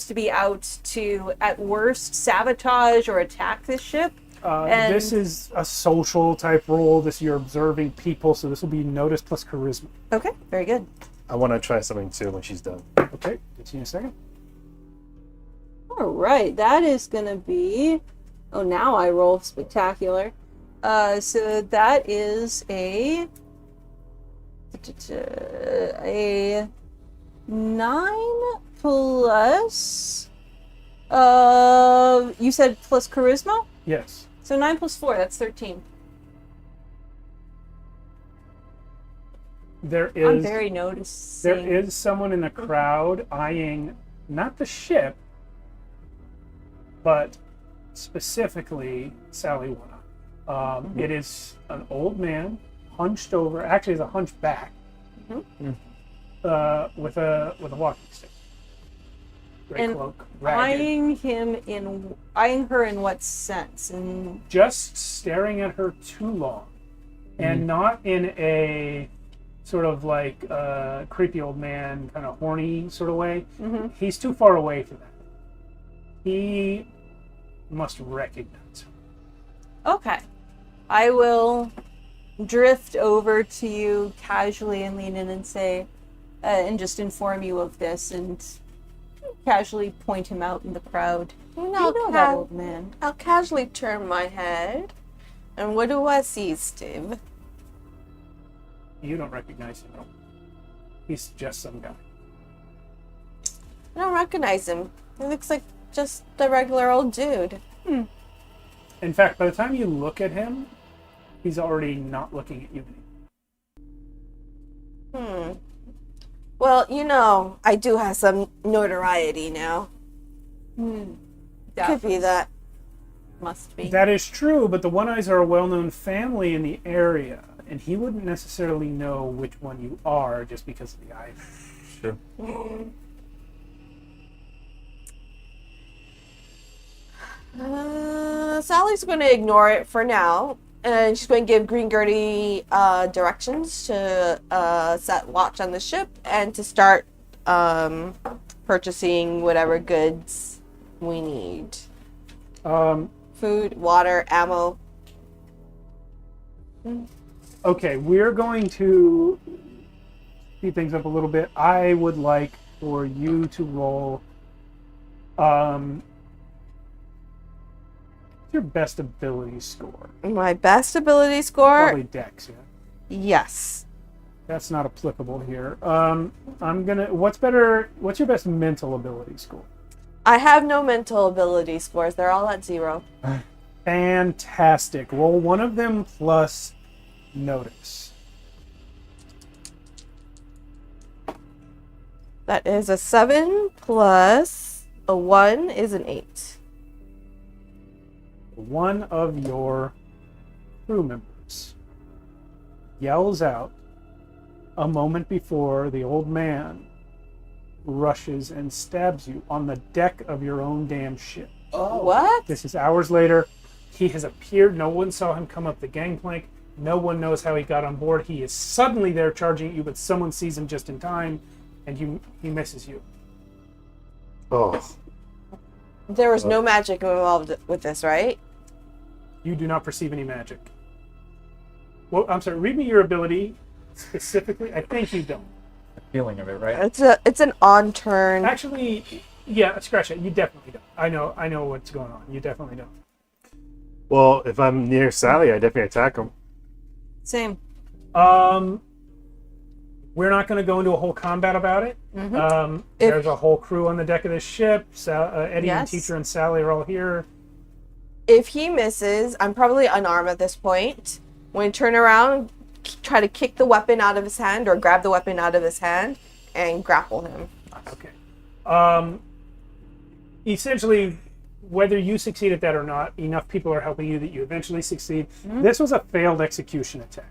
to be out to, at worst, sabotage or attack this ship. And- this is a social type role. You're observing people, so this will be notice plus charisma. Okay, very good. I want to try something too when she's done. Okay, get you in a second. All right, that is going to be... Oh, now I roll spectacular. So that is a 9 plus... you said plus charisma? Yes. So 9 plus 4, that's 13. There I'm is very noticing. there is someone in the crowd eyeing not the ship, but specifically Sally One. It is an old man, hunched over. Actually, is a hunchback, with a walking stick, gray And cloak, ragged. eyeing her in what sense? And Just staring at her too long, and not in a sort of like creepy old man, kind of horny sort of way. He's too far away for that. He must recognize her. okay, I will drift over to you casually and lean in and say, and just inform you of this and casually point him out in the crowd. You know, that old man. I'll casually turn my head. And what do I see, Steve? You don't recognize him. He's just some guy. I don't recognize him. He looks like just a regular old dude. In fact, by the time you look at him, he's already not looking at you. Well, you know, I do have some notoriety now. Could be that. Must be. That is true, but the One Eyes are a well-known family in the area, and he wouldn't necessarily know which one you are just because of the eye. Sure. Sally's going to ignore it for now, and she's going to give Green Gertie directions to set watch on the ship and to start purchasing whatever goods we need. Food, water, ammo. Okay, we're going to speed things up a little bit. I would like for you to roll your best ability score. My best ability score? Probably Dex, yeah. Yes. That's not applicable here. What's better? What's your best mental ability score? I have no mental ability scores. They're all at 0. Fantastic. Roll one of them plus notice. That is a 7 plus a 1 is an 8. One of your crew members yells out, a moment before the old man rushes and stabs you on the deck of your own damn ship. What? This is hours later. He has appeared. No one saw him come up the gangplank. No one knows how he got on board. He is suddenly there charging at you, but someone sees him just in time, and he misses you. Oh, There was no magic involved with this, right? You do not perceive any magic. Well, I'm sorry. Read me your ability specifically. I think you don't. The feeling of it, right? It's an on turn. Actually, yeah. Scratch it. You definitely don't. I know what's going on. You definitely don't. well, if I'm near Sally, I definitely attack him. Same. We're not going to go into a whole combat about it. There's a whole crew on the deck of this ship. Eddie and Yes. Teacher and Sally are all here. If he misses, I'm probably unarmed at this point. When I turn around, try to kick the weapon out of his hand or grab the weapon out of his hand and grapple him. Okay. Essentially, whether you succeed at that or not, enough people are helping you that you eventually succeed. This was a failed execution attack.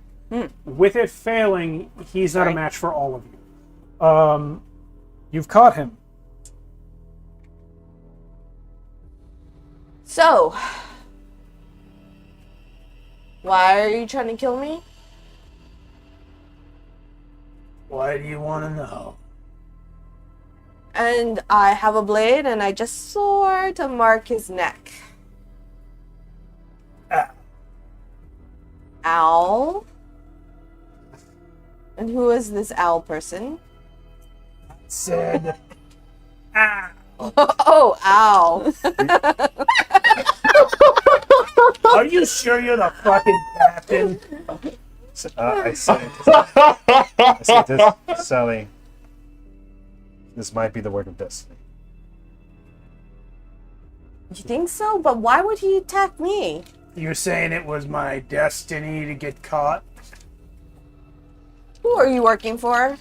With it failing, he's not a match for all of you. You've caught him. So, why are you trying to kill me? Why do you want to know? And I have a blade and I just sort to mark his neck. Owl? And who is this owl person? Said, Oh, owl. are you sure you're the fucking captain? I say to Sally, this might be the work of destiny. You think so? But why would he attack me? You're saying it was my destiny to get caught? Who are you working for?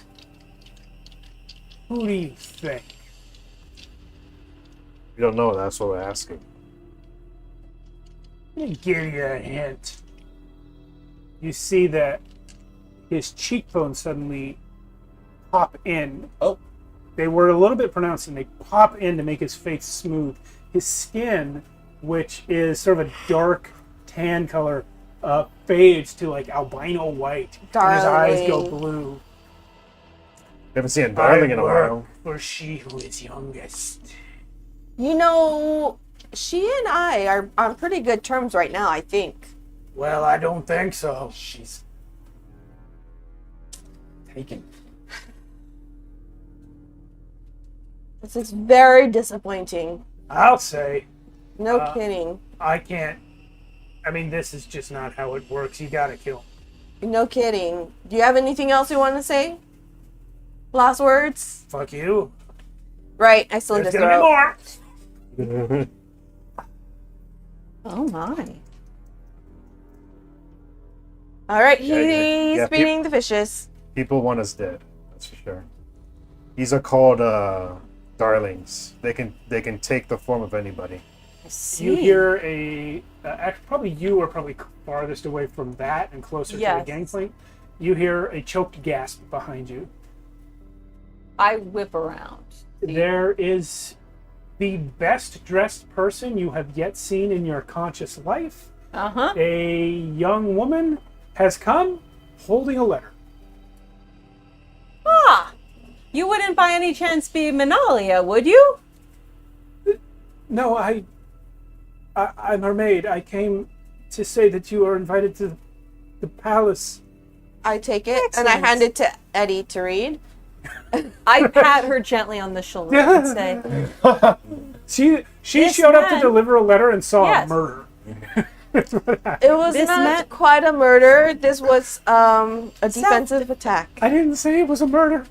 Who do you think? We don't know. That's what we're asking. Let me give you a hint. You see that his cheekbones suddenly pop in. Oh. They were a little bit pronounced and they pop in to make his face smooth. His skin, which is sort of a dark tan color, fades to like albino white. And his eyes go Darling. blue. Haven't seen a darling in a while. For she who is youngest. You know, she and I are on pretty good terms right now, I think. Well, I don't think so. She's taken. This is very disappointing. I'll say. No kidding. I can't. I mean, this is just not how it works. You gotta kill him. No kidding. Do you have anything else you want to say? Last words? Fuck you. Right, I slit There's his gonna be throat. more. Oh my. All right, Yeah, he's feeding the fishes. People want us dead. That's for sure. These are called darlings. They can take the form of anybody. I see. You hear probably you are probably farthest away from that and closer to Yes. the gangplank. You hear a choked gasp behind you. I whip around. There is the best dressed person you have yet seen in your conscious life. Uh-huh. A young woman has come holding a letter. Ah! You wouldn't by any chance be Minalia, would you? No, I'm her maid. I came to say that you are invited to the palace. I take it and I Excellent. hand it to Eddie to read. I pat her gently on the shoulder and say, She This showed up to man- deliver a letter and saw Yes. a murder. It was This not man- quite a murder. This was a defensive attack. I didn't say it was a murder.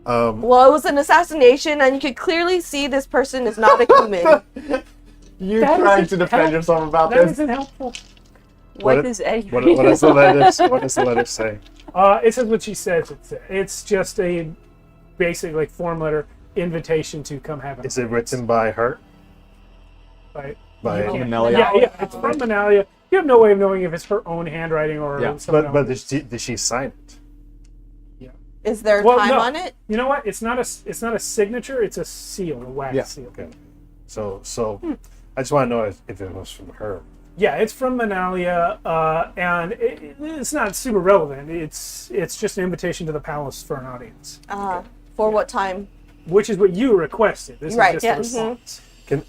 Well, it was an assassination, and you could clearly see this person is not a human. You That trying isn't to defend yourself about That this? isn't helpful. what does Eddie What read? does the letter? What does the letter say? It says what she says. It's just a basic like form letter invitation to come have Is it written by her? Right. By You can't- Minalia? Yeah, it's from Minalia. You have no way of knowing if it's her own handwriting or Yeah, someone but else's. did she sign it? Is there Well, time no. on it? You know what? It's not a signature. It's a seal, a wax seal. Okay. So I just want to know if it was from her. Yeah, it's from Manalia, and it's not super relevant. It's just an invitation to the palace for an audience, For what time? which is what you requested. This Right, is just yeah, a response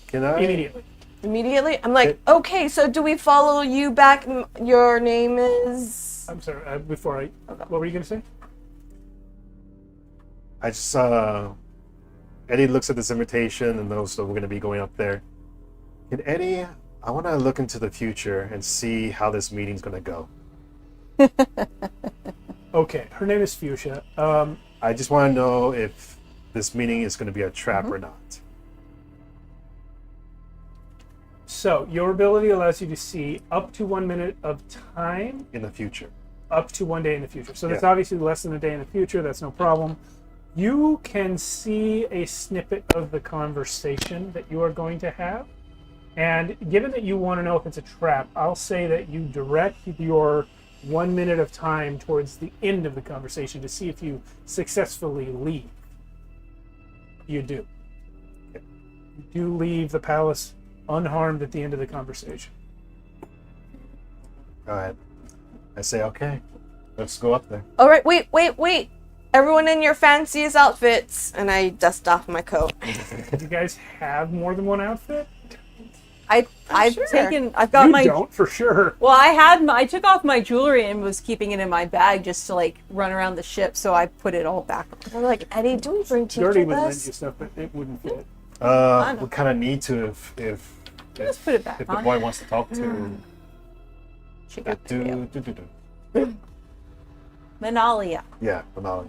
Can I? immediately. Immediately? I'm like, okay, so do we follow you back? Your name is... I'm sorry. What were you gonna say? I just Eddie looks at this invitation and knows that we're going to be going up there. Can Eddie? I want to look into the future and see how this meeting's going to go. Okay, her name is Fuchsia. I just want to know if this meeting is going to be a trap or not. So your ability allows you to see up to 1 minute of time, In the future. up to 1 day in the future. So that's Yeah. obviously less than a day in the future. That's no problem. You can see a snippet of the conversation that you are going to have. And given that you want to know if it's a trap, I'll say that you direct your 1 minute of time towards the end of the conversation to see if you successfully leave. You do. You do leave the palace unharmed at the end of the conversation. Go ahead. I say, okay, let's go up there. All right, wait. Everyone in your fanciest outfits. And I dust off my coat. Do you guys have more than one outfit? I've sure. got You my don't, for sure. Well, I took off my jewelry and was keeping it in my bag just to like run around the ship, so I put it all back. I'm like, Eddie, do we bring teacher Gertie with would lend us? you stuff, but it wouldn't fit. We kind of need to Just put it back if the on. boy wants to talk to. She got it for you. Do. Manalia. Yeah, Manali.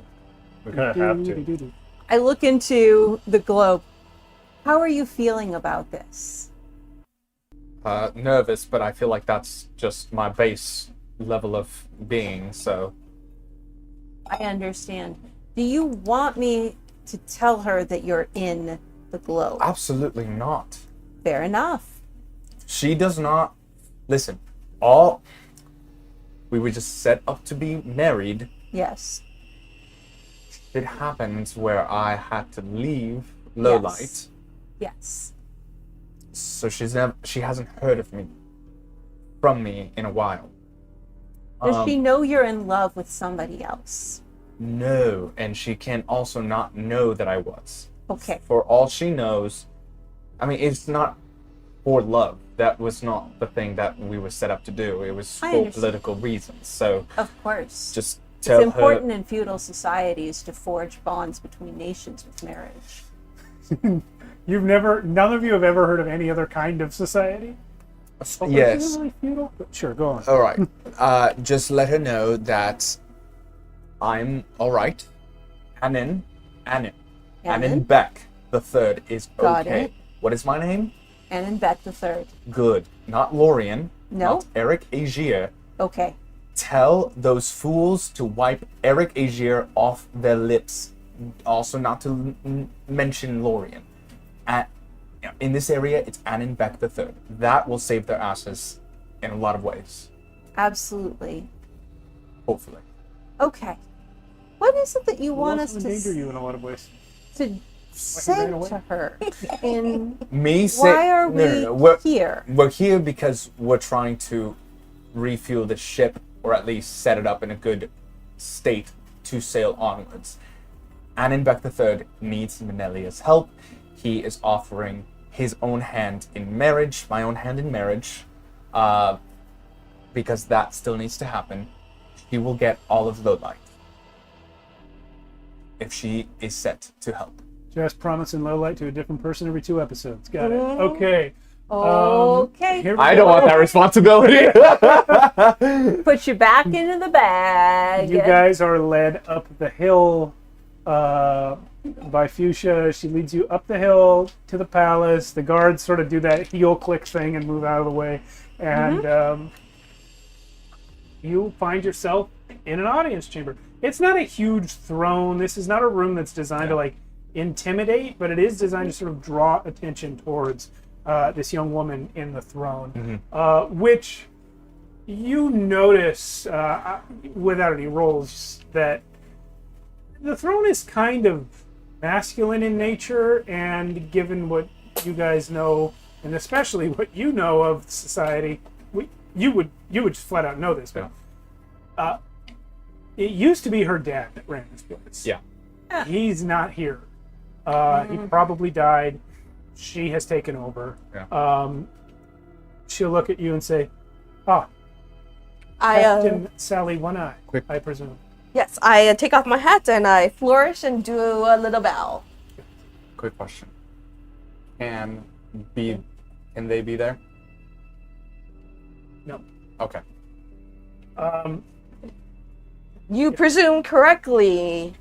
We kind of have to. I look into the globe. How are you feeling about this? Nervous, but I feel like that's just my base level of being, so... I understand. Do you want me to tell her that you're in the globe? Absolutely not. Fair enough. She does not... Listen, we were just set up to be married. Yes. It happens where I had to leave Lowlight, Yes. so she hasn't heard from me in a while. Does she know you're in love with somebody else? No, and she can also not know that I was. Okay. For all she knows, I mean, it's not for love. That was not the thing that we were set up to do. It was I for understand. political reasons. So Of course. just It's tell important her. in feudal societies to forge bonds between nations with marriage. None of you have ever heard of any other kind of society? Yes. Isn't it really feudal? But sure, go on. All right. Just let her know that I'm all right. Anen Beck the third is Got okay. it. What is my name? Anen Beck the Third. Good. Not Lorian. No. Not Eric Agier. Okay. Tell those fools to wipe Eric Agier off their lips. Also, not to mention Lorian. In this area, it's Anen Beck the Third. That will save their asses in a lot of ways. Absolutely. Hopefully. Okay. What is it that you Who want else us will to endanger you in a lot of ways. say ran away? to her? In Me say why are we We're here? We're here because we're trying to refuel the ship, or at least set it up in a good state to sail onwards. Annenbeck III needs Manelia's help. He is offering his own hand in marriage, my own hand in marriage, because that still needs to happen. She will get all of Lowlight if she is set to help. Just promising low light to a different person every 2 episodes. Got it. Okay. Okay. Here we I don't go. want that responsibility. Put you back into the bag. You guys are led up the hill by Fuchsia. She leads you up the hill to the palace. The guards sort of do that heel click thing and move out of the way. And you find yourself in an audience chamber. It's not a huge throne. This is not a room that's designed to like intimidate, but it is designed to sort of draw attention towards this young woman in the throne, which you notice without any rolls that The throne is kind of masculine in nature, and given what you guys know, and especially what you know of society, you would just flat out know this. But it used to be her dad that ran this place. Yeah. He's not here. He probably died. She has taken over. Yeah. She'll look at you and say, "Ah, I Captain Sally One Eye, Quick. I presume." yes, I take off my hat and I flourish and do a little bow. Quick question. Can they be there? No. Okay. You presume correctly,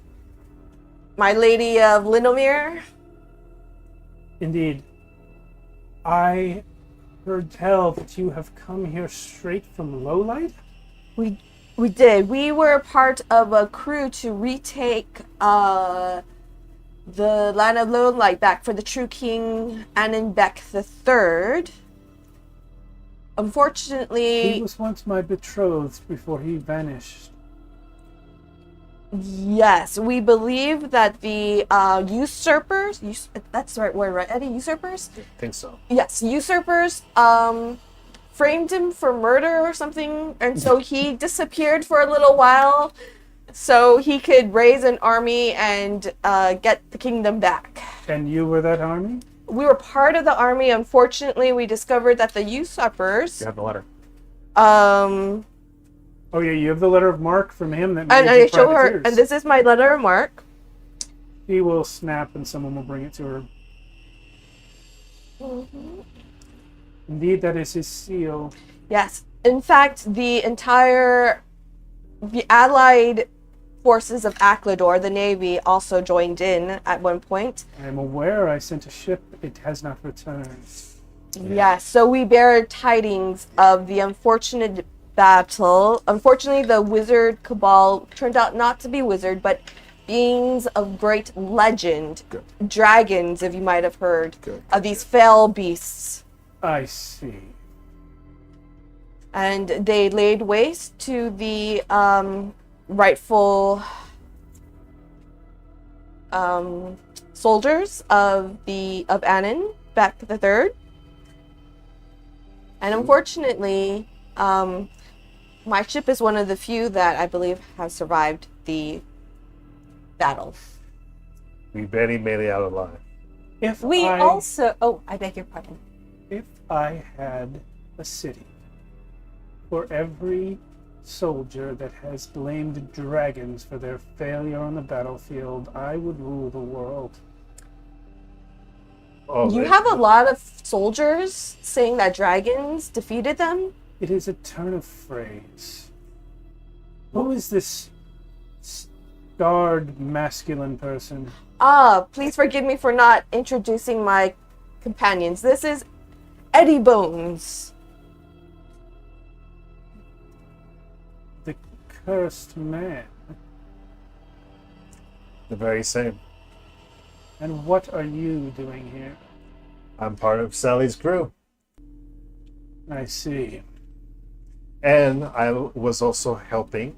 my lady of Lindomere. Indeed. I heard tell that you have come here straight from Lowlight? We did. We were part of a crew to retake the land of Lowlight back for the true king Annenbeck III. He Unfortunately, was once my betrothed before he vanished. yes, we believe that the usurpers, that's the right word, right, Eddie? Usurpers? I think so. Yes, usurpers framed him for murder or something, and so he disappeared for a little while so he could raise an army and get the kingdom back. And you were that army? We were part of the army. Unfortunately, we discovered that the usurpers You have the letter. Oh yeah, you have the letter of marque from him that made and you I show her, privateers. and this is my letter of marque. He will snap and someone will bring it to her. Indeed, that is his seal. Yes. In fact, the allied forces of Aklador, the Navy, also joined in at one point. I am aware I sent a ship. It has not returned. Yes, so we bear tidings of the unfortunate battle. Unfortunately, the wizard cabal turned out not to be wizard, but beings of great legend. Good. Dragons, if you might have heard, Good. of these fell beasts. I see. And they laid waste to the rightful soldiers of Anen back the third. And unfortunately, my ship is one of the few that I believe have survived the battle. We barely made it out alive. If We I, also. Oh, I beg your pardon. if I had a city for every soldier that has blamed dragons for their failure on the battlefield, I would rule the world. Oh, You they- have a lot of soldiers saying that dragons defeated them. It is a turn of phrase. Who is this scarred masculine person? Please forgive me for not introducing my companions. This is Eddie Bones. The cursed man. the very same. And what are you doing here? I'm part of Sally's crew. I see. And I was also helping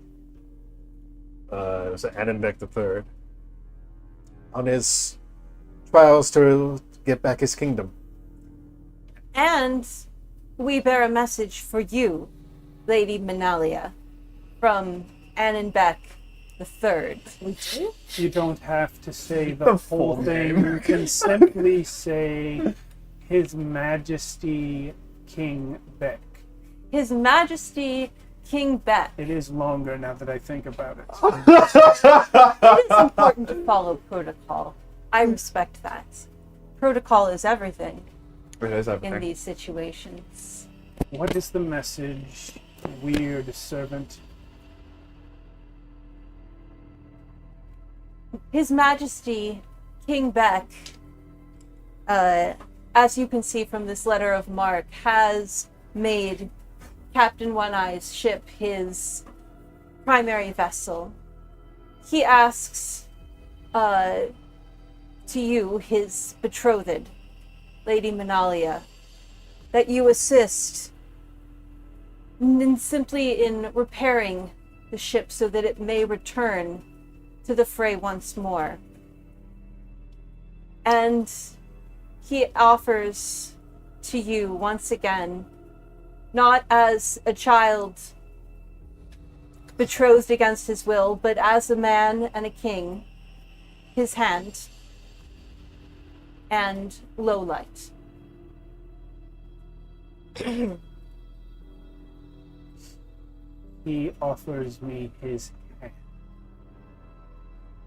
it was Annenbeck III on his trials to get back his kingdom. And we bear a message for you, Lady Menalia, from Annenbeck the Third. We do? You don't have to say the The whole full thing. name. You can simply say His Majesty King Beck. His Majesty King Beck. It is longer now that I think about it. It is important to follow protocol. I respect that. Protocol is everything It is in everything. these situations. What is the message, weird servant? His Majesty King Beck, as you can see from this letter of marque, has made Captain One Eye's ship his primary vessel. He asks to you, his betrothed, Lady Menalia, that you assist simply in repairing the ship so that it may return to the fray once more. And he offers to you once again, not as a child betrothed against his will, but as a man and a king, his hand and low light. He offers me his hand.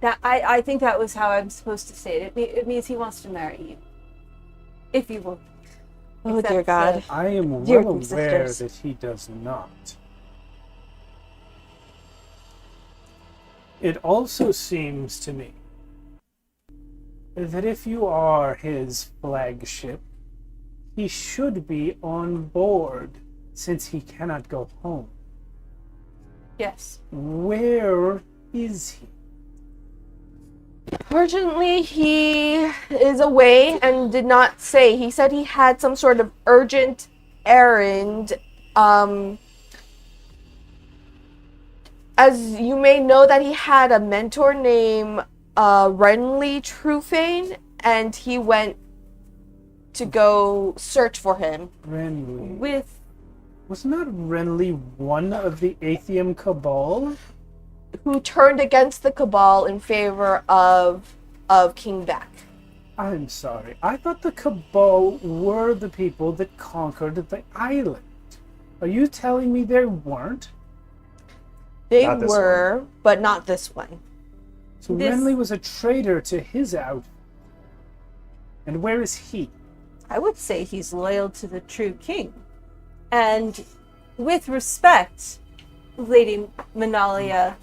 That I think that was how I'm supposed to say it. It means he wants to marry you. If you will. Oh, accept dear God. the- I am Dear well aware sisters. that he does not. It also seems to me that if you are his flagship, he should be on board since he cannot go home. Yes. Where is he? Fortunately, he is away and did not say. He said he had some sort of urgent errand. As you may know, that he had a mentor named Renly Trufane, and he went to go search for him. Renly. With Was not Renly one of the Atheum Cabal? Who turned against the Cabal in favor of King Beck. I'm sorry. I thought the Cabal were the people that conquered the island. Are you telling me they weren't? They Not this were, but not this one. So This- Renly was a traitor to his outfit. And where is he? I would say he's loyal to the true king. And with respect, Lady Manalia,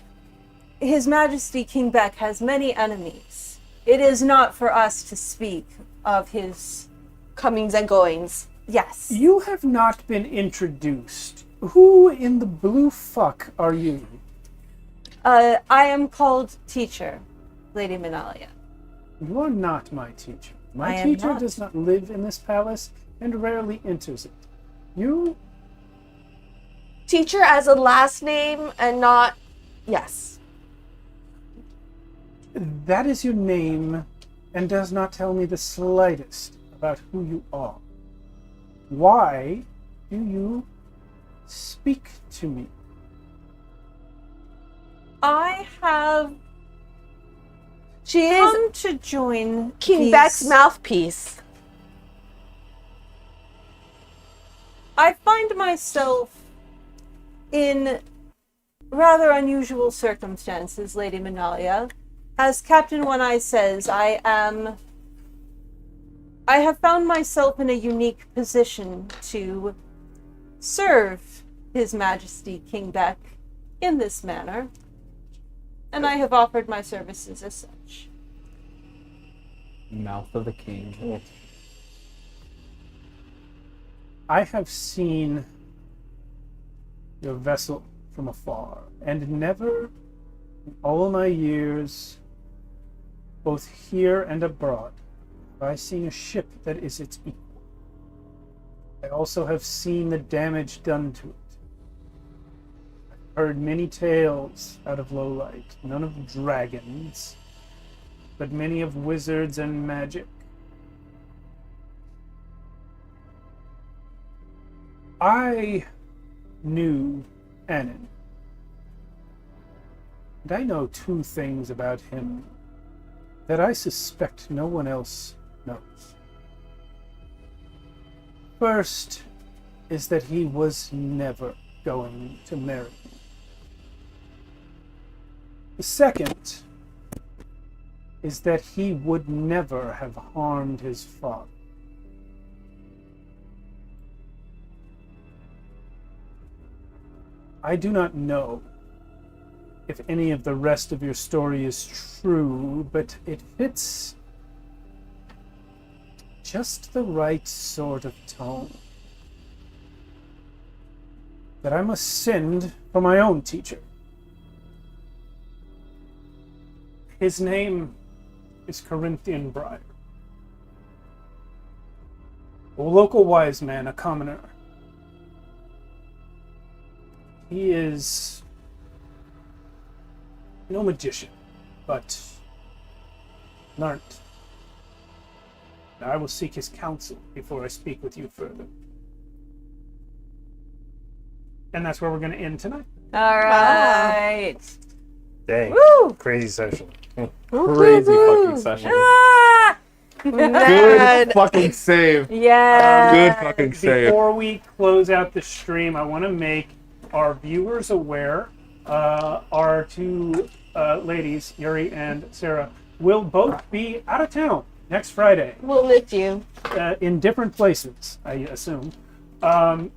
His Majesty King Beck has many enemies. It is not for us to speak of his... Comings and goings. Yes. You have not been introduced. Who in the blue fuck are you? I am called teacher, Lady Manalia. You are not my teacher. I My am teacher not. does not live in this palace and rarely enters it. You Teacher as a last name and not... Yes. That is your name and does not tell me the slightest about who you are. Why do you speak to me? I have She is come to join King these- Beck's mouthpiece. I find myself in rather unusual circumstances, Lady Manalia. As Captain One Eye says, I have found myself in a unique position to serve His Majesty King Beck in this manner, and I have offered my services as such. Mouth of the king. I have seen your vessel from afar, and never in all my years, both here and abroad, have I seen a ship that is its equal. I also have seen the damage done to it. I've heard many tales out of Lowlight, none of dragons, but many of wizards and magic. I knew Anen. And I know two things about him that I suspect no one else knows. First is that he was never going to marry me. The second is that he would never have harmed his father. I do not know if any of the rest of your story is true, but it fits just the right sort of tone that I must send for my own teacher. His name is Corinthian Briar. A local wise man, a commoner. He is no magician, but learnt. I will seek his counsel before I speak with you further. And that's where we're going to end tonight. All right. Dang. Woo! Crazy session. Crazy fucking session. Ah! Good fucking save. Yeah. Good fucking save. Before we close out the stream, I want to make our viewers aware. Our two ladies, Yuri and Sarah, will both be out of town next Friday. We'll miss you. In different places, I assume. And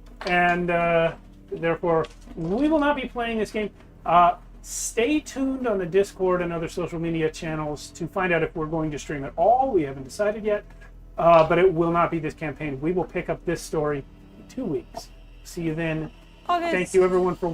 therefore, we will not be playing this game. Stay tuned on the Discord and other social media channels to find out if we're going to stream at all. We haven't decided yet, but it will not be this campaign. We will pick up this story in 2 weeks. See you then. August. Thank you, everyone, for